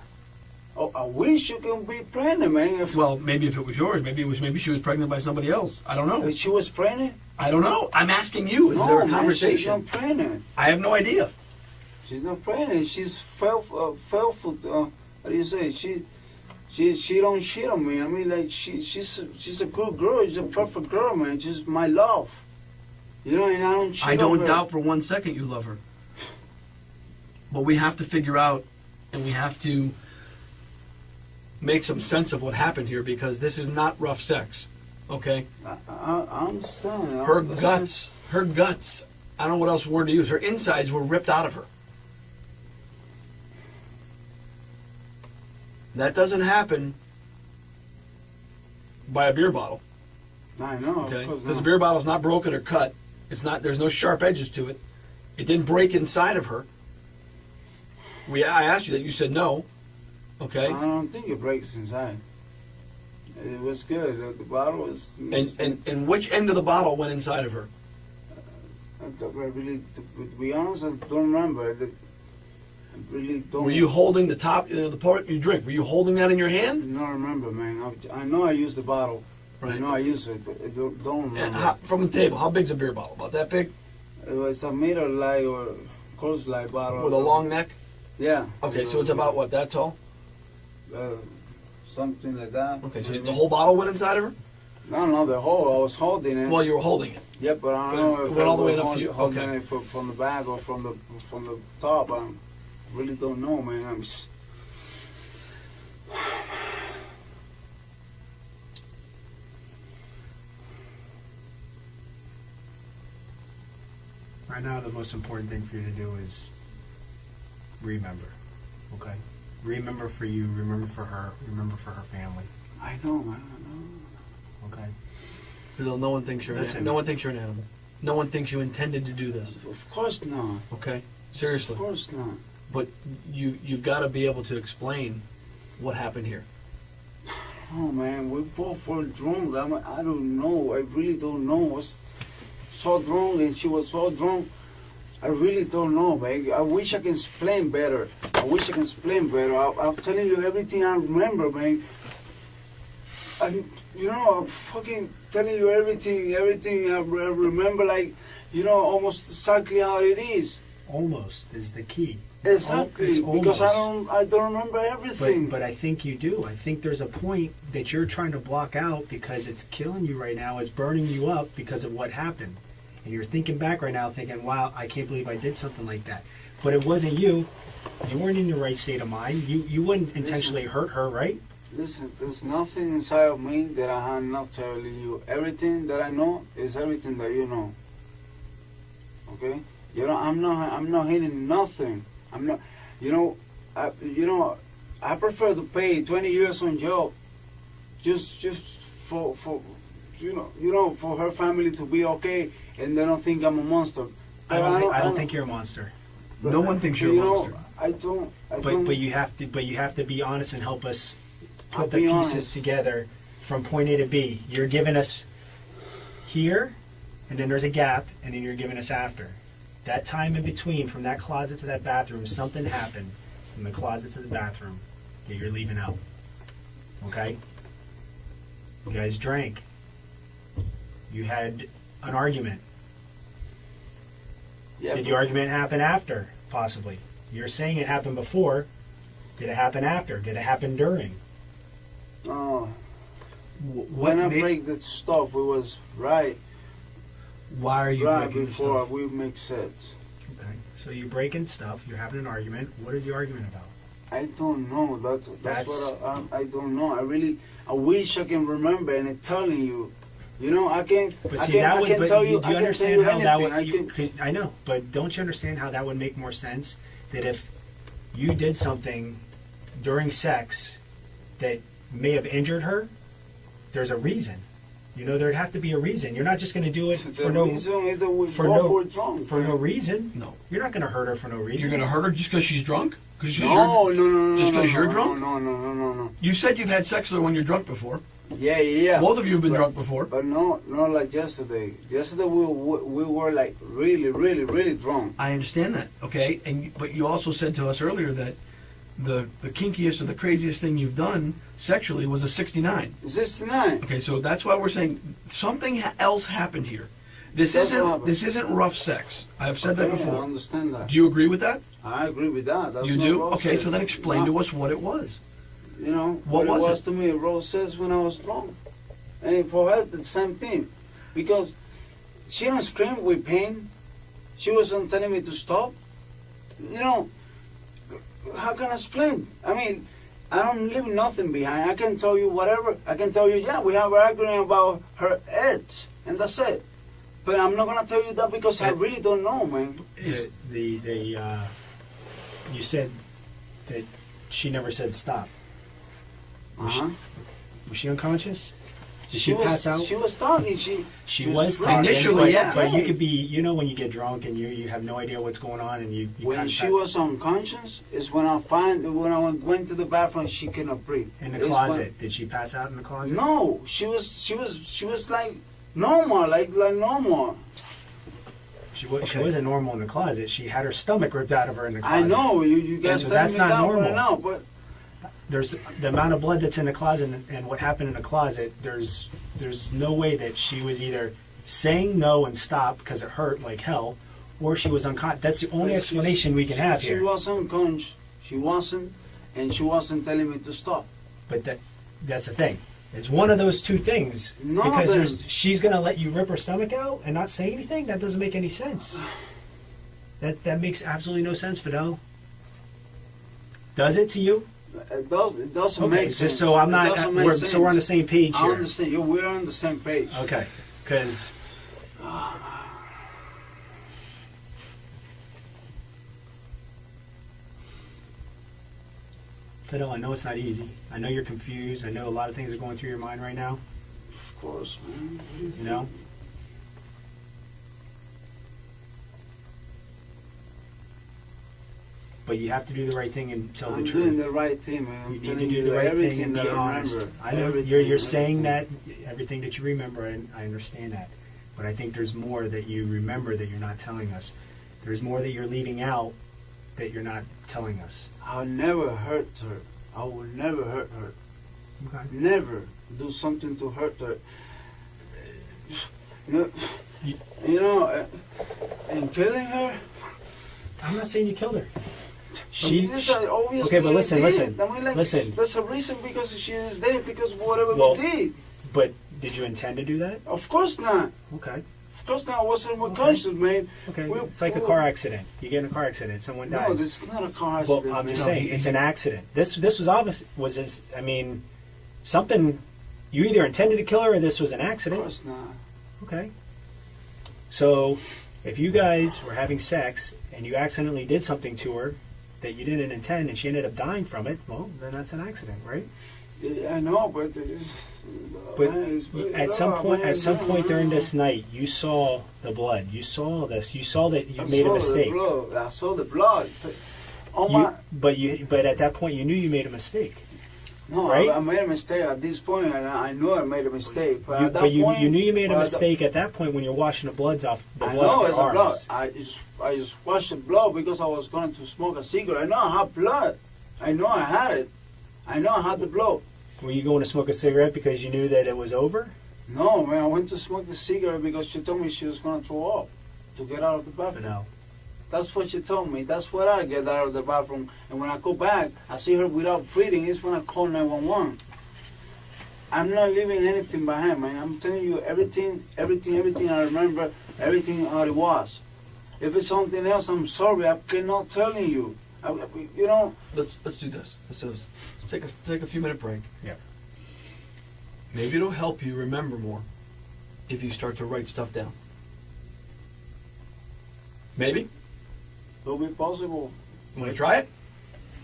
Oh, I wish you can be pregnant, man. Well, maybe if it was yours, maybe she was pregnant by somebody else. I don't know. If she was pregnant? I don't know. I'm asking you. Is No, there a man, conversation? she's not pregnant. I have no idea. She's not pregnant. She's how do you say? She don't cheat on me. I mean, like she's a good girl. She's a perfect girl, man. She's my love. You know, and I don't cheat I on don't her. doubt for 1 second you love her. But we have to figure out, and we have to make some sense of what happened here, because this is not rough sex, okay? I understand. I Her understand. guts, I don't know what else word to use, her insides were ripped out of her. That doesn't happen by a beer bottle, I know. okay? Of course Because the not. beer bottle's not broken or cut. It's not. There's no sharp edges to it. It didn't break inside of her. I asked you that. You said no. Okay. I don't think it breaks inside. It was good. The bottle was. And which end of the bottle went inside of her? I really, to be honest, I don't remember. I really don't. Were you holding the top, the part you drink? Were you holding that in your hand? I don't remember, man. I know I used the bottle. Right. I know I used it, but I don't And remember. from the table, how big's a beer bottle? About that big? It was a meter light or course light bottle. With a long neck? Yeah. Okay, so it's about what, that tall? Something like that. Okay, so the whole bottle went inside of her? No, the whole. I was holding it. Well, you were holding it. Yeah, but I don't But know it if went I all the way was up to you? holding Okay. it from the back or from the top. I really don't know, man. Right now, the most important thing for you to do is remember. Okay? Remember for you, remember for her, remember for her family. I know, man. I know. Okay? Fidel, no one thinks you're Listen. no one thinks you're an animal. No one thinks you intended to do this. Of course not. Okay? Seriously. Of course not. But you've got to be able to explain what happened here. Oh man, we both were drunk. I don't know. I really don't know. I was so drunk and she was so drunk. I really don't know, man. I wish I can explain better. I'm telling you everything I remember, man. I'm fucking telling you everything I remember, like, almost exactly how it is. Almost is the key. Exactly, It's because almost. I don't remember everything. But I think you do. I think there's a point that you're trying to block out because it's killing you right now. It's burning you up because of what happened. And you're thinking back right now thinking, wow, I can't believe I did something like that. But it wasn't you. You weren't in your right state of mind. You wouldn't intentionally hurt her, right? Listen, there's nothing inside of me that I am not telling you. Everything that I know is everything that you know. Okay? You know, I'm not hiding nothing. I'm not. I prefer to pay 20 years on jail, just for for her family to be okay, and they don't think I'm a monster. I don't think you're a monster. No one thinks you're a monster. I don't. But you have to be honest and help us put the I'll be pieces honest. together from point A to B. You're giving us here, and then there's a gap, and then you're giving us after. That time in between, from that closet to that bathroom, something happened from the closet to the bathroom that you're leaving out. Okay? You guys drank. You had an argument. Yeah, Did the argument happen after? Possibly. You're saying it happened before. Did it happen after? Did it happen during? When I break that stuff, it was right Why are you breaking before stuff? we make sense. Okay. So you're breaking stuff. You're having an argument. What is the argument about? I don't know. That's what I don't know. I wish I can remember and I'm telling you. You know, I can. But I see, can, that I would. can But tell do you. you I can tell understand you how that anything. would? I know, but don't you understand how that would make more sense? That if you did something during sex that may have injured her, there's a reason. You know, there'd have to be a reason. You're not just going to do it for no reason. No. You're not going to hurt her for no reason. You're going to hurt her just because she's drunk? No. Just 'cause you're drunk? No. You said you've had sex with her when you're drunk before. Yeah. Both of you have been drunk before. But no, like yesterday. Yesterday we were like really drunk. I understand that, okay? But you also said to us earlier that the kinkiest or the craziest thing you've done sexually was a 69. 69. Okay, so that's why we're saying something else happened here. This That's what isn't happened. this isn't rough sex. I've said that Okay, before. I understand that. Do you agree with that? I agree with that. That's You not do? rough Okay, sex. so then explain to us what it was. You know, What it was was it? to me, Rose says when I was drunk. And for her, the same thing. Because she don't scream with pain. She wasn't telling me to stop. You know, how can I explain? I mean, I don't leave nothing behind. I can tell you whatever. I can tell you, yeah, we have an argument about her edge. And that's it. But I'm not going to tell you that because I really don't know, man. You said that she never said stop. Uh-huh. Was she unconscious? Did she pass out? She was talking. She was talking. Initially, but, yeah. But you could be, you know, when you get drunk and you have no idea what's going on, and you When kind of she was unconscious is when I went to the bathroom. She cannot breathe. in the It's closet. Did she pass out in the when- closet? no, she was like normal, like normal. She Okay. wasn't normal in the closet. She had her stomach ripped out of her in the closet. I know you guys so telling that's me not that normal. right now, but There's the amount of blood that's in the closet and what happened in the closet. There's no way that she was either saying no and stop because it hurt like hell, or she was unconscious. That's the only explanation we can have she here. wasn't unconscious. She wasn't, and she wasn't telling me to stop. But that's the thing. It's one of those two things. No, because then- she's going to let you rip her stomach out and not say anything? That doesn't make any sense. That makes absolutely no sense, Fidel. Does it to you? It doesn't Okay, make sense. so I'm It not. doesn't make We're, so we're on the sense. same page I here. understand. We're on the same page. Okay, because Fidel, I know it's not easy. I know you're confused. I know a lot of things are going through your mind right now. Of course, man. You know. But you have to do the right thing and tell I'm the doing truth. the right thing, man. I'm You need telling to do you the right thing everything and be that I honest. remember. I know Everything, you're saying everything. that everything that you remember, and I understand that. But I think there's more that you remember that you're not telling us. There's more that you're leaving out that you're not telling us. I'll never hurt her. I will never hurt her. Okay. Never do something to hurt her. And killing her. I'm not saying you killed her. Obviously okay, but listen, did. listen, I mean, listen. That's a reason because she is dead because of whatever Well- we did. But did you intend to do that? Of course not. Okay. Of course not. I wasn't conscious, man. Okay, it's like a car accident. You get in a car accident, someone dies. No, this is not a car accident. Well, I'm just man. saying, it's an accident. This was obvious. I mean, something. You either intended to kill her, or this was an Of accident. course not. Okay. So, if you guys were having sex and you accidentally did something to her that you didn't intend, and she ended up dying from it, well, then that's an accident, right? Yeah, I know, but it's, But man, it's really at some rough, point, man. at some point during this night, you saw the blood. You saw this. You saw that you made a mistake. I saw the blood. But, But at that point, you knew you made a mistake. no, right? I made a mistake at this point, and I knew I made a mistake. But You, at that but you, point, you knew you made a but mistake at that point when you're washing the bloods off the I blood know off it's your a blood. arms. I just washed the blood because I was going to smoke a cigarette. I know I had blood. I know I had it. I know I had the blood. Were you going to smoke a cigarette because you knew that it was over? No, man, I went to smoke the cigarette because she told me she was going to throw up to get out of the bathroom. No. That's what she told me. That's what I get out of the bathroom. And when I go back, I see her without breathing. It's when I call 911. I'm not leaving anything behind, man. I'm telling you everything I remember, everything how it was. If it's something else, I'm sorry. I cannot tell you. You know. Let's do this. Let's take a few minute break. Yeah. Maybe it'll help you remember more if you start to write stuff down. Maybe. It'll be possible. You want to try it?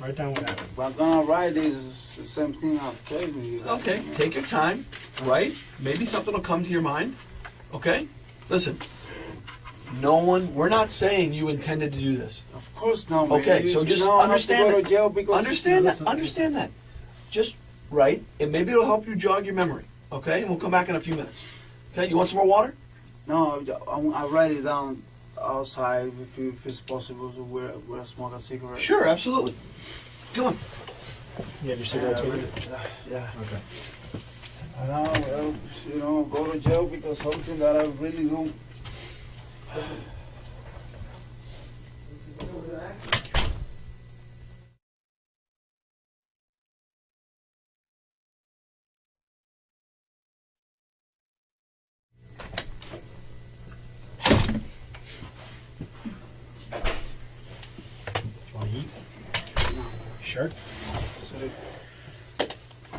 Write down what happened. But I'm gonna write this the same thing I'm telling you. Okay. Take your time. Write. Maybe something will come to your mind. Okay. Listen. We're not saying you intended to do this. Of course not, man. Okay, so just I have to go understand to jail because Understand that. Understand that. Just write, and maybe it'll help you jog your memory. Okay, and we'll come back in a few minutes. Okay, you want some more water? No, I write it down outside if it's possible to where I smoke a cigarette. Sure, absolutely. Come on. You have your cigarettes with you? Yeah. Okay. And I'll, go to jail because something that I really don't. Want to eat? No. Sure. So,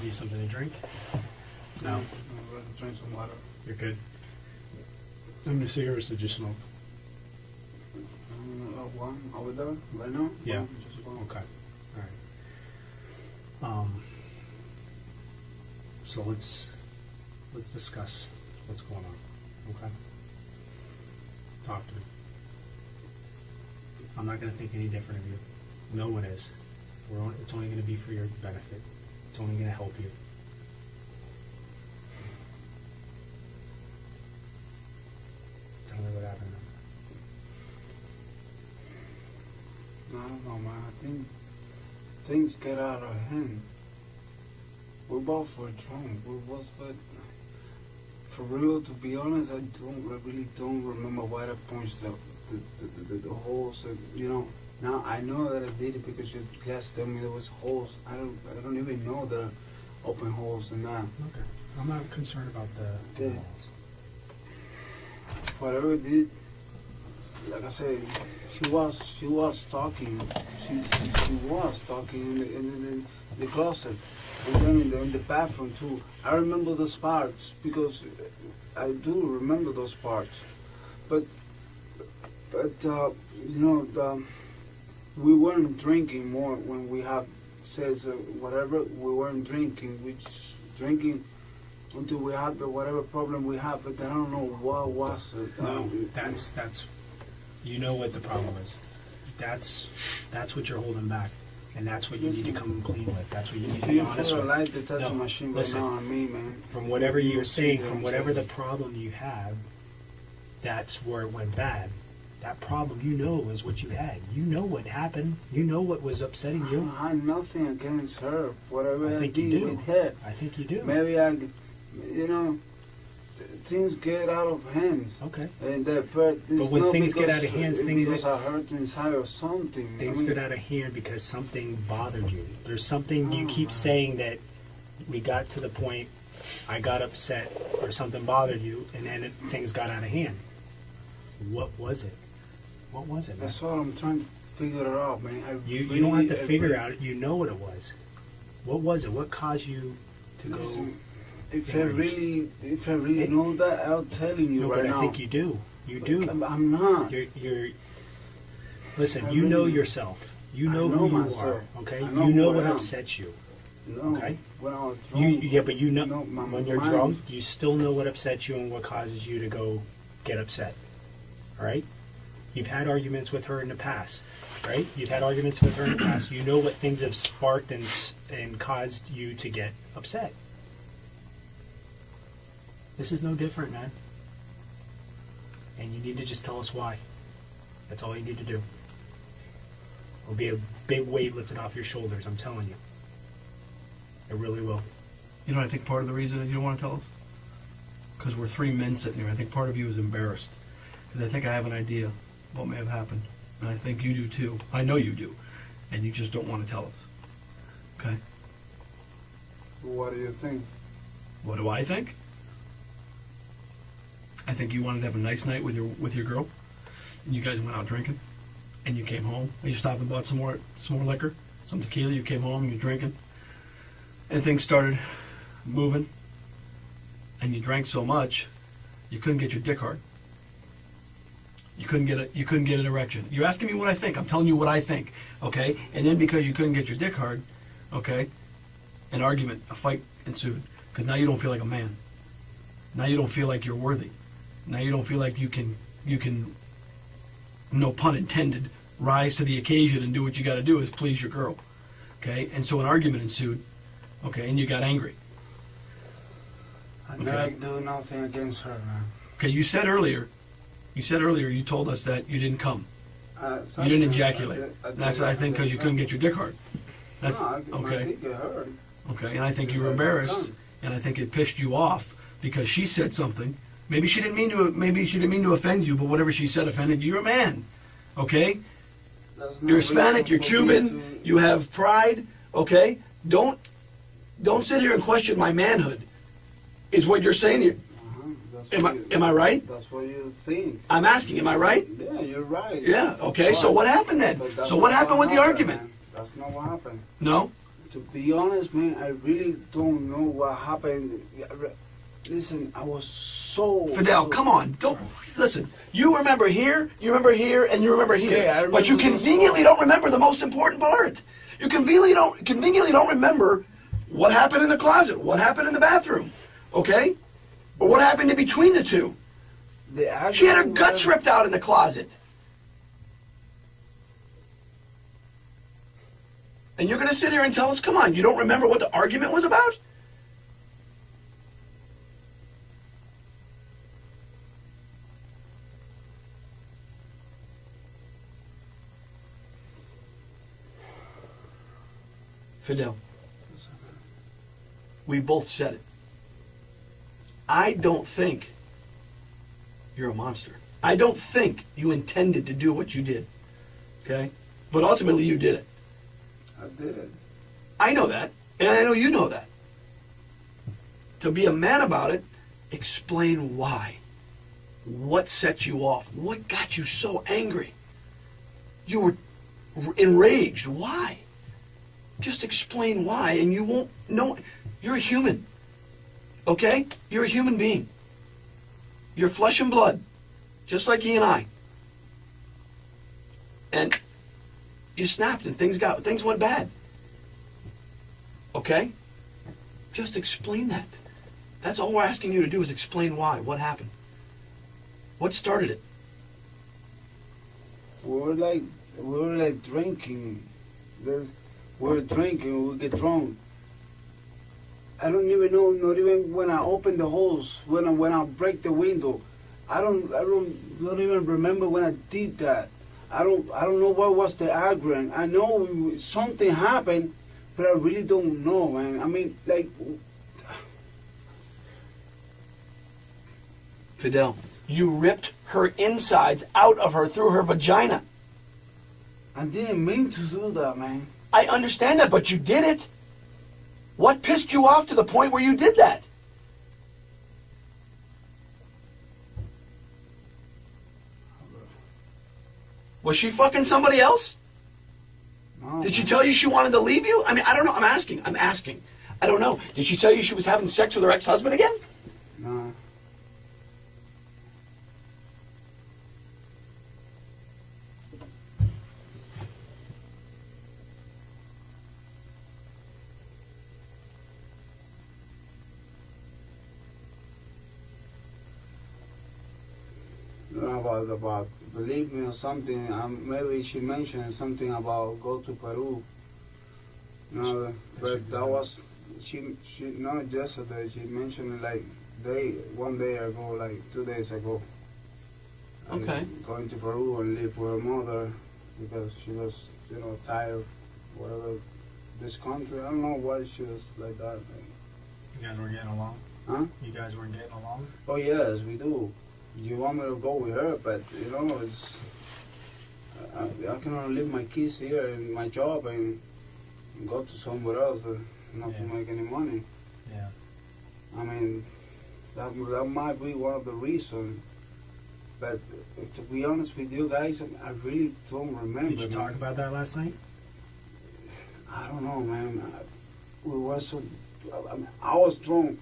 Need something to drink? No. I'm going to drink some water. You're good. How many cigarettes did you smoke? One over there, right now? Yeah. One, just one. Okay. All right. So let's discuss what's going on. Okay. Talk to me. I'm not going to think any different of you. No one is. It's only going to be for your benefit. It's only going to help you. Tell me what happened. I don't know, man. I think things get out of hand. We both were drunk. But for real, to be honest, I really don't remember why I punched the holes. Now I know that I did it because you guys told me there was holes. I don't even know the open holes in that. Okay. I'm not concerned about the Okay. walls. Whatever it did, like I said, she was talking. She was talking in the closet, and then in the bathroom too. I remember those parts because I do remember those parts. But we weren't drinking more when we have says whatever. We weren't drinking. We just drinking until we had the whatever problem we have. But I don't know what was it. No, that's you know what the problem is. That's what you're holding back, and that's what you need to come clean with. That's what you need If to be you honest put a with. light detector machine right listen. now on me, man. From whatever you're saying, what from I'm whatever the saying. problem you have, that's where it went bad. That problem, you know, is what you had. You know what happened. You know what was upsetting you. I had nothing against her. Whatever I I think did you do. with her. I think you do. Maybe things get out of hands. Okay. And but when things get out of hands, because I hurt inside or something. Things get out of hand because something bothered you. There's something you keep saying that we got to the point I got upset or something bothered you, and then things got out of hand. What was it? What was it, man? That's what I'm trying to figure it out, man. You don't have to figure out. You know what it was. What was it? What caused you to go? Listen, if I really know that, I'll tell you No, right but now. I think you do. You do. I'm not. You're. Listen. I You know really- yourself. You know I know who you myself. are. Okay. I know You know who I what am. upsets you. No, Okay. when I was drunk, Yeah, but you know my when you're mind drunk, was- you still know what upsets you and what causes you to go get upset. All right. You've had arguments with her in the past, right? You've had arguments with her in the past. You know what things have sparked and caused you to get upset. This is no different, man. And you need to just tell us why. That's all you need to do. It'll be a big weight lifted off your shoulders, I'm telling you. It really will. You know, I think part of the reason is you don't want to tell us? Because we're three men sitting here. I think part of you is embarrassed. Because I think I have an idea what may have happened. And I think you do too. I know you do. And you just don't want to tell us. Okay? What do you think? What do I think? I think you wanted to have a nice night with your girl. And you guys went out drinking. And you came home. And you stopped and bought some more liquor. Some tequila. You came home and you're drinking. And things started moving. And you drank so much, you couldn't get your dick hard. You couldn't get an erection. You're asking me what I think. I'm telling you what I think, okay? And then because you couldn't get your dick hard, okay, an argument, a fight ensued. Because now you don't feel like a man. Now you don't feel like you're worthy. Now you don't feel like you can, no pun intended, rise to the occasion and do what you got to do is please your girl, okay? And so an argument ensued, okay, and you got angry. I Okay. never do nothing against her, man. Okay, you said earlier, you told us that you didn't come. You didn't ejaculate. And I said, I think because you couldn't get your dick hard. That's My okay. dick get hurt. Okay, and I think you were embarrassed, and I think it pissed you off because she said something. Maybe she didn't mean to offend you, but whatever she said offended you. You're a man, okay? That's no You're Hispanic. You're reason for me Cuban. to- You have pride, okay? Don't sit here and question my manhood. Is what you're saying here? That's Am what I right? That's what you think. I'm asking. Am I right? Yeah, you're right. Yeah. Okay. So Right. what happened then? But that's So what not happened with the happened, argument? man. That's not what happened. No. To be honest, man, I really don't know what happened. Listen, I was so... Fidel, come on. Don't listen. You remember here, and you remember here. Yeah, I but you remember conveniently don't remember the most important part. You conveniently don't remember what happened in the closet, what happened in the bathroom, okay? Or what happened in between the two. She had her guts ripped out in the closet. And you're going to sit here and tell us, come on, you don't remember what the argument was about? Fidel, we both said it. I don't think you're a monster. I don't think you intended to do what you did. Okay? But ultimately you did it. I did it. I know that, and I know you know that. To be a man about it, explain why. What set you off? What got you so angry? You were enraged. Why? Just explain why, and you won't know. You're a human. Okay? You're a human being. You're flesh and blood, just like he and I. And you snapped, and things went bad. Okay? Just explain that. That's all we're asking you to do is explain why. What happened? What started it? We were like drinking. We were drinking. We get drunk. I don't even know. Not even when I open the hose. When I break the window. I don't even remember when I did that. I don't know what was the argument. I know something happened, but I really don't know, man. I mean, like. Fidel, you ripped her insides out of her through her vagina. I didn't mean to do that, man. I understand that, but you did it. What pissed you off to the point where you did that? Was she fucking somebody else? No. Did she tell you she wanted to leave you? I mean, I don't know. I'm asking. I don't know. Did she tell you she was having sex with her ex-husband again? No. About believe me or something. Maybe she mentioned something about go to Peru. No, but that was she not yesterday. She mentioned it like one day ago, like 2 days ago. Okay. Going to Peru and live with her mother because she was tired, whatever. This country, I don't know why she was like that. You guys weren't getting along? Huh? You guys weren't getting along? Oh yes, we do. You want me to go with her, but it's I cannot leave my kids here and my job and go to somewhere else not to make any money. Yeah. I mean, that might be one of the reasons. But to be honest with you guys, I really don't remember. Did you talk about that last night? I don't know, man. We were so. I was drunk.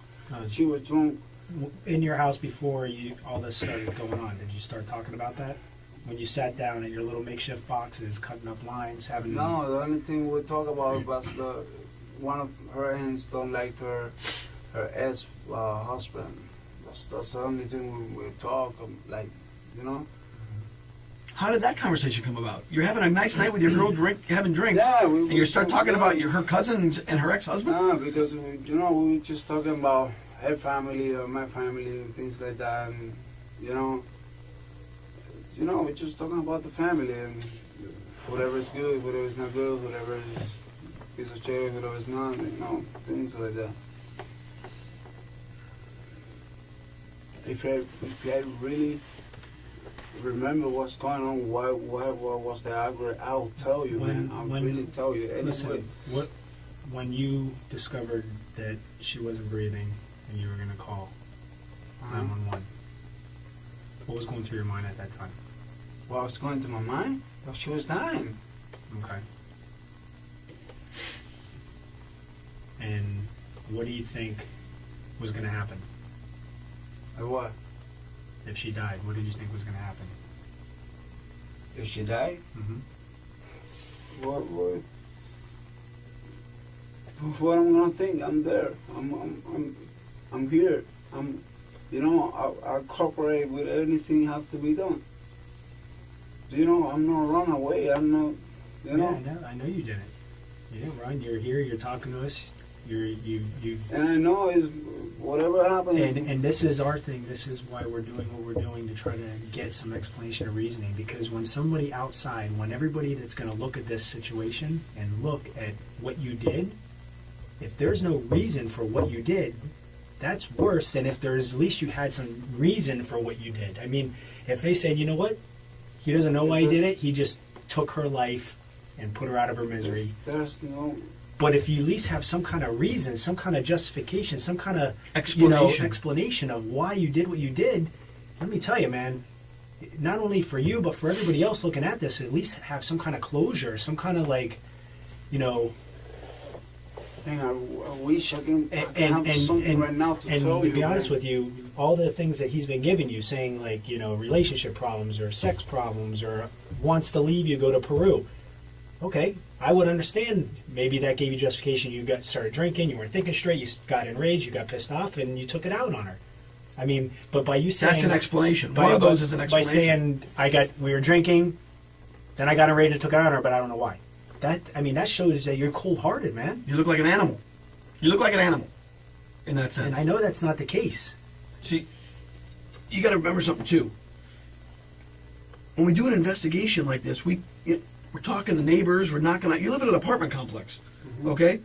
She was drunk. In your house before all this started going on, did you start talking about that? When you sat down at your little makeshift boxes, cutting up lines, having... No, the only thing we talk about was one of her aunts don't like her ex-husband. That's the only thing we talk, How did that conversation come about? You're having a nice night with your girl, having drinks, Yeah, and you start talking about her cousins and her ex-husband? No, because we were just talking about her family or my family and things like that, and we're just talking about the family and whatever is good, whatever is not good, whatever is piece of shit, whatever is not, things like that. If I really remember what's going on, what was the argument, I'll tell you, man. I'll really tell you. Listen, when you discovered that she wasn't breathing and you were going to call 911, what was going through your mind at that time? What was going through my mind? Well, she was dying. Okay. And what do you think was going to happen? What? If she died, what did you think was going to happen? If she died? Mm-hmm. What I'm gonna think? I'm there. I'm here. I'll cooperate with anything has to be done. I'm not run away. I'm not. Yeah, I know you didn't. You didn't run. You're here. You're talking to us. You've. And I know is whatever happened. And this is our thing. This is why we're doing what we're doing, to try to get some explanation or reasoning. Because when somebody outside, when everybody that's going to look at this situation and look at what you did, if there's no reason for what you did, that's worse than if there's at least you had some reason for what you did. I mean, if they said, you know what, he doesn't know why he did it, he just took her life and put her out of her misery. There's no. But if you at least have some kind of reason, some kind of justification, some kind of explanation of why you did what you did, let me tell you, man, not only for you, but for everybody else looking at this, at least have some kind of closure, some kind of I wish I can have something right now to tell you. And to be honest with you, all the things that he's been giving you, saying relationship problems or sex problems or wants to leave you, go to Peru. Okay, I would understand. Maybe that gave you justification. You started drinking, you weren't thinking straight, you got enraged, you got pissed off, and you took it out on her. I mean, but by you saying... That's an explanation. One of those is an explanation. By saying, we were drinking, then I got enraged and took it out on her, but I don't know why. That shows that you're cold-hearted, man. You look like an animal. You look like an animal, in that sense. And I know that's not the case. See, you got to remember something, too. When we do an investigation like this, we're talking to neighbors, we're knocking out... You live in an apartment complex, okay?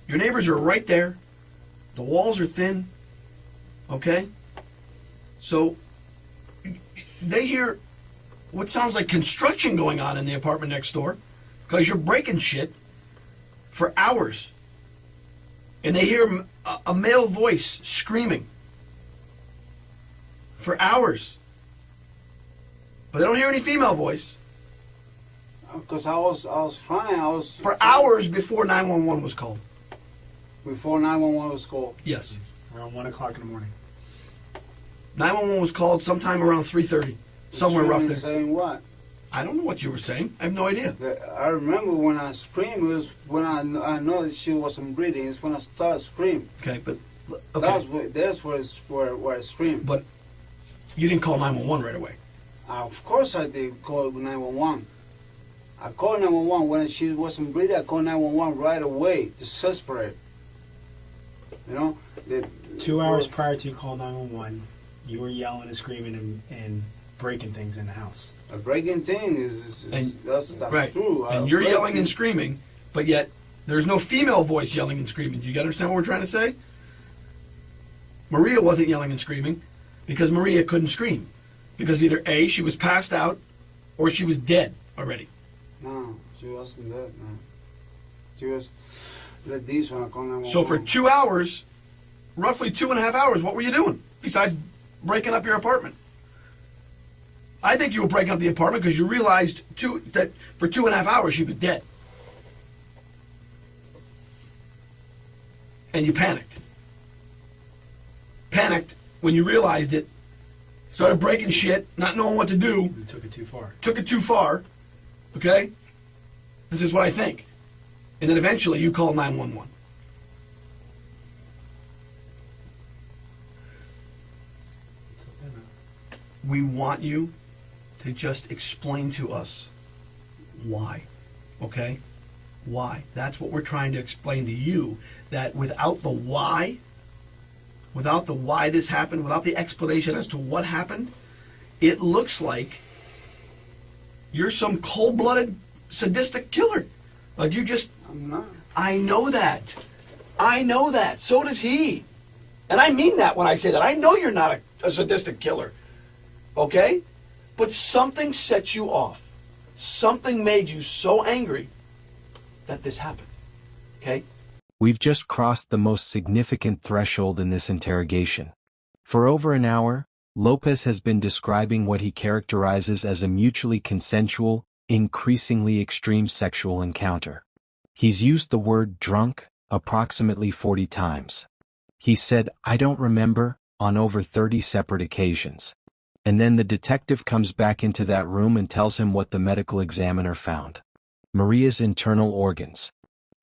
Your neighbors are right there. The walls are thin, okay? So, they hear what sounds like construction going on in the apartment next door, because you're breaking shit for hours. And they hear a male voice screaming for hours. But they don't hear any female voice. Because I was trying. I was For hours before 911 was called. before 911 was called. Yes. Around 1 o'clock in the morning. 911 was called sometime around 3:30, somewhere rough there. Saying what? I don't know what you were saying. I have no idea. I remember when I screamed. It was when I know that she wasn't breathing. It's when I started screaming. Okay, but okay. That's where I screamed. But you didn't call 911 right away. Of course I did call 911. I called 911 when she wasn't breathing. I called 911 right away, desperate. You know. 2 hours prior to you call 911, you were yelling and screaming and breaking things in the house. A breaking thing that's Right. true. And you're yelling and screaming, but yet there's no female voice yelling and screaming. Do you understand what we're trying to say? Maria wasn't yelling and screaming because Maria couldn't scream. Because either A, she was passed out, or she was dead already. No, she wasn't dead, man. She was like this when I called 911. So for 2 hours, roughly 2.5 hours, what were you doing besides breaking up your apartment? I think you were breaking up the apartment because you realized that for 2.5 hours she was dead. And you panicked. Panicked when you realized it, started breaking shit, not knowing what to do. You took it too far. Took it too far, okay? This is what I think. And then eventually you call 911. We want you to just explain to us why, okay? Why? That's what we're trying to explain to you, that without the why this happened, without the explanation as to what happened, it looks like you're some cold-blooded, sadistic killer. Like you just... I'm not. I know that. I know that. So does he. And I mean that when I say that. I know you're not a sadistic killer. Okay? But something set you off. Something made you so angry that this happened. Okay? We've just crossed the most significant threshold in this interrogation. For over an hour, Lopez has been describing what he characterizes as a mutually consensual, increasingly extreme sexual encounter. He's used the word drunk approximately 40 times. He said, "I don't remember," on over 30 separate occasions. And then the detective comes back into that room and tells him what the medical examiner found. Maria's internal organs.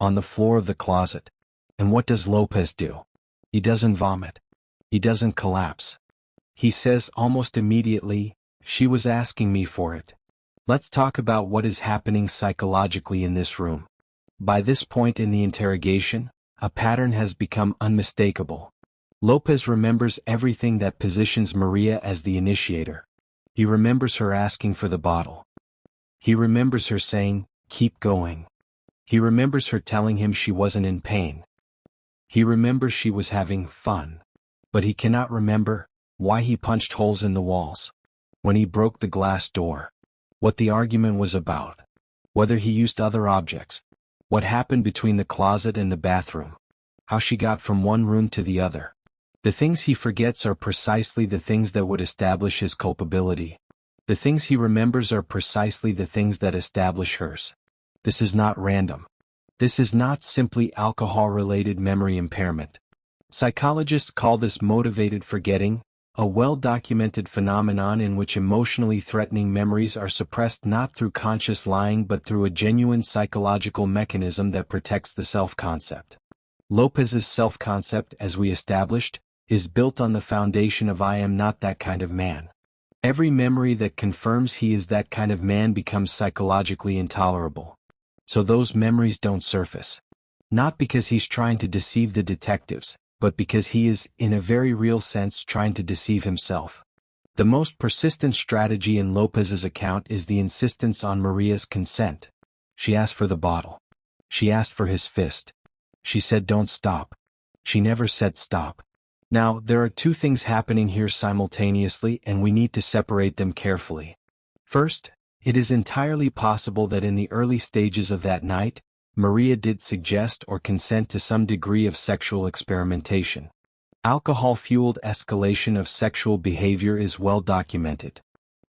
On the floor of the closet. And what does Lopez do? He doesn't vomit. He doesn't collapse. He says almost immediately, "She was asking me for it." Let's talk about what is happening psychologically in this room. By this point in the interrogation, a pattern has become unmistakable. Lopez remembers everything that positions Maria as the initiator. He remembers her asking for the bottle. He remembers her saying, "Keep going." He remembers her telling him she wasn't in pain. He remembers she was having fun. But he cannot remember why he punched holes in the walls, when he broke the glass door, what the argument was about, whether he used other objects, what happened between the closet and the bathroom, how she got from one room to the other. The things he forgets are precisely the things that would establish his culpability. The things he remembers are precisely the things that establish hers. This is not random. This is not simply alcohol-related memory impairment. Psychologists call this motivated forgetting, a well-documented phenomenon in which emotionally threatening memories are suppressed not through conscious lying but through a genuine psychological mechanism that protects the self-concept. Lopez's self-concept, as we established, is built on the foundation of "I am not that kind of man." Every memory that confirms he is that kind of man becomes psychologically intolerable. So those memories don't surface. Not because he's trying to deceive the detectives, but because he is, in a very real sense, trying to deceive himself. The most persistent strategy in Lopez's account is the insistence on Maria's consent. She asked for the bottle. She asked for his fist. She said don't stop. She never said stop. Now, there are two things happening here simultaneously and we need to separate them carefully. First, it is entirely possible that in the early stages of that night, Maria did suggest or consent to some degree of sexual experimentation. Alcohol-fueled escalation of sexual behavior is well documented.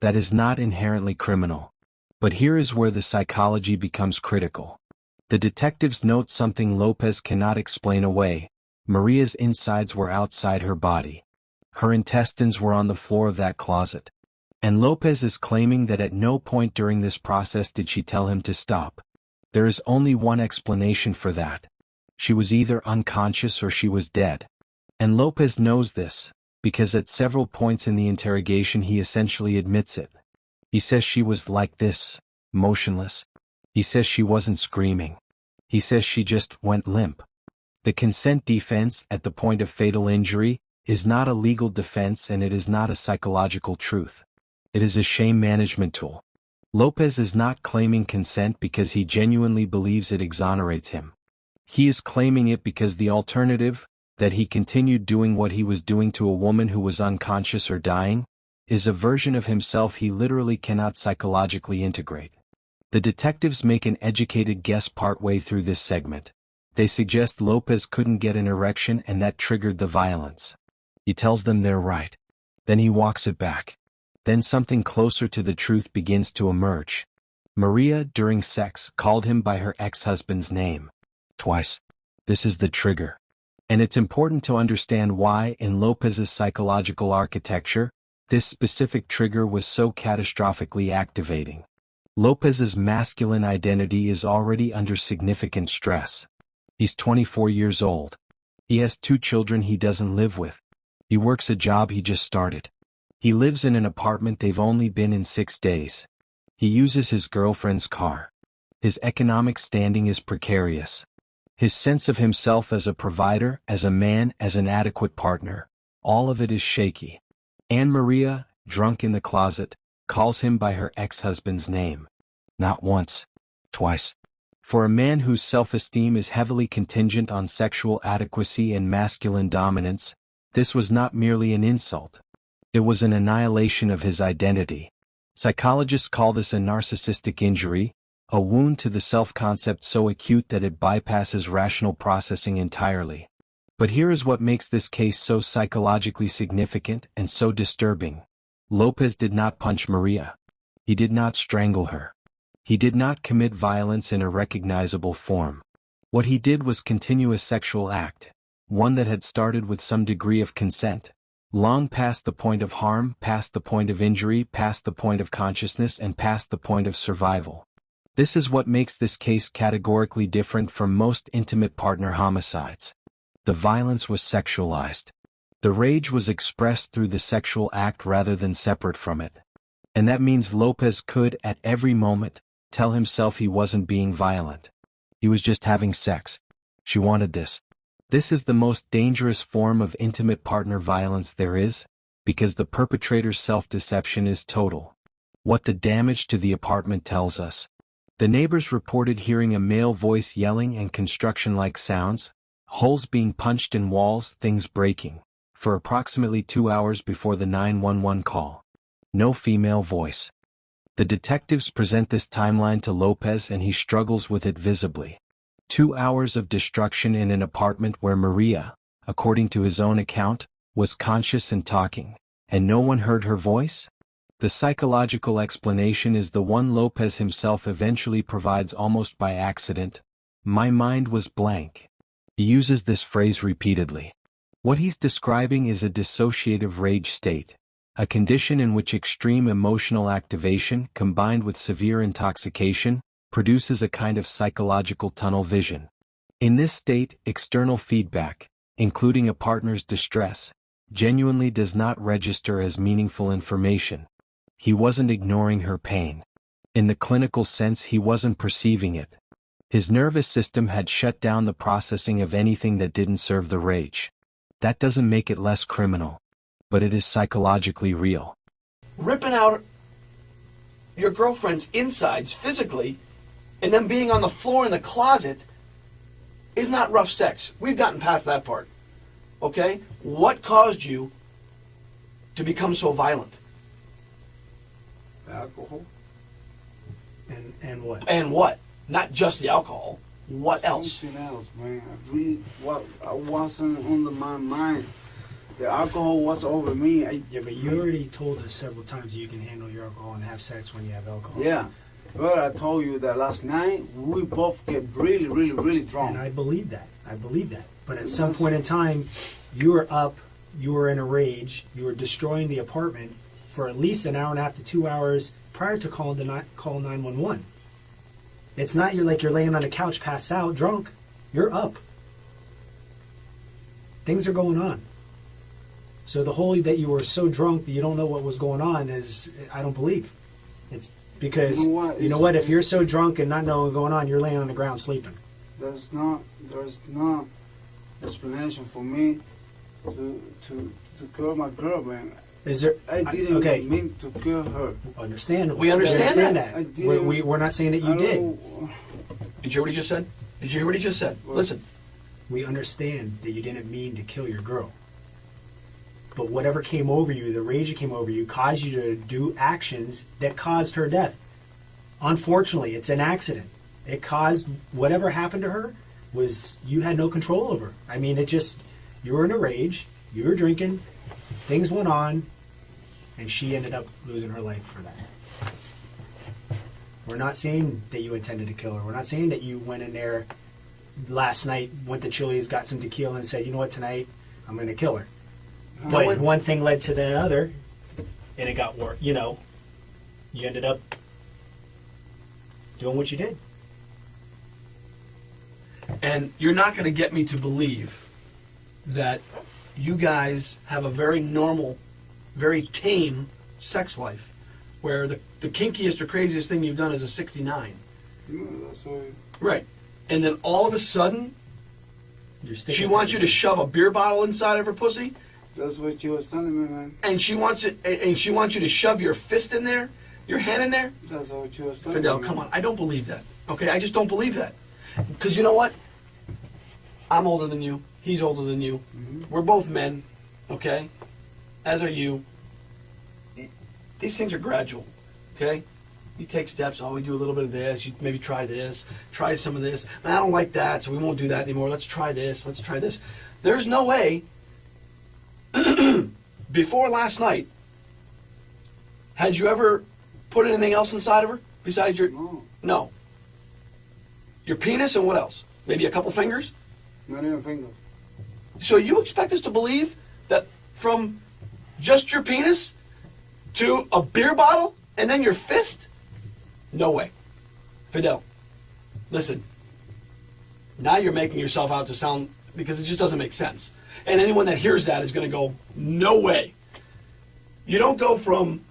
That is not inherently criminal. But here is where the psychology becomes critical. The detectives note something Lopez cannot explain away. Maria's insides were outside her body. Her intestines were on the floor of that closet. And Lopez is claiming that at no point during this process did she tell him to stop. There is only one explanation for that. She was either unconscious or she was dead. And Lopez knows this, because at several points in the interrogation he essentially admits it. He says she was like this, motionless. He says she wasn't screaming. He says she just went limp. The consent defense at the point of fatal injury is not a legal defense, and it is not a psychological truth. It is a shame management tool. Lopez is not claiming consent because he genuinely believes it exonerates him. He is claiming it because the alternative, that he continued doing what he was doing to a woman who was unconscious or dying, is a version of himself he literally cannot psychologically integrate. The detectives make an educated guess partway through this segment. They suggest Lopez couldn't get an erection and that triggered the violence. He tells them they're right. Then he walks it back. Then something closer to the truth begins to emerge. Maria, during sex, called him by her ex-husband's name. Twice. This is the trigger. And it's important to understand why, in Lopez's psychological architecture, this specific trigger was so catastrophically activating. Lopez's masculine identity is already under significant stress. He's 24 years old. He has 2 children he doesn't live with. He works a job he just started. He lives in an apartment they've only been in 6 days. He uses his girlfriend's car. His economic standing is precarious. His sense of himself as a provider, as a man, as an adequate partner, all of it is shaky. And Maria, drunk in the closet, calls him by her ex-husband's name. Not once, twice. For a man whose self-esteem is heavily contingent on sexual adequacy and masculine dominance, this was not merely an insult. It was an annihilation of his identity. Psychologists call this a narcissistic injury, a wound to the self-concept so acute that it bypasses rational processing entirely. But here is what makes this case so psychologically significant and so disturbing. Lopez did not punch Maria. He did not strangle her. He did not commit violence in a recognizable form. What he did was continue a sexual act, one that had started with some degree of consent, long past the point of harm, past the point of injury, past the point of consciousness, and past the point of survival. This is what makes this case categorically different from most intimate partner homicides. The violence was sexualized. The rage was expressed through the sexual act rather than separate from it. And that means Lopez could, at every moment, tell himself he wasn't being violent. He was just having sex. She wanted this. This is the most dangerous form of intimate partner violence there is, because the perpetrator's self-deception is total. What the damage to the apartment tells us. The neighbors reported hearing a male voice yelling and construction-like sounds, holes being punched in walls, things breaking, for approximately 2 hours before the 911 call. No female voice. The detectives present this timeline to Lopez and he struggles with it visibly. 2 hours of destruction in an apartment where Maria, according to his own account, was conscious and talking, and no one heard her voice? The psychological explanation is the one Lopez himself eventually provides almost by accident. My mind was blank. He uses this phrase repeatedly. What he's describing is a dissociative rage state, a condition in which extreme emotional activation combined with severe intoxication produces a kind of psychological tunnel vision. In this state, external feedback, including a partner's distress, genuinely does not register as meaningful information. He wasn't ignoring her pain. In the clinical sense, he wasn't perceiving it. His nervous system had shut down the processing of anything that didn't serve the rage. That doesn't make it less criminal, but it is psychologically real. Ripping out your girlfriend's insides physically and then being on the floor in the closet is not rough sex. We've gotten past that part. Okay? What caused you to become so violent? Alcohol. And what? And what? Not just the alcohol. What else? Something else, man. I wasn't under my mind. The alcohol was over me. Yeah, but you already told us several times you can handle your alcohol and have sex when you have alcohol. Yeah. Well, I told you that last night we both get really, really, really drunk. And I believe that. I believe that. But at some point in time, you were up, you were in a rage, you were destroying the apartment for at least an hour and a half to 2 hours prior to call 911. It's not you're laying on a couch passed out drunk. You're up. Things are going on. So the whole that you were so drunk that you don't know what was going on is, I don't believe. It's because, you know what, if you're so drunk and not knowing what's going on, you're laying on the ground sleeping. There's not explanation for me to kill my girl, man. Is there? I didn't mean to kill her. Understandable. We understand that. We're not saying that you did. Did you hear what he just said? Did you hear what he just said? Listen. We understand that you didn't mean to kill your girl. But whatever came over you, the rage that came over you, caused you to do actions that caused her death. Unfortunately, it's an accident. It caused whatever happened to her was you had no control over. I mean, you were in a rage, you were drinking, things went on, and she ended up losing her life for that. We're not saying that you intended to kill her. We're not saying that you went in there last night, went to Chili's, got some tequila, and said, you know what, tonight I'm going to kill her. But one thing led to the other, and it got worse. You know, you ended up doing what you did. And you're not going to get me to believe that you guys have a very normal, very tame sex life, where the kinkiest or craziest thing you've done is a 69. That's why. Right. And then all of a sudden, she wants you to shove a beer bottle inside of her pussy. That's what you was telling me, man. And she wants it, and she wants you to shove your fist in there, your hand in there. That's what you was telling Fidel, me. come on, I don't believe that. Okay, I just don't believe that. Because you know what? I'm older than you. He's older than you. Mm-hmm. We're both men. Okay, as are you. These things are gradual. Okay, you take steps. Oh, we do a little bit of this. You maybe try this. Try some of this. I don't like that, so we won't do that anymore. Let's try this. Let's try this. There's no way. Before last night, had you ever put anything else inside of her besides your? No. Your penis and what else? Maybe a couple fingers? Not even fingers. So you expect us to believe that from just your penis to a beer bottle and then your fist? No way. Fidel, listen. Now you're making yourself out to sound, because it just doesn't make sense. And anyone that hears that is going to go, no way. You don't go from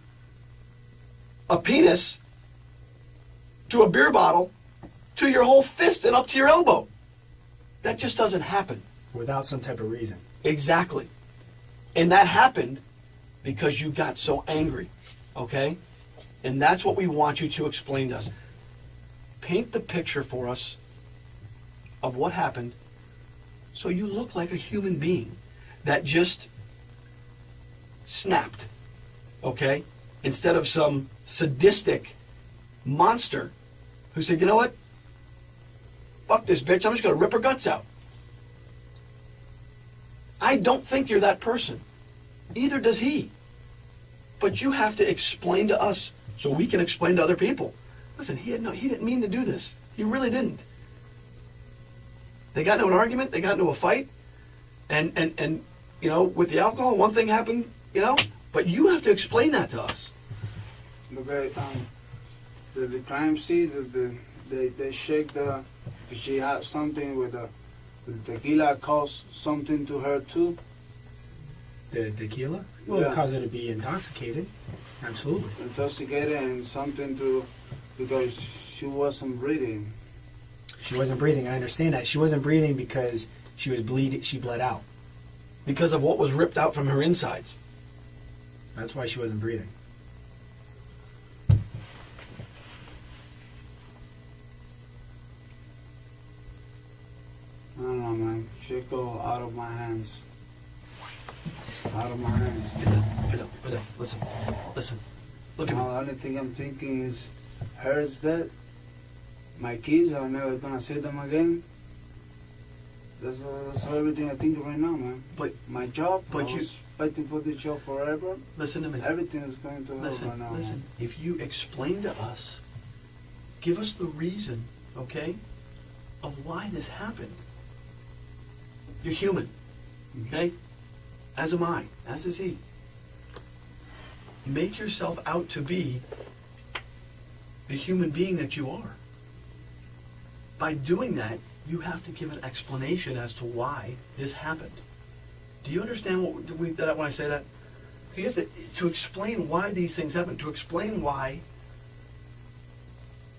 a penis to a beer bottle to your whole fist and up to your elbow. That just doesn't happen. Without some type of reason. Exactly. And that happened because you got so angry. Okay? And that's what we want you to explain to us. Paint the picture for us of what happened so you look like a human being that just snapped. Okay? Instead of some sadistic monster who said, you know what? Fuck this bitch, I'm just going to rip her guts out. I don't think you're that person. Either does he. But you have to explain to us so we can explain to other people. Listen, he didn't mean to do this. He really didn't. They got into an argument, they got into a fight, and you know, with the alcohol, one thing happened, you know, but you have to explain that to us. Okay, the crime scene, they shake the. She had something with the tequila caused something to her too. The tequila? Well, Yeah. it caused her to be intoxicated. Absolutely. Intoxicated and something to, because she wasn't breathing. She wasn't breathing. I understand that. She wasn't breathing because she was bleeding. She bled out. Because of what was ripped out from her insides. That's why she wasn't breathing. I don't know, man. She go out of my hands. Out of my hands. Fidel, listen. Look at me. The only thing I'm thinking is, her is dead. My kids are never gonna see them again. That's everything I think right now, man. But my job, but I you- was fighting for this job forever. Listen to me. Everything is going to hell right now. Listen. If you explain to us Give us the reason, okay, of why this happened. You're human, okay? As am I, as is he. Make yourself out to be the human being that you are. By doing that, you have to give an explanation as to why this happened. Do you understand when I say that? You have to explain why these things happen, to explain why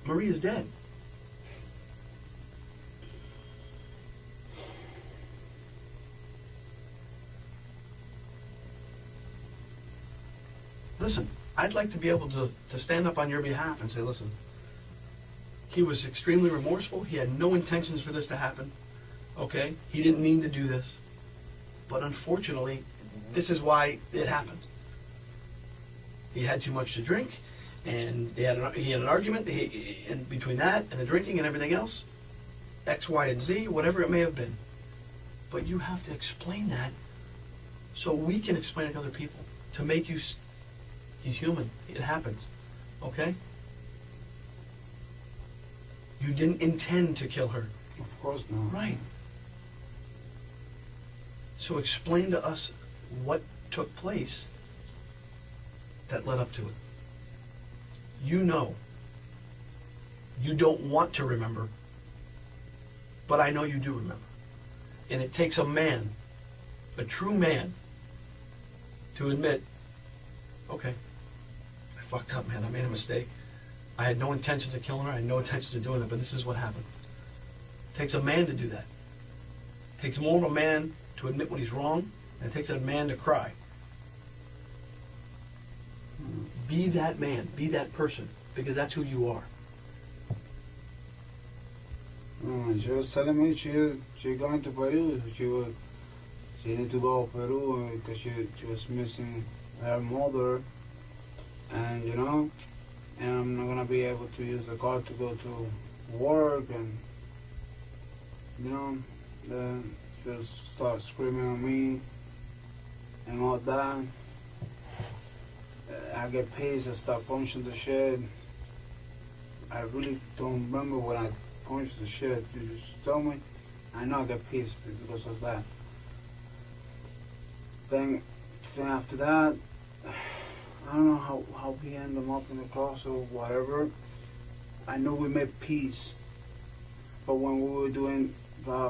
Maria's dead. Listen, I'd like to be able to stand up on your behalf and say, listen, he was extremely remorseful. He had no intentions for this to happen. Okay? He didn't mean to do this. But unfortunately, this is why it happened. He had too much to drink, and he had an argument and between that and the drinking and everything else, X, Y, and Z, whatever it may have been. But you have to explain that so we can explain it to other people, to make you, he's human. It happens. Okay? You didn't intend to kill her. Of course not. Right. So explain to us what took place that led up to it. You know. You don't want to remember, but I know you do remember. And it takes a man, a true man, to admit, okay, I fucked up, man. I made a mistake. I had no intention of killing her. I had no intention of doing it, but this is what happened. It takes a man to do that. It takes more of a man to admit when he's wrong, and it takes a man to cry. Be that man. Be that person, because that's who you are. She was telling me she going to Peru. She needed to go to Peru because she was missing her mother, and and I'm not gonna be able to use the car to go to work, and then she just start screaming at me and all that. I get pissed. I start punching the shed. I really don't remember when I punched the shed. You just tell me. I know I get pissed because of that. Then after that, I don't know how we end them up in the cross or whatever. I know we made peace, but when we were doing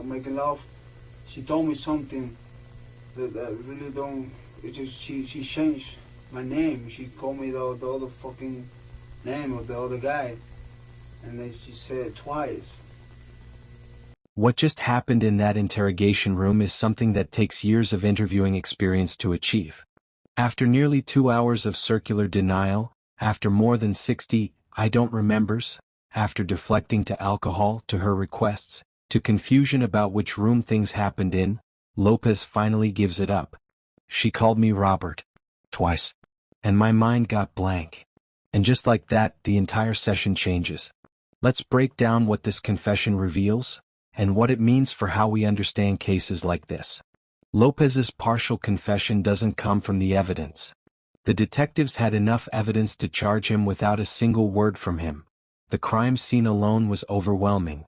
making love, she told me something that really don't. It just she changed my name. She called me the other fucking name of the other guy, and then she said it twice. What just happened in that interrogation room is something that takes years of interviewing experience to achieve. After nearly 2 hours of circular denial, after more than 60 "I don't remembers," after deflecting to alcohol, to her requests, to confusion about which room things happened in, Lopez finally gives it up. She called me Robert. Twice. And my mind got blank. And just like that, the entire session changes. Let's break down what this confession reveals, and what it means for how we understand cases like this. Lopez's partial confession doesn't come from the evidence. The detectives had enough evidence to charge him without a single word from him. The crime scene alone was overwhelming.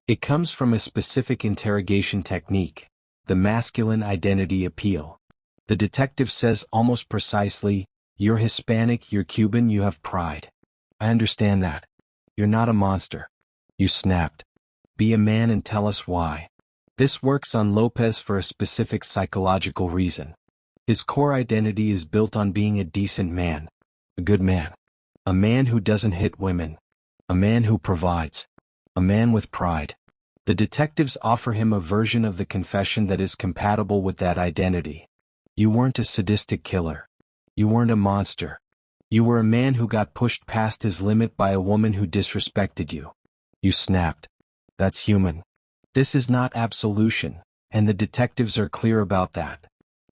It comes from a specific interrogation technique, the masculine identity appeal. The detective says almost precisely, "You're Hispanic, you're Cuban, you have pride. I understand that. You're not a monster. You snapped. Be a man and tell us why." This works on Lopez for a specific psychological reason. His core identity is built on being a decent man, a good man, a man who doesn't hit women, a man who provides, a man with pride. The detectives offer him a version of the confession that is compatible with that identity. You weren't a sadistic killer. You weren't a monster. You were a man who got pushed past his limit by a woman who disrespected you. You snapped. That's human. This is not absolution, and the detectives are clear about that.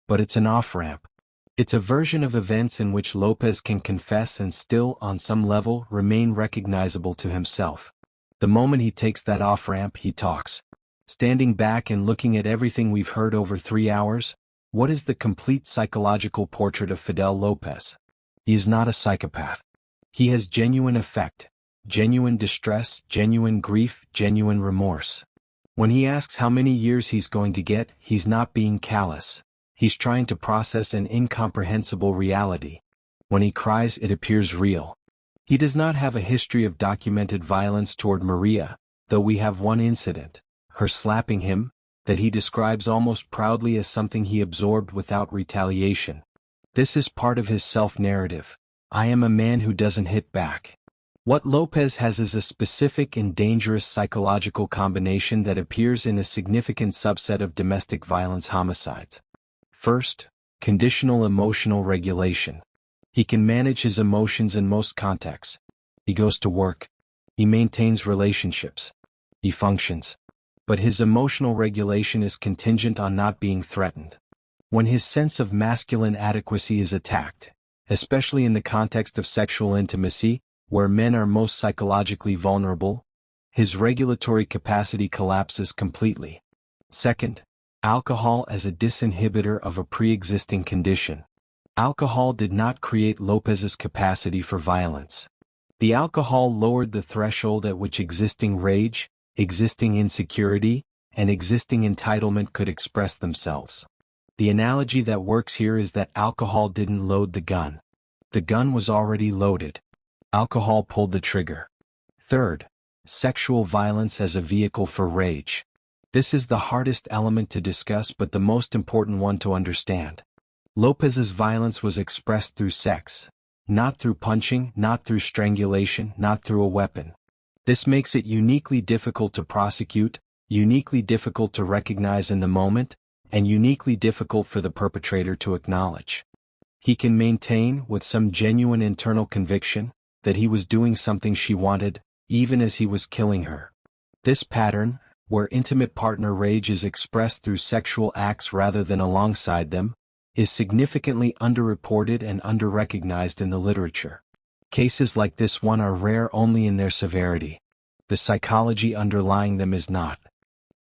But it's an off-ramp. It's a version of events in which Lopez can confess and still, on some level, remain recognizable to himself. The moment he takes that off-ramp, he talks. Standing back and looking at everything we've heard over 3 hours, what is the complete psychological portrait of Fidel Lopez? He is not a psychopath. He has genuine affect, genuine distress, genuine grief, genuine remorse. When he asks how many years he's going to get, he's not being callous. He's trying to process an incomprehensible reality. When he cries, it appears real. He does not have a history of documented violence toward Maria, though we have one incident, her slapping him, that he describes almost proudly as something he absorbed without retaliation. This is part of his self-narrative. I am a man who doesn't hit back. What Lopez has is a specific and dangerous psychological combination that appears in a significant subset of domestic violence homicides. First, conditional emotional regulation. He can manage his emotions in most contexts. He goes to work. He maintains relationships. He functions. But his emotional regulation is contingent on not being threatened. When his sense of masculine adequacy is attacked, especially in the context of sexual intimacy, where men are most psychologically vulnerable, his regulatory capacity collapses completely. Second, alcohol as a disinhibitor of a pre-existing condition. Alcohol did not create Lopez's capacity for violence. The alcohol lowered the threshold at which existing rage, existing insecurity, and existing entitlement could express themselves. The analogy that works here is that alcohol didn't load the gun. The gun was already loaded. Alcohol pulled the trigger. Third, sexual violence as a vehicle for rage. This is the hardest element to discuss but the most important one to understand. Lopez's violence was expressed through sex. Not through punching, not through strangulation, not through a weapon. This makes it uniquely difficult to prosecute, uniquely difficult to recognize in the moment, and uniquely difficult for the perpetrator to acknowledge. He can maintain, with some genuine internal conviction, that he was doing something she wanted, even as he was killing her. This pattern, where intimate partner rage is expressed through sexual acts rather than alongside them, is significantly underreported and underrecognized in the literature. Cases like this one are rare only in their severity. The psychology underlying them is not.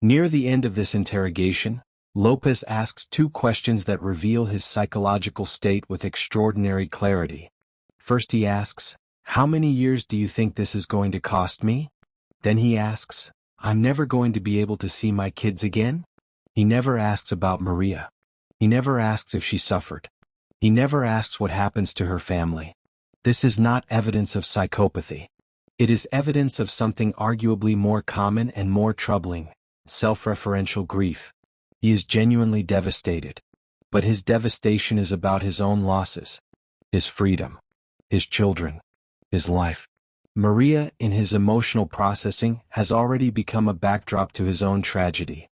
Near the end of this interrogation, Lopez asks two questions that reveal his psychological state with extraordinary clarity. First he asks, "How many years do you think this is going to cost me?" Then he asks, "I'm never going to be able to see my kids again?" He never asks about Maria. He never asks if she suffered. He never asks what happens to her family. This is not evidence of psychopathy. It is evidence of something arguably more common and more troubling, self-referential grief. He is genuinely devastated. But his devastation is about his own losses. His freedom. His children. His life. Maria, in his emotional processing, has already become a backdrop to his own tragedy.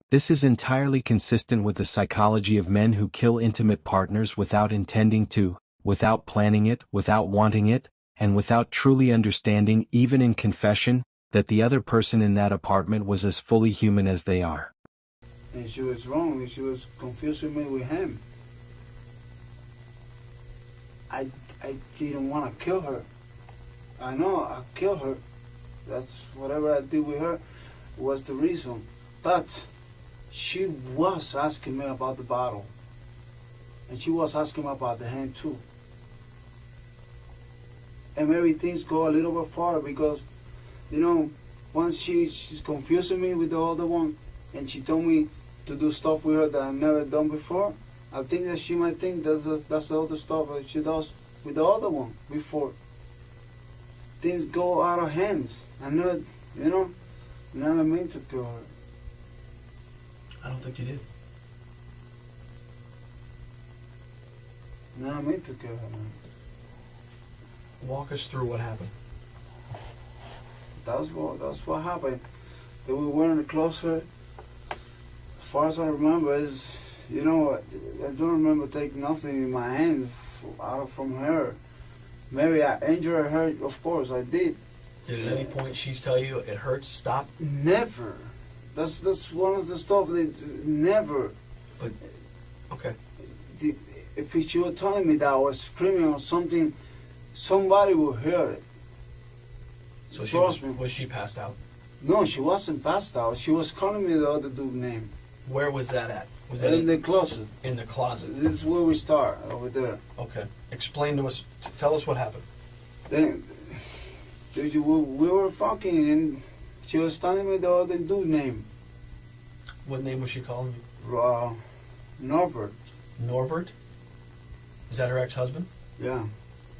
This is entirely consistent with the psychology of men who kill intimate partners without intending to, without planning it, without wanting it, and without truly understanding, even in confession, that the other person in that apartment was as fully human as they are. And she was wrong, and she was confusing me with him. I didn't want to kill her. I know I killed her. That's whatever I did with her was the reason. But she was asking me about the bottle. And she was asking me about the hand too. And maybe things go a little bit far because, once she's confusing me with the other one, and she told me to do stuff with her that I've never done before, I think that she might think that's the other stuff that she does with the other one before. Things go out of hands. I know, never meant to kill her. I don't think you did. Never meant to kill her, man. Walk us through what happened. That's what happened. That we weren't closer. As far as I remember, I don't remember taking nothing in my hand from her. Maybe I injured her, of course I did. Did at any point she tell you it hurts, stop? Never. That's one of the stuff that never. But, okay. If she was telling me that I was screaming or something, somebody would hear it. So was she passed out? No, she wasn't passed out. She was calling me the other dude's name. Where was that at? Was that in the closet? In the closet. This is where we start, over there. Okay. Explain to us. Tell us what happened. Then We were fucking, and she was telling me the other dude name, What name was she calling you? Norbert. Norvert? Is that her ex-husband? Yeah.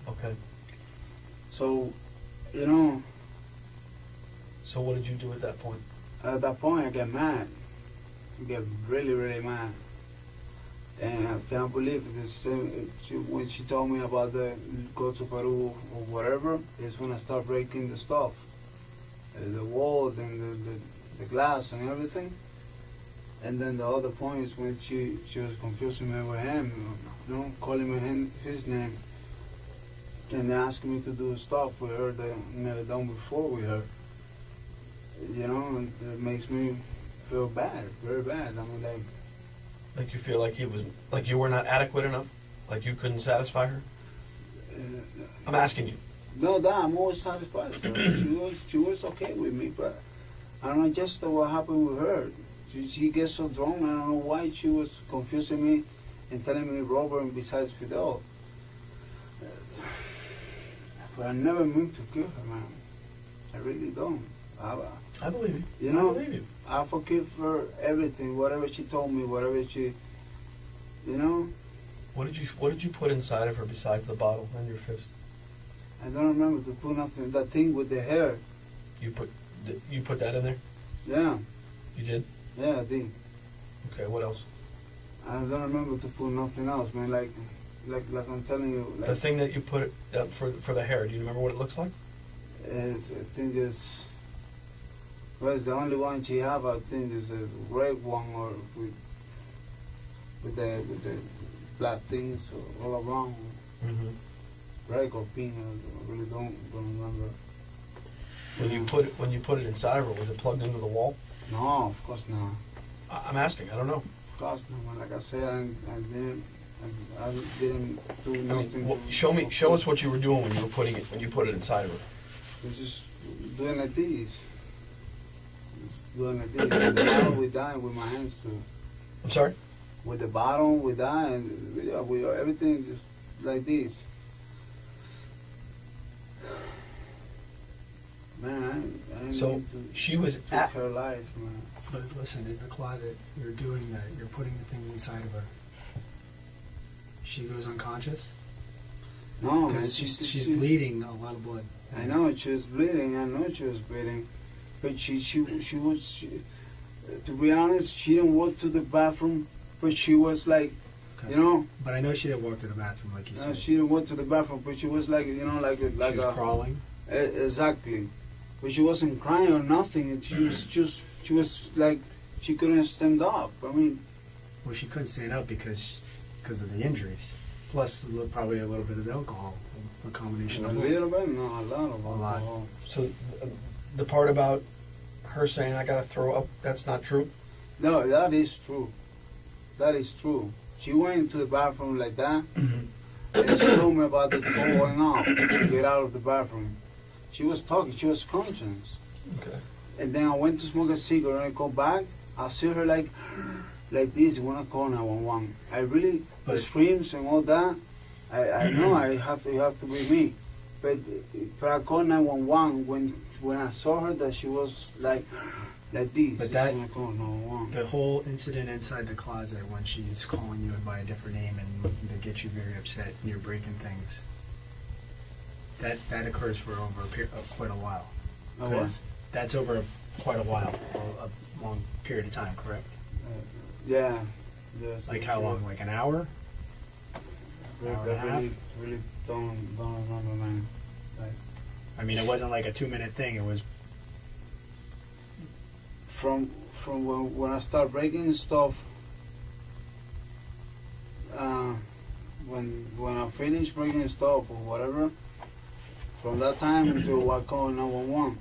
Okay. So, you know, So what did you do at that point? at that point I get mad. I get really, really mad. And I can't believe it. When she told me about the go to Peru or whatever, is when I start breaking the stuff. The walls and the glass and everything. And then the other point is when she was confusing me with him, you know, calling me his name. And asking me to do stuff with her that I never done before with her. You know, and it makes me feel bad, very bad. I mean, Like you feel like you were not adequate enough? Like you couldn't satisfy her? I'm asking you. no, that I'm always satisfied with her. She was okay with me, but I don't know just what happened with her. She gets so drunk. I don't know why she was confusing me and telling me Robert and besides Fidel. But I never meant to kill her, man. I really don't. I believe you. You know, I believe you. I forgive her everything, whatever she told me, whatever she, you know. What did you put inside of her besides the bottle and your fist? I don't remember to put nothing. That thing with the hair. You put that in there? Yeah, You did? yeah, I did. Okay, what else? I don't remember to put nothing else, man. Like I'm telling you. The Like, thing that you put for the hair, do you remember what it looks like? I think it's. Well, it's the only one she have. I think is a red one or with the black things all around. Mm-hmm. Red or pink. I really don't remember. When you put it inside of her, was it plugged into the wall? No, of course not. I'm asking. I don't know. Of course not. Man. Like I said, I didn't do I nothing. mean, show us what you were doing when you put it inside of her. I was just doing like this. Just doing like this. With the bottle, we dying with my hands too. I'm sorry? With the bottle, we dying. Yeah, we everything just like this. Man, I didn't So mean to she was take at. her life, man. But listen, in the closet, you're doing that. You're putting the things inside of her. She goes unconscious No, man. because she's bleeding a lot of blood. I know she was bleeding. I know she was bleeding, but she was. To be honest, she didn't walk to the bathroom, but she was like, Okay. you know. But I know she didn't walk to the bathroom like you said. She didn't walk to the bathroom, but she was like, you know, like she was crawling. Exactly, but she wasn't crying or nothing. And she was like, she couldn't stand up. I mean, Well, she couldn't stand up because of the injuries. Plus, probably a little bit of alcohol, a combination a of both. little bit, no, a lot of A lot. alcohol. So the part about her saying I gotta throw up, that's not true? No, that is true. That is true. She went into the bathroom like that, and she told me about the going out to get out of the bathroom. She was talking. She was conscious. Okay. And then I went to smoke a cigarette and I go back. I see her like this when I call 911. I really But- screams and all that. I know it have to be me, but I called 911 when I saw her that she was like this. But That's that- when I called 911. The whole incident inside the closet when she's calling you by a different name and looking to get you very upset and you're breaking things. That occurs for over quite a while. Oh, what? 'Cause that's over quite a while, or a long period of time, correct? Yeah. Yes, Like how long? Like an hour? Really, Hour and a half? really don't remember, man. Like, I mean, it wasn't like a 2-minute thing. It was from when I start breaking stuff, when I finish breaking stuff or whatever, from that time until I call 911.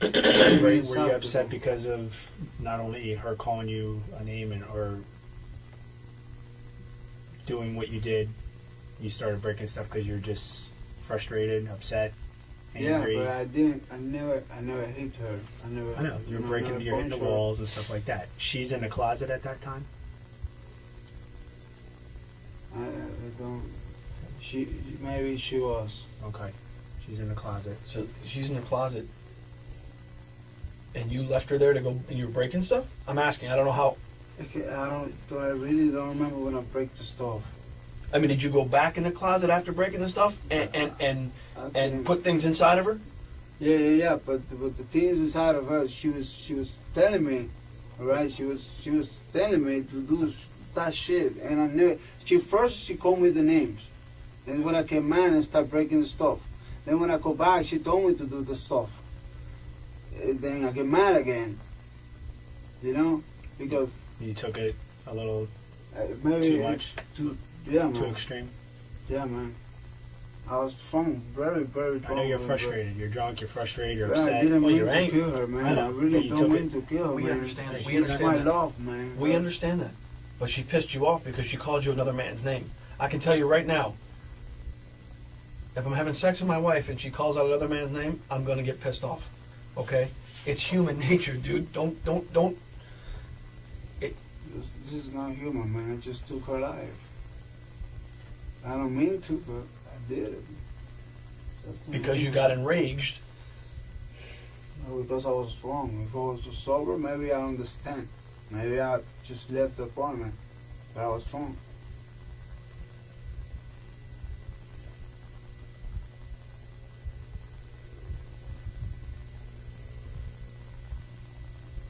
Were you upset because of not only her calling you a name or doing what you did? You started breaking stuff because you're just frustrated, upset, angry. Yeah, but I never hit her. I know you're breaking, you're hitting the walls and stuff like that. She's in the closet at that time. I don't. Maybe she was. Okay. She's in the closet. So she's in the closet, and you left her there to go. And you were breaking stuff. I'm asking. I don't know how. Okay, I really don't remember when I break the stuff. I mean, did you go back in the closet after breaking the stuff and put things inside of her? Yeah. But the things inside of her, she was telling me, all right. She was telling me to do that shit, and I knew it. She called me the names, and when I came mad and start breaking the stuff. Then when I go back, she told me to do the stuff. And then I get mad again, because You took it a little maybe too much, yeah, man. too extreme. Yeah, man. I was drunk, very, very drunk. I know you're frustrated. You're drunk. You're frustrated. You're Yeah, upset. I didn't Well, mean you're to angry. kill her, man. I know, I but really you don't took mean it. to kill her, We man. understand it. We She's understand my that. love, man. We understand that, but she pissed you off because she called you another man's name. I can tell you right now. If I'm having sex with my wife and she calls out another man's name, I'm gonna get pissed off. Okay? It's human nature, dude. Don't. This is not human, man. I just took her life. I don't mean to, but I did it. That's not Because you human. got enraged. No, because I was wrong. If I was sober, maybe I understand. Maybe I just left the apartment. But I was wrong.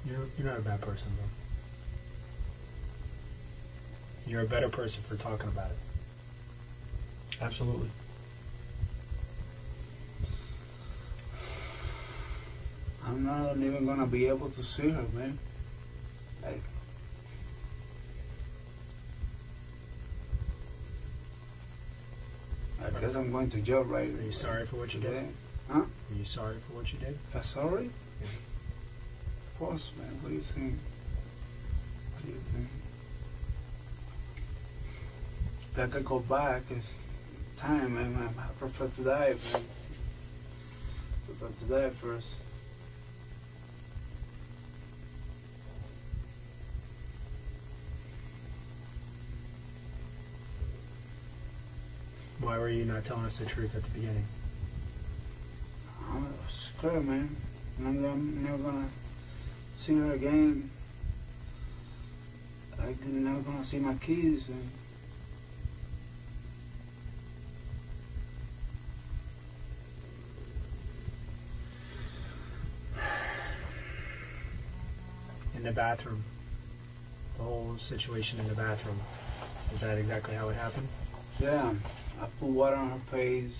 You're not a bad person, though. You're a better person for talking about it. Absolutely. I'm not even gonna be able to see her, man. Like, I guess I'm going to jail right. Are you sorry for what you did? today. Huh? Are you sorry for what you did? I'm sorry? Of course, man. What do you think? What do you think? If I could go back, it's time, man. I prefer to die, man. I prefer to die first. Why were you not telling us the truth at the beginning? I'm scared, man. And I'm never gonna see her again. I'm never gonna see my kids. And In the bathroom. The whole situation in the bathroom. Is that exactly how it happened? yeah, I put water on her face.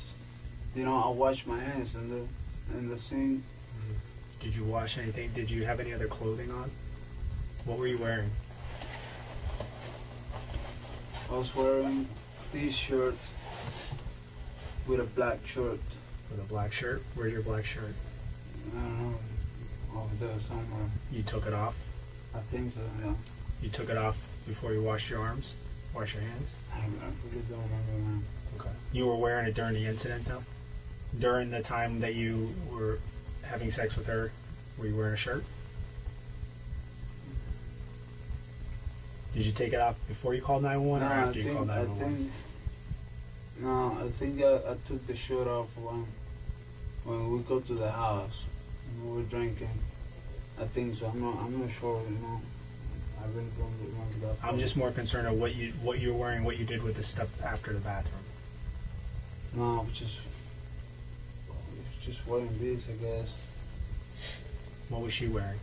I wash my hands in the sink. Did you wash anything? Did you have any other clothing on? What were you wearing? I was wearing this shirt with a black shirt. With a black shirt? Where's your black shirt? I don't know, over there somewhere. You took it off? I think so, yeah. You took it off before you washed your arms? Wash your hands? I really don't remember now. Okay. You were wearing it during the incident, though? During the time that you were having sex with her, were you wearing a shirt? Did you take it off before you called 911 or after you called 911? I think I took the shirt off when we go to the house and we were drinking. I think so. I'm not sure. I really don't remember that. I'm just more concerned of what you were wearing, what you did with the stuff after the bathroom. No, I was just wearing this, I guess. What was she wearing?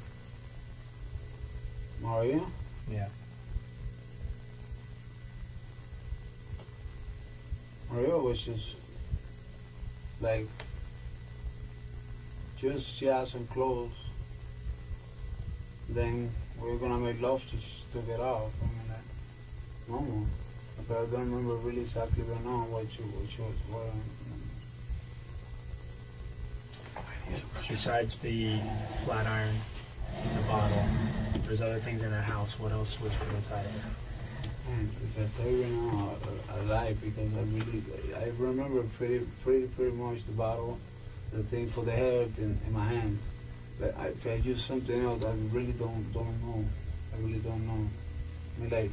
Maria? Yeah. Maria was just like, she had some clothes. Then we were gonna make love to get off. I mean, like, normal. But I don't remember really exactly right now what she was wearing. Besides the flat iron in the bottle, there's other things in that house. What else was put inside of it? And if I tell you now, I lie because I remember pretty much the bottle, the thing for the hair in my hand. But if I use something else, I really don't know. I really don't know. I mean, like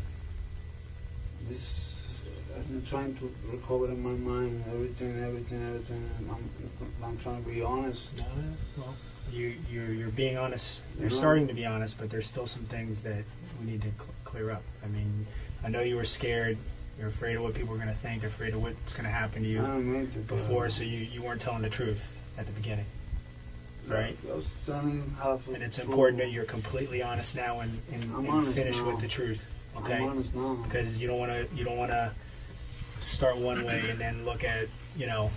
this, I'm trying to recover in my mind everything. I'm trying to be honest. No, well, you're being honest. You're No. starting to be honest, but there's still some things that we need to clear up. I mean, I know you were scared. You're afraid of what people are going to think. Afraid of what's going to happen to I you don't mean to. before, so you weren't telling the truth at the beginning, right? I was telling half. And it's important that you're completely honest now and I'm honest finish now. with the truth, okay? I'm honest now. Because you don't want to start one way and then look at No.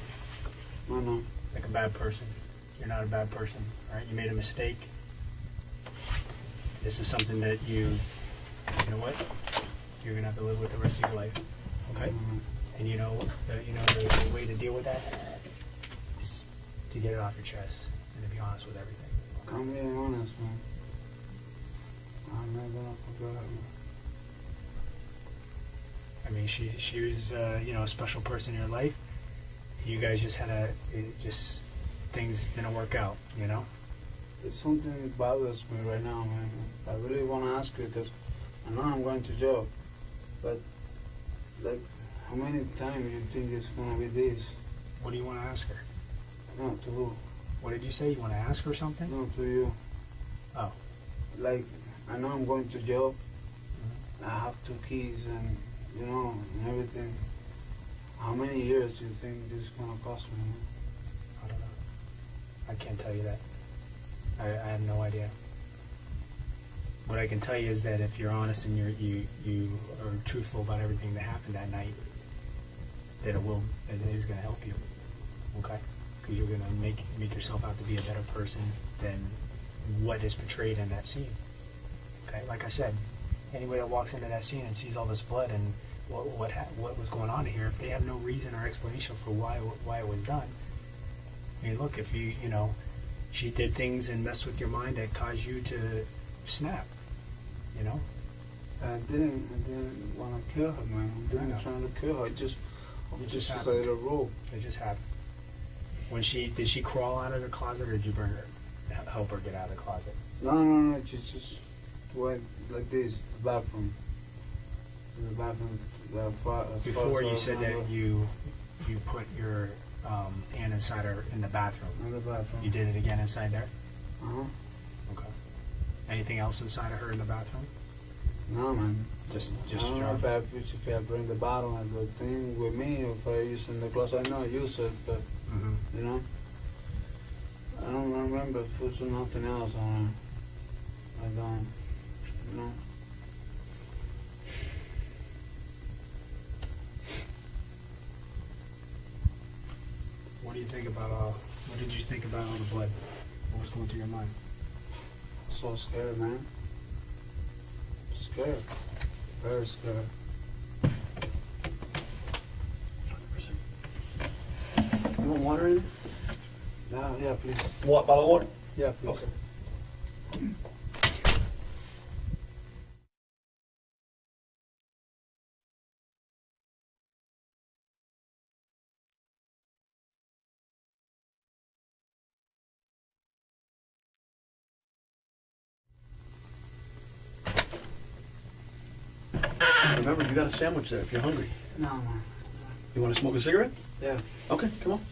like a bad person. You're not a bad person, all right? You made a mistake. This is something that you know what? You're gonna have to live with the rest of your life, okay? And the way to deal with that is to get it off your chest and to be honest with everything. Okay? I'm being honest, man. I'm not gonna forget her. I mean, she was a special person in your life. You guys just things didn't work out, you know. It's something that bothers me right now, man. I really want to ask you because I know I'm going to jail, but like, how many times you think it's gonna be this? What do you want to ask her? No, to who? What did you say? You want to ask her something? No, to you. Oh. Like, I know I'm going to jail. I have 2 kids and and everything. How many years do you think this is gonna cost me? I don't know. I can't tell you that. I have no idea. What I can tell you is that if you're honest and you are truthful about everything that happened that night, that it is going to help you. Okay? Because you're going to make yourself out to be a better person than what is portrayed in that scene. Okay? Like I said, anybody that walks into that scene and sees all this blood and what was going on here, if they have no reason or explanation for why it was done. I mean, look, if she did things and messed with your mind that caused you to snap, I didn't want to kill her, man. I I know. didn't try to kill her. It just happened. played a role. It just happened. Did she crawl out of the closet, or did you bring her, help her get out of the closet? No. Just went like this, the bathroom. In the bathroom. Before you said that you put your hand inside her in the bathroom. In the bathroom. You did it again inside there? Uh-huh. Okay. Anything else inside of her in the bathroom? No, man. Just I don't know jar. if I bring the bottle and the thing with me, or if I use in the closet. I know I use it, but, Mm-hmm. I don't remember putting nothing else on her. I don't, What do you think about what did you think about all the blood? What was going through your mind? So scared, man. Scared. Very scared. You want water in it? No, yeah, please. What, bottle of water? Yeah, please. Okay. Remember, you got a sandwich there if you're hungry. No, man. You want to smoke a cigarette? Yeah. Okay, come on.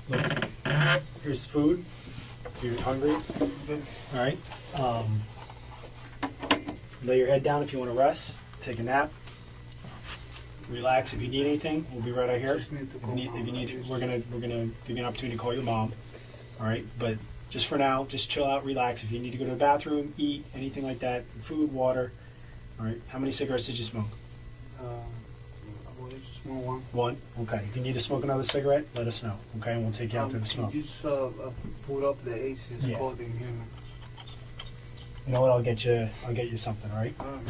Look, here's food if you're hungry. All right. Lay your head down if you want to rest. Take a nap. Relax if you need anything. We'll be right out here. Just need to If call you need mom. it, we're gonna give you an opportunity to call your mom. All right. But just for now, just chill out, relax. If you need to go to the bathroom, eat, anything like that, food, water. All right. How many cigarettes did you smoke? Just more one. One. Okay. If you need to smoke another cigarette, let us know. Okay, and we'll take you out to the Can smoke. you just put up the AC's Yeah. code in here, man? You know what? I'll get you something. All right. Alright.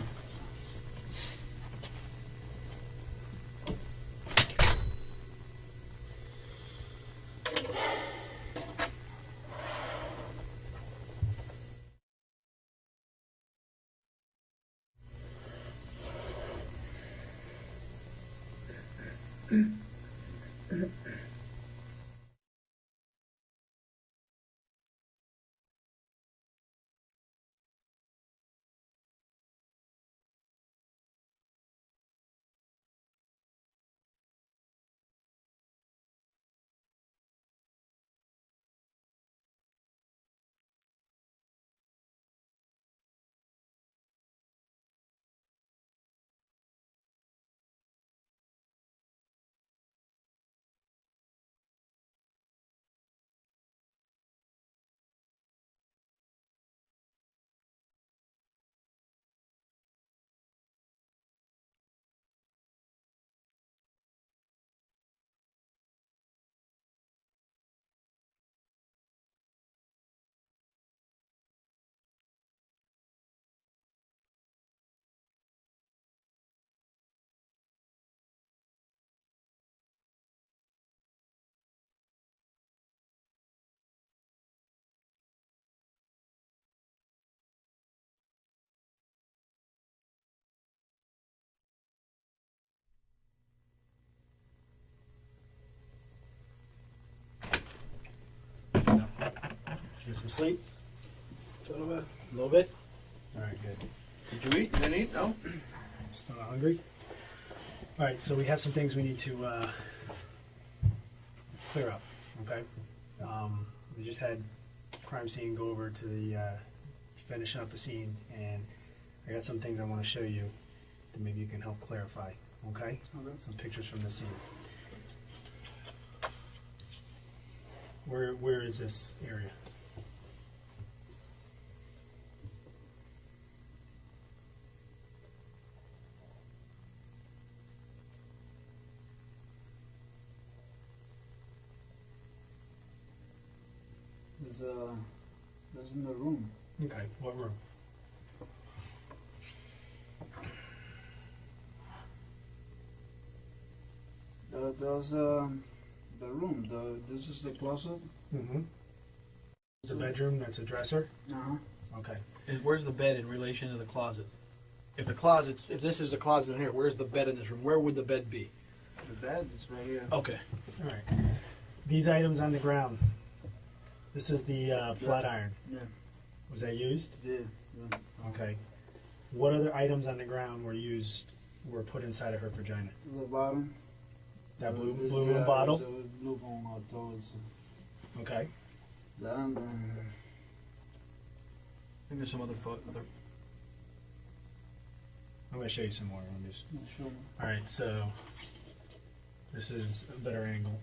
Get some sleep? A little bit. A little bit? Alright, good. Did you eat? Didn't eat? No? Still not hungry? Alright, so we have some things we need to clear up, okay? We just had crime scene go over to the finishing up the scene, and I got some things I want to show you that maybe you can help clarify, okay? Some pictures from the scene. Where is this area? There's in the room. Okay, what room? There's the room. This is the closet. Mm-hmm. The bedroom, that's a dresser? Uh-huh. Okay. Where's the bed in relation to the closet? If this is the closet in here, where's the bed in this room? Where would the bed be? The bed is right here. Okay. Alright. These items on the ground. This is the flat iron. Yeah. Was that used? Yeah. Okay. What other items on the ground were put inside of her vagina? The bottom. That blue moon bottle? The blue moon bottle. Okay. Then, I think there's some other I'm going to show you some more. sure. Alright, so this is a better angle.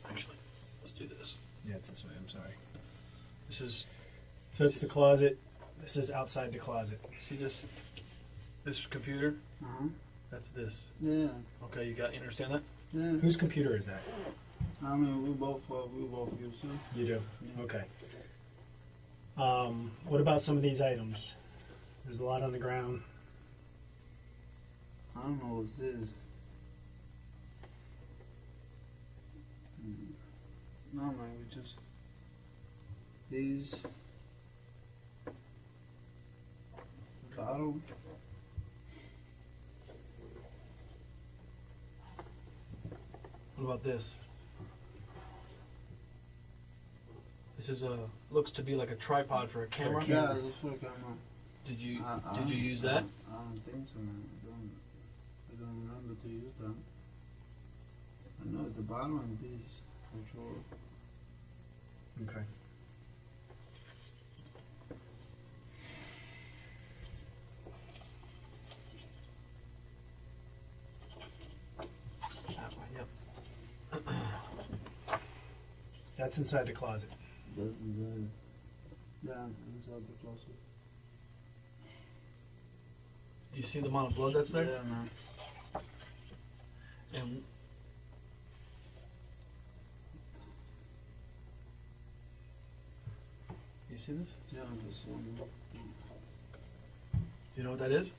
Actually, let's do this. Yeah, it's this way, I'm sorry. This is, So it's the closet. This is outside the closet. see this computer? Uh-huh. That's this. Yeah. Okay, you understand that? Yeah. Whose computer is that? I mean, we both use it. You do? Yeah. Okay. What about some of these items? There's a lot on the ground. I don't know what's this. No, man, we just these bottle. What about this? This is looks to be like a tripod for a camera. camera. Yeah, that's for camera. Did you use that? I don't think so, man. I don't remember to use that. I know at the bottom of this control. Okay. That one, yep. That's inside the closet. That's inside. Yeah, inside the closet. Do you see the amount of blood that's there? Yeah, man. And you see this? Yeah, this one. You know what that is?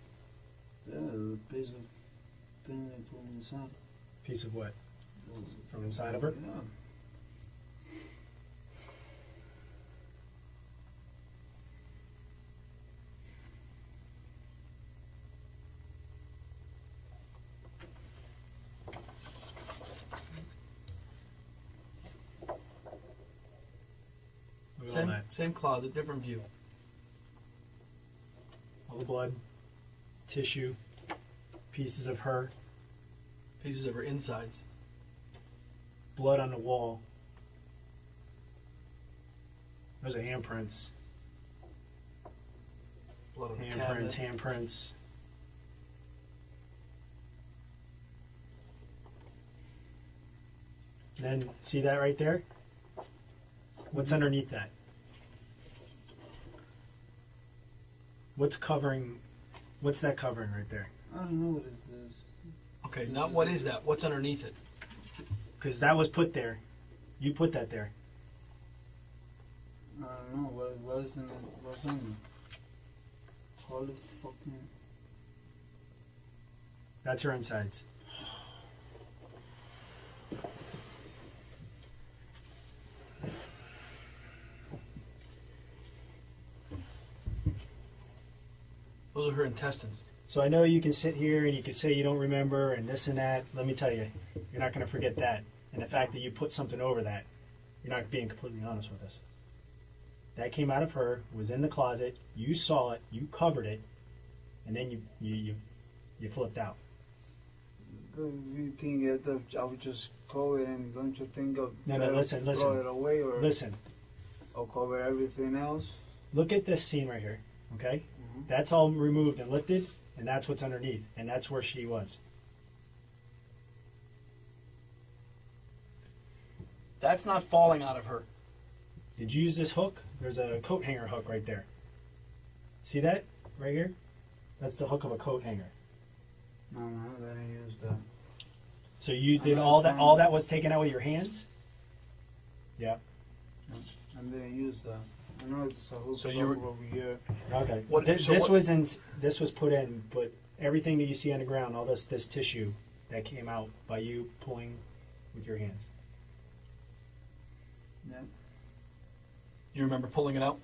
Yeah, the piece of thing they put inside. Piece of what? From inside of her? Yeah. at all that. Same closet, different view. All the blood, tissue, pieces of her, Pieces of her insides. blood on the wall. Those are handprints. Blood on the Handprints, cabinet. handprints. And then, see that right there? What's underneath that? What's that covering right there? I don't know what it is. Okay, now what is that? What's underneath it? Because that was put there. You put that there. I don't know what is in it. What's on it? Holy fucking. That's her insides. Those are her intestines. So I know you can sit here and you can say you don't remember and this and that. Let me tell you, you're not going to forget that. And the fact that you put something over that, you're not being completely honest with us. That came out of her, was in the closet. You saw it, you covered it, and then you flipped out. You think that I would just cover it and don't you think of No, listen. throw it away or Listen, cover everything else? look at this scene right here, okay? Mhm. That's all removed and lifted, and that's what's underneath, and that's where she was. That's not falling out of her. Did you use this hook? There's a coat hanger hook right there. See that right here? That's the hook of a coat hanger. No, I didn't use that. So you did I'm all not that. All that was taken out with your hands. Yeah. I didn't use that. I know it's a hook So you were- over here. Okay. What- This so what- was in. This was put in, but everything that you see on the ground, all this tissue, that came out by you pulling with your hands. Yeah. You remember pulling it out?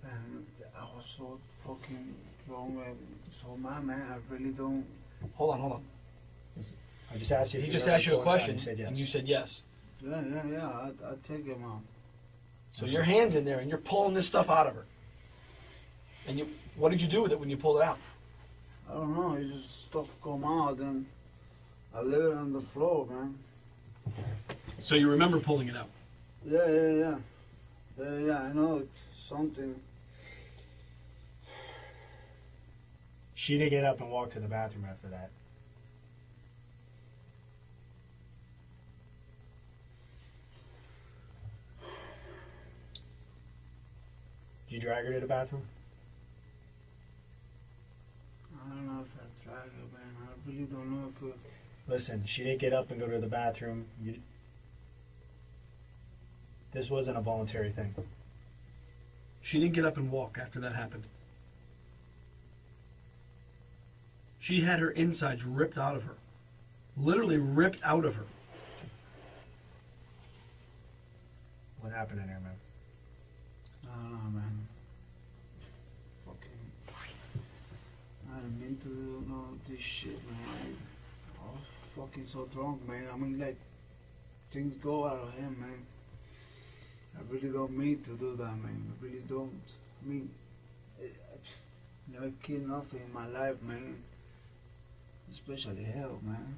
And I was so fucking drunk and so mad, man. I really don't. Hold on. I just asked you. If He you just remember asked you a pulling it out, question, and you said yes. and you said yes. Yeah. I take him out. So your hand's in there, and you're pulling this stuff out of her. And what did you do with it when you pulled it out? I don't know. It just stuff come out and I leave it on the floor, man. So you remember pulling it out? Yeah. I know it's something. She did get up and walk to the bathroom after that. Did you drag her to the bathroom? I don't know if I tried it, man. I really don't know if it. Listen, she didn't get up and go to the bathroom. This wasn't a voluntary thing. She didn't get up and walk after that happened. She had her insides ripped out of her. Literally ripped out of her. What happened in there, man? I don't know, man. Fucking. I didn't mean to do no this shit, man. I was fucking so drunk, man. I mean, like, things go out of him, man. I really don't mean to do that, man. I really don't. I mean, I never killed nothing in my life, man. Especially hell, man.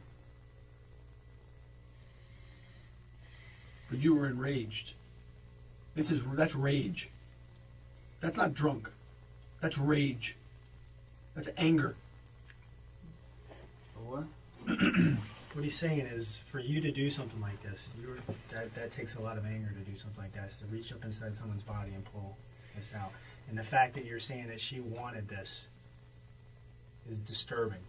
But you were enraged. That's rage. That's not drunk. That's rage. That's anger. What? What he's saying is, for you to do something like this, that takes a lot of anger to do something like that. To reach up inside someone's body and pull this out, and the fact that you're saying that she wanted this is disturbing.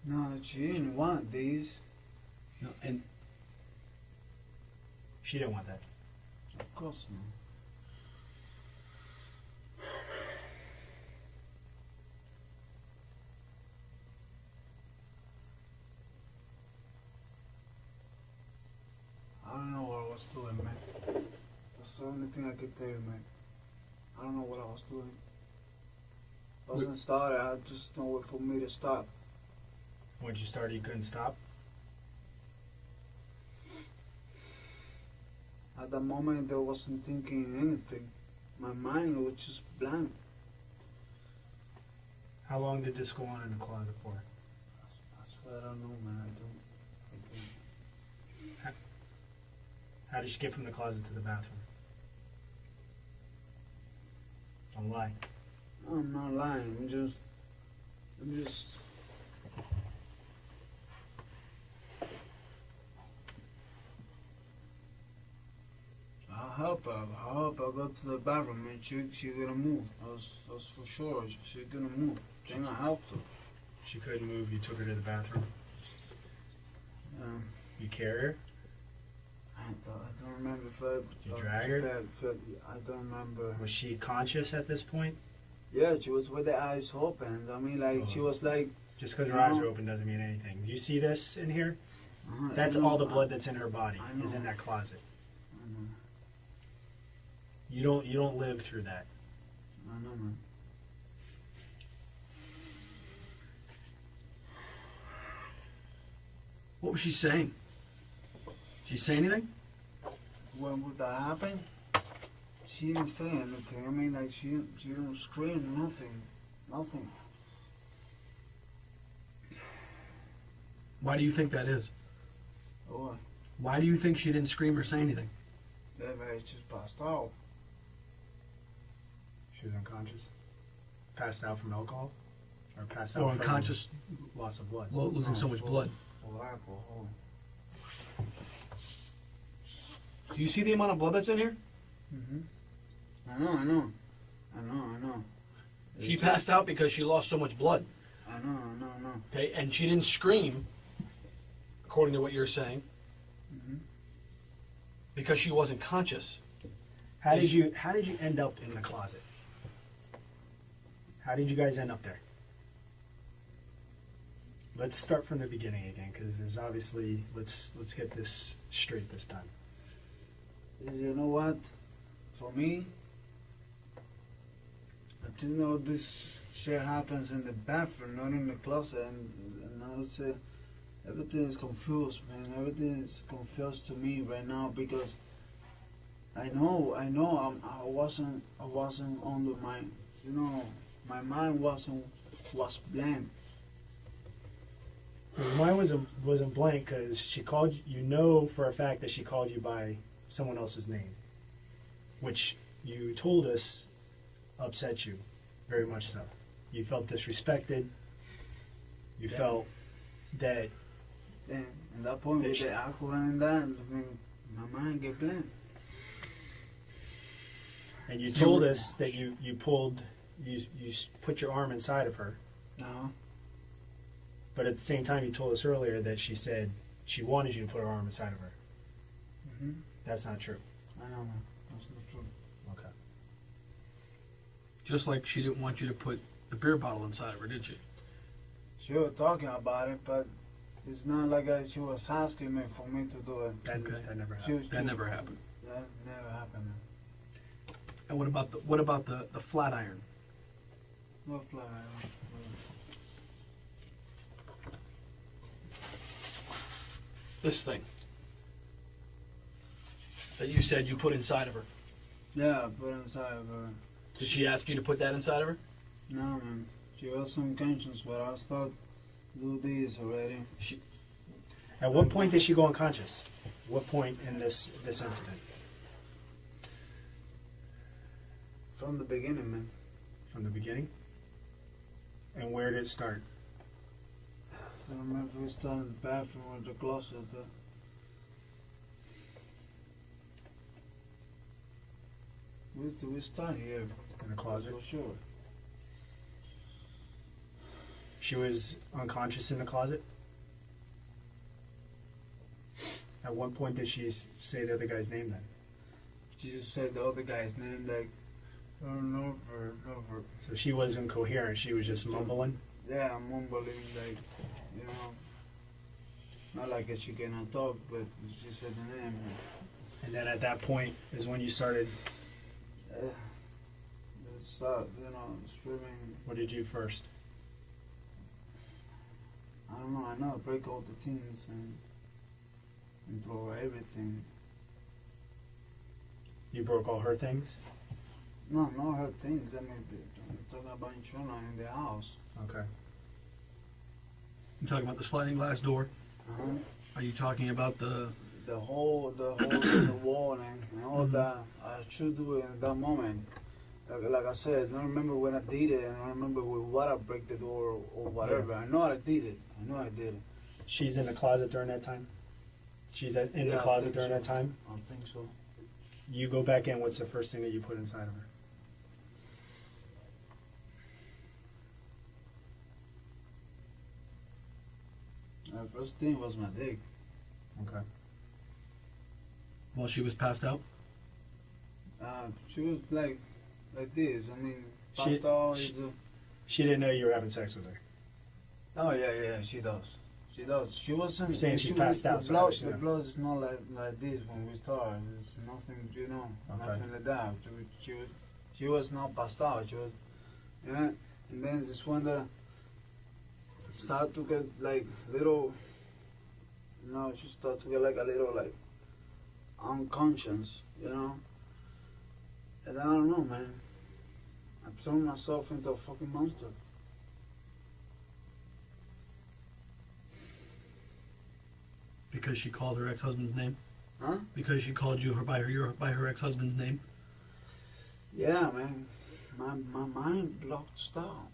No, she didn't want these. No, and She didn't want that. Of course not. I don't know what I was doing, man. That's the only thing I could tell you, man. I don't know what I was doing. I wasn't started. I just know where for me to stop. Once you started, you couldn't stop. I At the moment, I wasn't thinking anything. My mind was just blank. How long did this go on in the closet for? I swear I don't know, man. I don't. How did she get from the closet to the bathroom? Don't lie. I'm not lying. I'm just. I'll help her. I'll go to the bathroom and she gonna move. That's for sure. She gonna move. Then I helped her. She couldn't move. You took her to the bathroom. You carry her? I don't remember if I. You drag her? I don't remember. Was she conscious at this point? Yeah, she was with the eyes open. I mean, like, she was like. Just because her eyes are open doesn't mean anything. Do you see this in here? That's all the blood that's in her body is in that closet. I know. You don't live through that. I know, man. What was she saying? Did she say anything? When would that happen? She didn't say anything. I mean, like, she didn't scream, nothing. Why do you think that is? Oh, Why do you think she didn't scream or say anything? everybody just passed out. She was unconscious? Passed out from alcohol? Or passed Or out from unconscious, loss of blood? losing so much blood. For alcohol. Do you see the amount of blood that's in here? I know. She passed out because she lost so much blood. I know. Okay, and she didn't scream, according to what you're saying, because she wasn't conscious. How did you end up in the closet? How did you guys end up there? Let's start from the beginning again, because there's obviously let's get this straight this time. You know what? For me, I think all this shit happens in the bathroom, not in the closet, and I would say everything is confused, man. Everything is confused to me right now because I know I wasn't under my, my mind was blank. Mine wasn't blank because she called you. For a fact that she called you by someone else's name, which you told us upset you very much so. You felt disrespected. You felt that. And at that point, with the alcohol and that, I mean, my mind get blank. And you told us that you put your arm inside of her. No. But at the same time, you told us earlier that she said she wanted you to put her arm inside of her. That's not true. I know, man. That's not true. Okay. Just like she didn't want you to put the beer bottle inside of her, did she? She was talking about it, but it's not like she was asking me for me to do it. That never happened. That never happened. That never happened, man. And what about the flat iron? No fly. This thing that you said you put inside of her. Yeah, I put it inside of her. Did she ask you to put that inside of her? No, man. She was unconscious, but I started do this already. At what point did she go unconscious? What point in this incident? From the beginning, man. From the beginning? And where did it start? I don't remember if we started in the bathroom or the closet. We start here. In the closet? For sure. She was unconscious in the closet? At what point did she say the other guy's name then? She just said the other guy's name, like, over. So she wasn't coherent, she was just mumbling? Yeah, I'm mumbling, like, not like she cannot talk, but she said the name. And then at that point is when you started... Start, streaming. What did you do first? I don't know. I know. Break all the things and throw everything. You broke all her things? No, not her things. I mean, I'm talking about insurance in the house. Okay. You talking about the sliding glass door? Uh-huh. Are you talking about the? The whole the wall and all that. I should do it in that moment. Like I said, I don't remember when I did it, and I don't remember with what I break the door or whatever. Yeah. I know I did it. I know I did it. She's in the closet during that time? She's in the Yeah, I closet think during so. that time? I think so. You go back in, what's the first thing that you put inside of her? The first thing was my dick. Okay. While she was passed out. She was like this. I mean, She- passed out she- is a, She didn't know you were having sex with her. oh yeah, she does. She does. She wasn't. You're saying she was- passed out, The so how blood, does she the know? blood is not like this when we start. It's nothing, Okay. nothing like that. She was not passed out. She was, yeah. And then it's when the start to get like little. She start to get like a little like unconscious, And I don't know, man. I'm throwing myself into a fucking monster. Because she called her ex-husband's name? Huh? Because she called you by her ex-husband's name? Yeah, man. My mind blocked stop.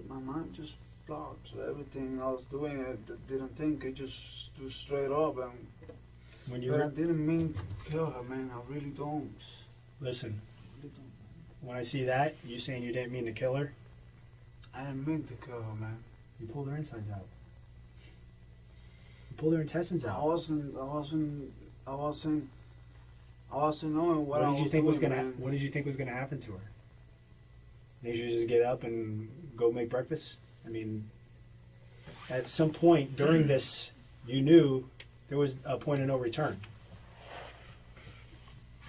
My mind just blocked. So everything I was doing, I didn't think. It just was straight up. And When you but I were, didn't mean to kill her, man. I really don't. listen, I really don't. when I see that, you saying you didn't mean to kill her, I didn't mean to kill her, man. you pulled her insides out. You pulled her intestines I out. wasn't knowing what I What did you think was doing, gonna? man. What did you think was gonna happen to her? Did you just get up and go make breakfast? I mean, at some point during this, you knew there was a point of no return,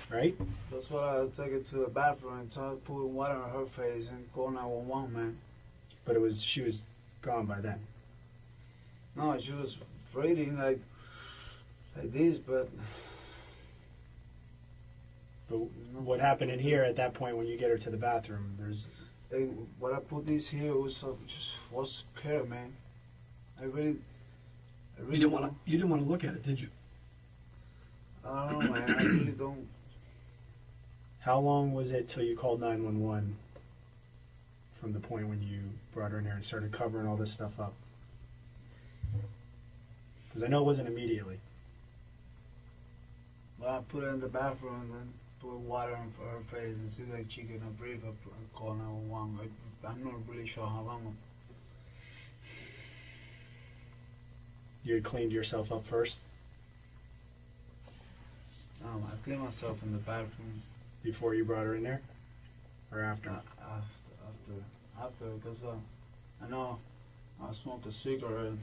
right? That's why I take her to the bathroom and start putting water on her face and call 911, man. But she was gone by then. No, she was breathing like this, but But what happened in here at that point when you get her to the bathroom? what I put this here was just was scared, man. I really You didn't want to look at it, did you? I don't know, man. I really don't. How long was it till you called 911 from the point when you brought her in there and started covering all this stuff up? Because I know it wasn't immediately. Well, I put her in the bathroom and then put water on her face and see like she cannot breathe. I call 911. I'm not really sure how long. You had cleaned yourself up first I cleaned myself in the bathroom before you brought her in there? Or after? after, because I know I smoked a cigarette.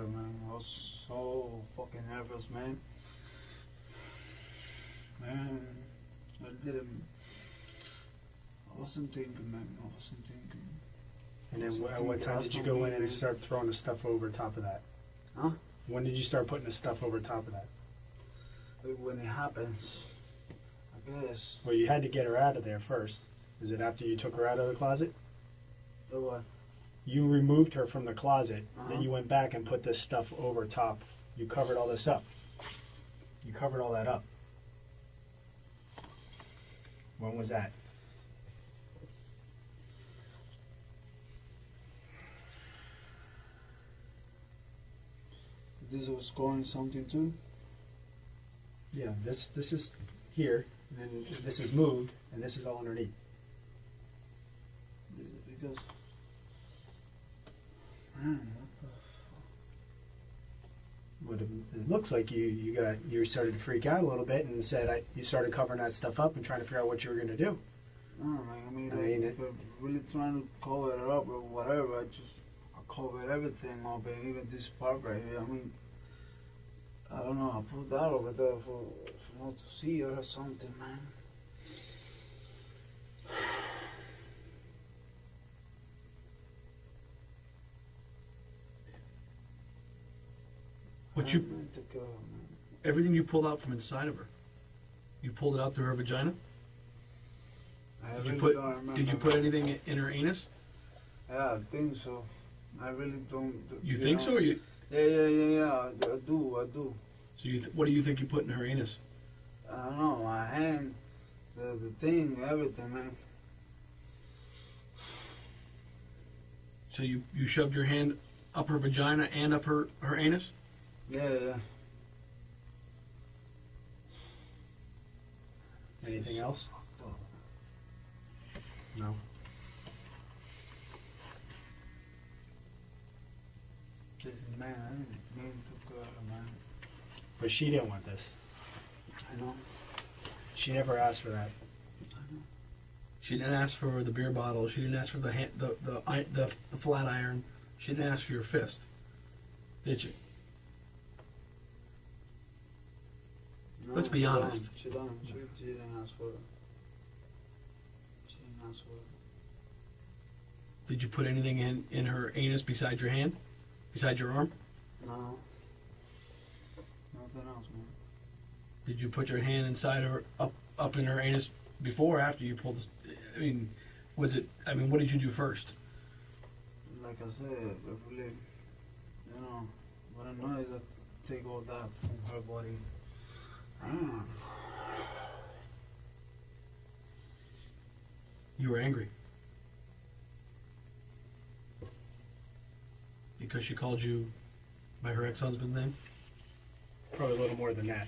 Man. I was so fucking nervous, man. Man, I wasn't thinking, man. I wasn't thinking. And then at what time did you go in and start throwing the stuff over top of that? Huh? When did you start putting the stuff over top of that? When it happens, I guess. Well, you had to get her out of there first. Is it after you took her out of the closet? The what? You removed her from the closet, Uh-huh. then you went back and put this stuff over top. You covered all this up. You covered all that up. When was that? This was going something too. Yeah, this is here, and then this is moved, and this is all underneath. Because, man, what the But it looks like you started to freak out a little bit and said you started covering that stuff up and trying to figure out what you were going to do. I don't know, man. I mean, I mean, if I'm really trying to cover it up or whatever, I covered everything up, and even this part right here. I mean, I don't know. I put that over there for not to see her or something, man. What I you meant to kill her, man. everything you pulled out from inside of her. You pulled it out through her vagina? I Did really you put don't remember. Did you put anything in her anus? Yeah, I think so. I really don't. You think know. so? Or you? Yeah. I do. So what do you think you put in her anus? I don't know. My hand, the thing, everything, man. So you shoved your hand up her vagina and up her anus? Yeah. Anything else? No. Man, I didn't mean to go out, man. But she didn't want this. I know. She never asked for that. She didn't ask for the beer bottle. She didn't ask for the flat iron. She didn't ask for your fist, did she? No, Let's be she honest. She didn't ask for it. She didn't ask for it. Did you put anything in her anus besides your hand, besides your arm? No. Nothing else, man. Did you put your hand inside her up in her anus before or after you pulled this? I mean, was it? I mean, what did you do first? Like I said, I really, what I know is that take all that from her body. I don't know. You were angry because she called you by her ex-husband's name. Probably a little more than that.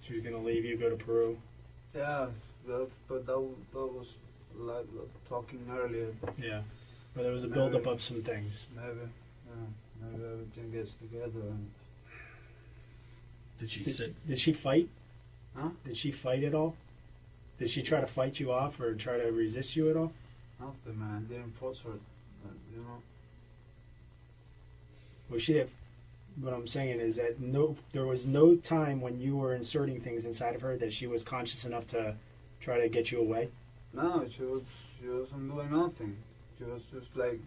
She was gonna leave you, go to Peru. Yeah, but that was like talking earlier. Yeah. But there was a buildup of some things. Maybe everything gets together. And Did she fight? Huh? Did she fight at all? Did she try to fight you off or try to resist you at all? nothing, man. Didn't force her. Well, she have. What I'm saying is that there was no time when you were inserting things inside of her that she was conscious enough to try to get you away. No, she wasn't doing nothing. She was just like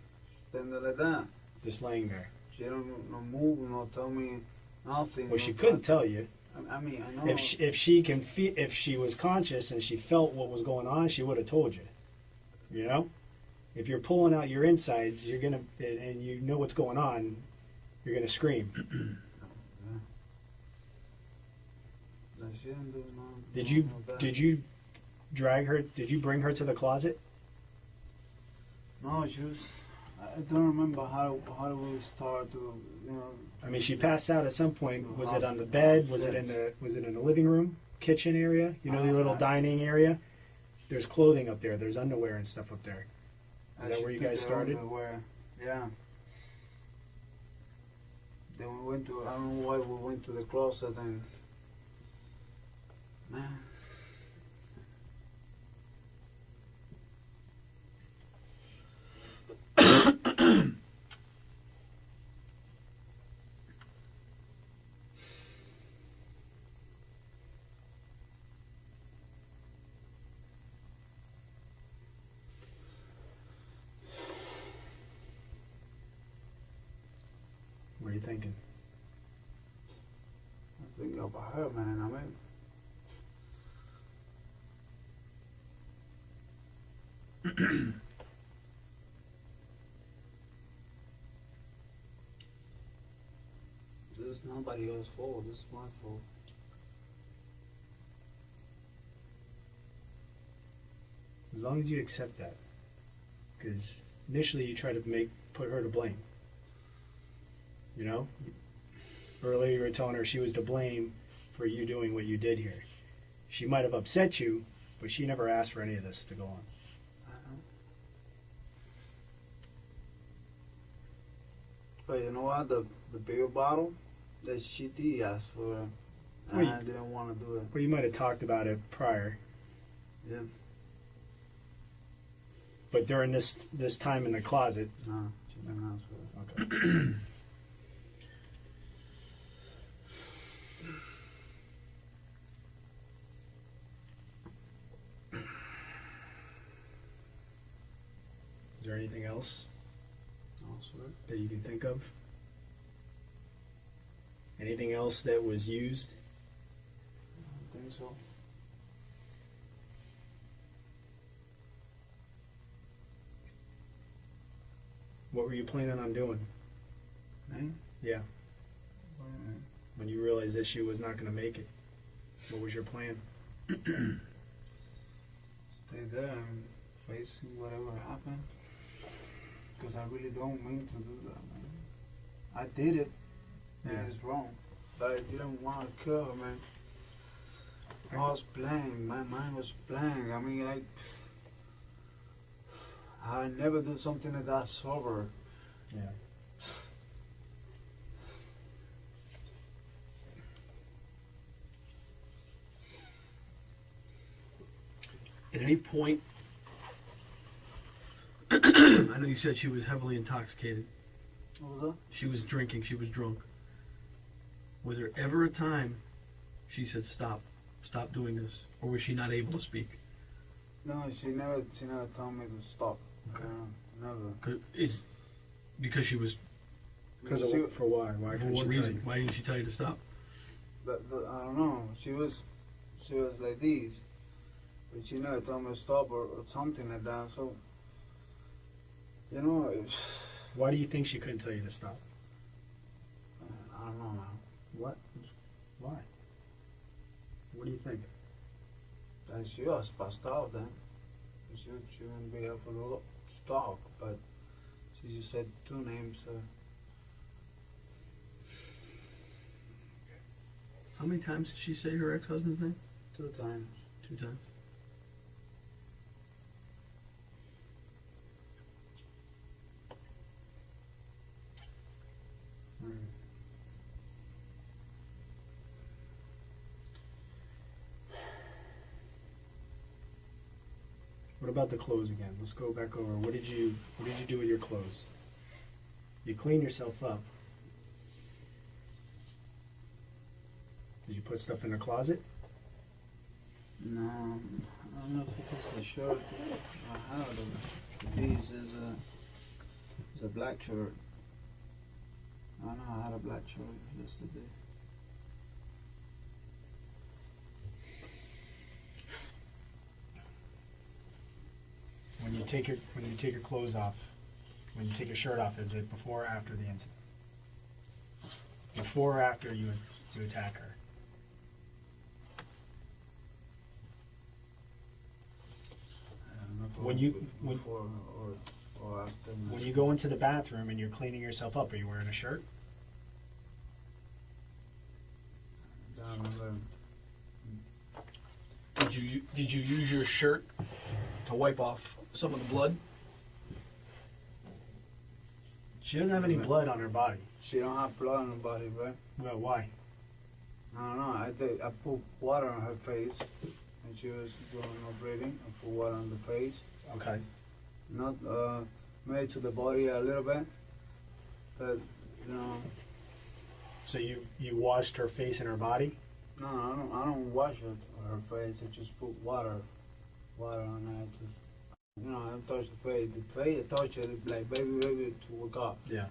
standing like that. Just laying there. She don't move, tell me nothing. Well, she couldn't tell you. I mean, I know. If she was conscious and she felt what was going on, she would have told you. You know, if you're pulling out your insides, you're gonna, and you know what's going on, you're gonna scream. No, she didn't do no. Did you drag her? Did you bring her to the closet? No, she was. I don't remember how we start to I mean, she passed out at some point. Was it on the bed? Was it in the living room, kitchen area? You know, the little dining area. There's clothing up there. There's underwear and stuff up there. Is that where you guys started? Underwear. Yeah. Then we went to. I don't know why we went to the closet and. Man. What are you thinking? I think about her, man. I mean. This is nobody else's fault. This is my fault. As long as you accept that, because initially you try to put her to blame. You know, earlier you were telling her she was to blame for you doing what you did here. She might have upset you, but she never asked for any of this to go on. I know. But you know what? The beer bottle that she did ask for, and I didn't want to do it. Well, you might have talked about it prior. Yeah. But during this time in the closet. No, she didn't ask for it. Okay. Is there anything else Also, that you can think of? Anything else that was used? I don't think so. What were you planning on doing? Me? Yeah. Well, When you realized that she was not going to make it, what was your plan? stay there and face whatever happened. Because I really don't mean to do that, man. I did it, and Yeah. it's wrong. But I didn't want to kill her, man. I was blank. My mind was blank. I mean, I never do something like that sober. Yeah. At any point, I know you said she was heavily intoxicated. What was that? She was drinking. She was drunk. Was there ever a time she said, "Stop, stop doing this," or was she not able to speak? No, she never told me to stop. Okay. Never. Because she was. Because She- for why? Why For couldn't what she tell reason? you? Why didn't she tell you to stop? But I don't know. She was like this, but she never told me to stop or something like that. So, you know, Why do you think she couldn't tell you to stop? I don't know, man. What? Why? What do you think? And she was passed out then. She wouldn't be able to talk, but she just said two names. How many times did she say her ex-husband's name? 2 times. 2 times. What about the clothes again? Let's go back over. What did you do with your clothes? You clean yourself up. Did you put stuff in the closet? No, I don't know if it is a shirt I have. This is a black shirt. I know I had a black shirt yesterday. When you take your clothes off, when you take your shirt off, is it before or after the incident? Before or after you attack her? I don't know if it When was you- when- before or after. When you go into the bathroom and you're cleaning yourself up, are you wearing a shirt? I don't remember. Did you use your shirt to wipe off some of the blood? She doesn't have any blood on her body. She don't have blood on her body, right? Well, why? I don't know. I put water on her face, and she was doing no breathing. I put water on the face, Okay. not made to the body a little bit, but you know, So you washed her face and her body? no, I don't wash her face. I just put water on her. Just I don't touch the face. The face, I touch it like baby to wake up, Yeah.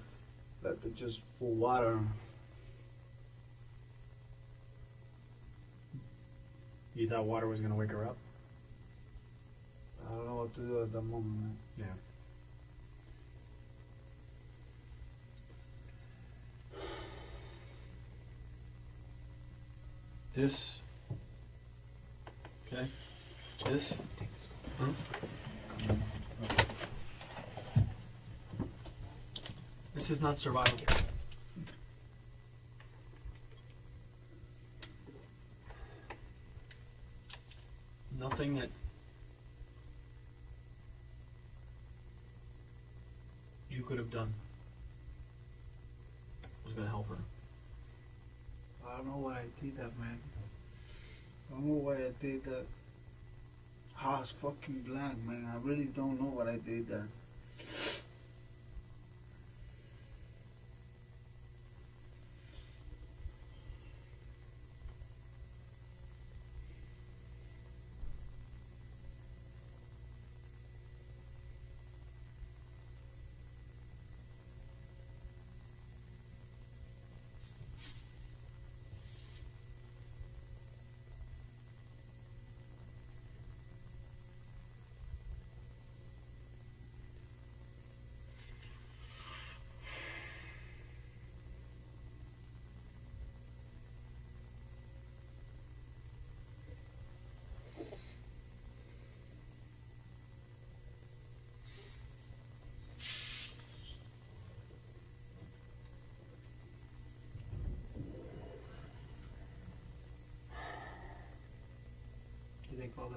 but I just put water. You thought water was gonna wake her up? I don't know what to do at that moment, man. Yeah. This. Okay. This. This is not survivable. Nothing that you could have done was going to help her. I don't know why I did that, man. I don't know why I did that. I was fucking blank, man. I really don't know what I did that.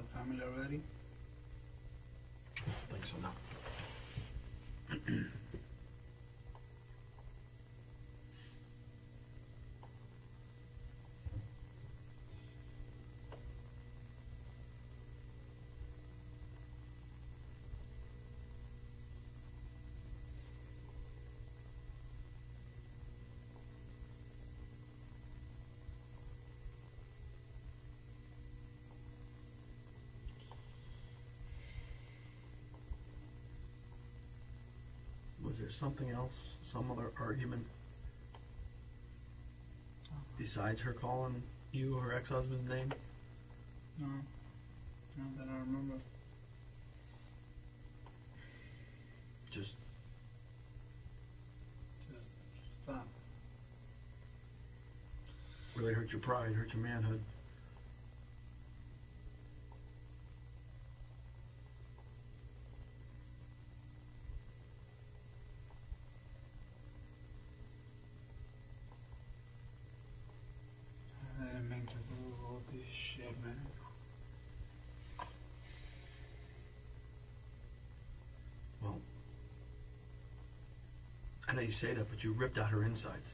the family already? I don't think so, no. Was there something else, some other argument besides her calling you her ex-husband's name? No. Not that I remember. Just Just that. really hurt your pride, hurt your manhood. I didn't mean to do all this shit, man. Well, I know you say that, but you ripped out her insides.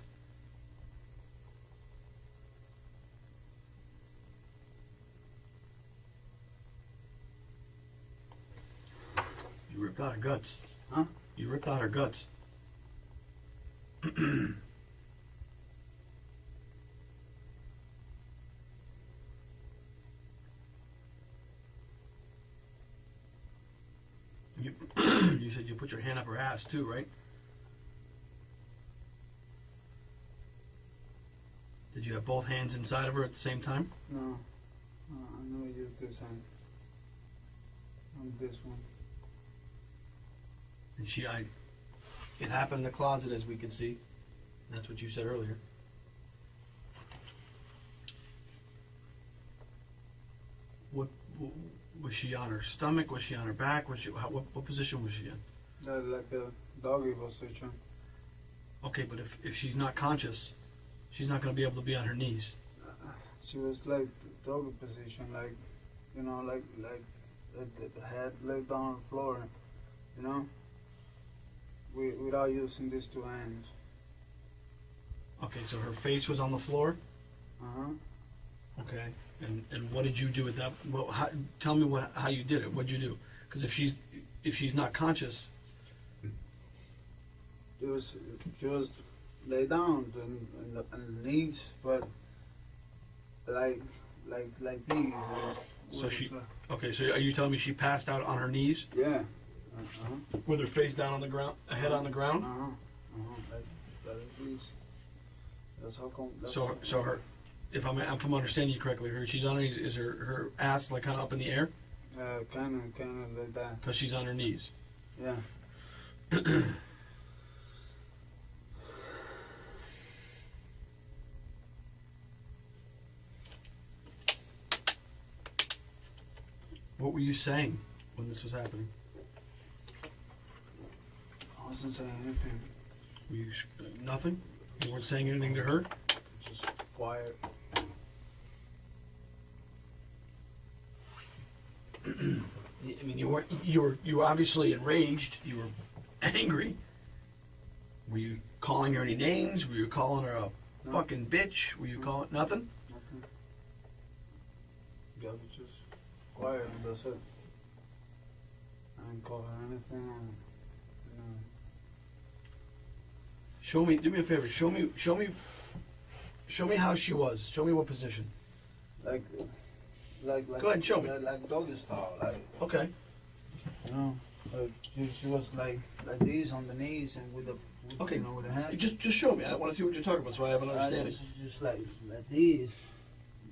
You ripped out her guts. Huh? You ripped out her guts. You, you said you put your hand up her ass too, right? Did you have both hands inside of her at the same time? No. I know I used this hand. On this one. And it happened in the closet, as we could see. That's what you said earlier. What was she on her stomach? Was she on her back? What position was she in? Like a doggy position. Okay, but if she's not conscious, she's not going to be able to be on her knees. She was like doggy position, like, you know, like the head laid down on the floor, you know, without using these two hands. Okay, so her face was on the floor. Uh-huh. Okay, and what did you do with that? Well, tell me how you did it. What'd you do? Because if she's not conscious, She was laid down on the knees, but like these. so she. Okay, so are you telling me she passed out on her knees Yeah. with her face down on the ground, head on the ground? Like these. That's how come. So her, if I'm understanding you correctly, she's on her knees. Is her ass like kind of up in the air? Kind of like that. Because she's on her knees. Yeah. What were you saying when this was happening? I wasn't saying anything. Were you nothing? You weren't saying anything to her? Just quiet. I mean, you were obviously enraged. You were angry. Were you calling her any names? Were you calling her a fucking bitch? Were you calling nothing? Nothing. Yeah, just quiet. And that's it. I didn't call her anything. You know. Show me. Do me a favor. Show me how she was. Show me what position. Like Go ahead and show me. Like doggy style, like, Okay. you know, like she was like this on the knees and with the Okay. you know, with the hand. Just show me. I want to see what you're talking about, so I have an understanding. Just like this,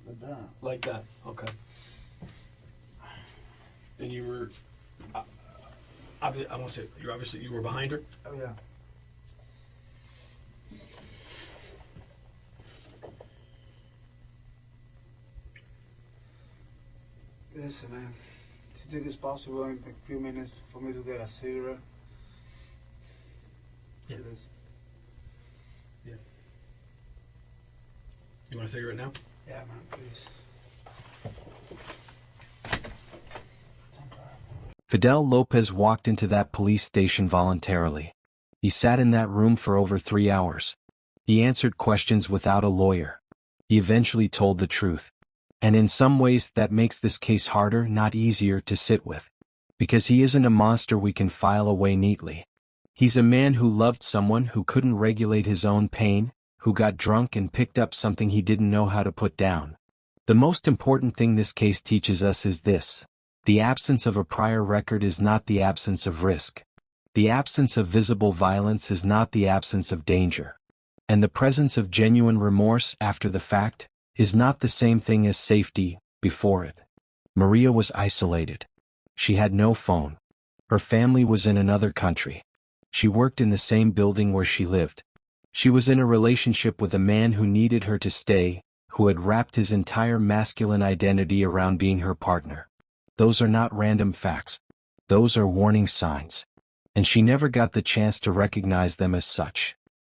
like that. Like that. Okay. And you were. I won't say you were behind her. Oh yeah. Listen, man. Do you think it's possible in a few minutes for me to get a cigarette? Yeah. It is. You want a cigarette now? Yeah, man, please. Fidel Lopez walked into that police station voluntarily. He sat in that room for over 3 hours. He answered questions without a lawyer. He eventually told the truth. And in some ways that makes this case harder, not easier, to sit with. Because he isn't a monster we can file away neatly. He's a man who loved someone who couldn't regulate his own pain, who got drunk and picked up something he didn't know how to put down. The most important thing this case teaches us is this: the absence of a prior record is not the absence of risk. The absence of visible violence is not the absence of danger. And the presence of genuine remorse after the fact is not the same thing as safety before it. Maria was isolated. She had no phone. Her family was in another country. She worked in the same building where she lived. She was in a relationship with a man who needed her to stay, who had wrapped his entire masculine identity around being her partner. Those are not random facts. Those are warning signs. And she never got the chance to recognize them as such.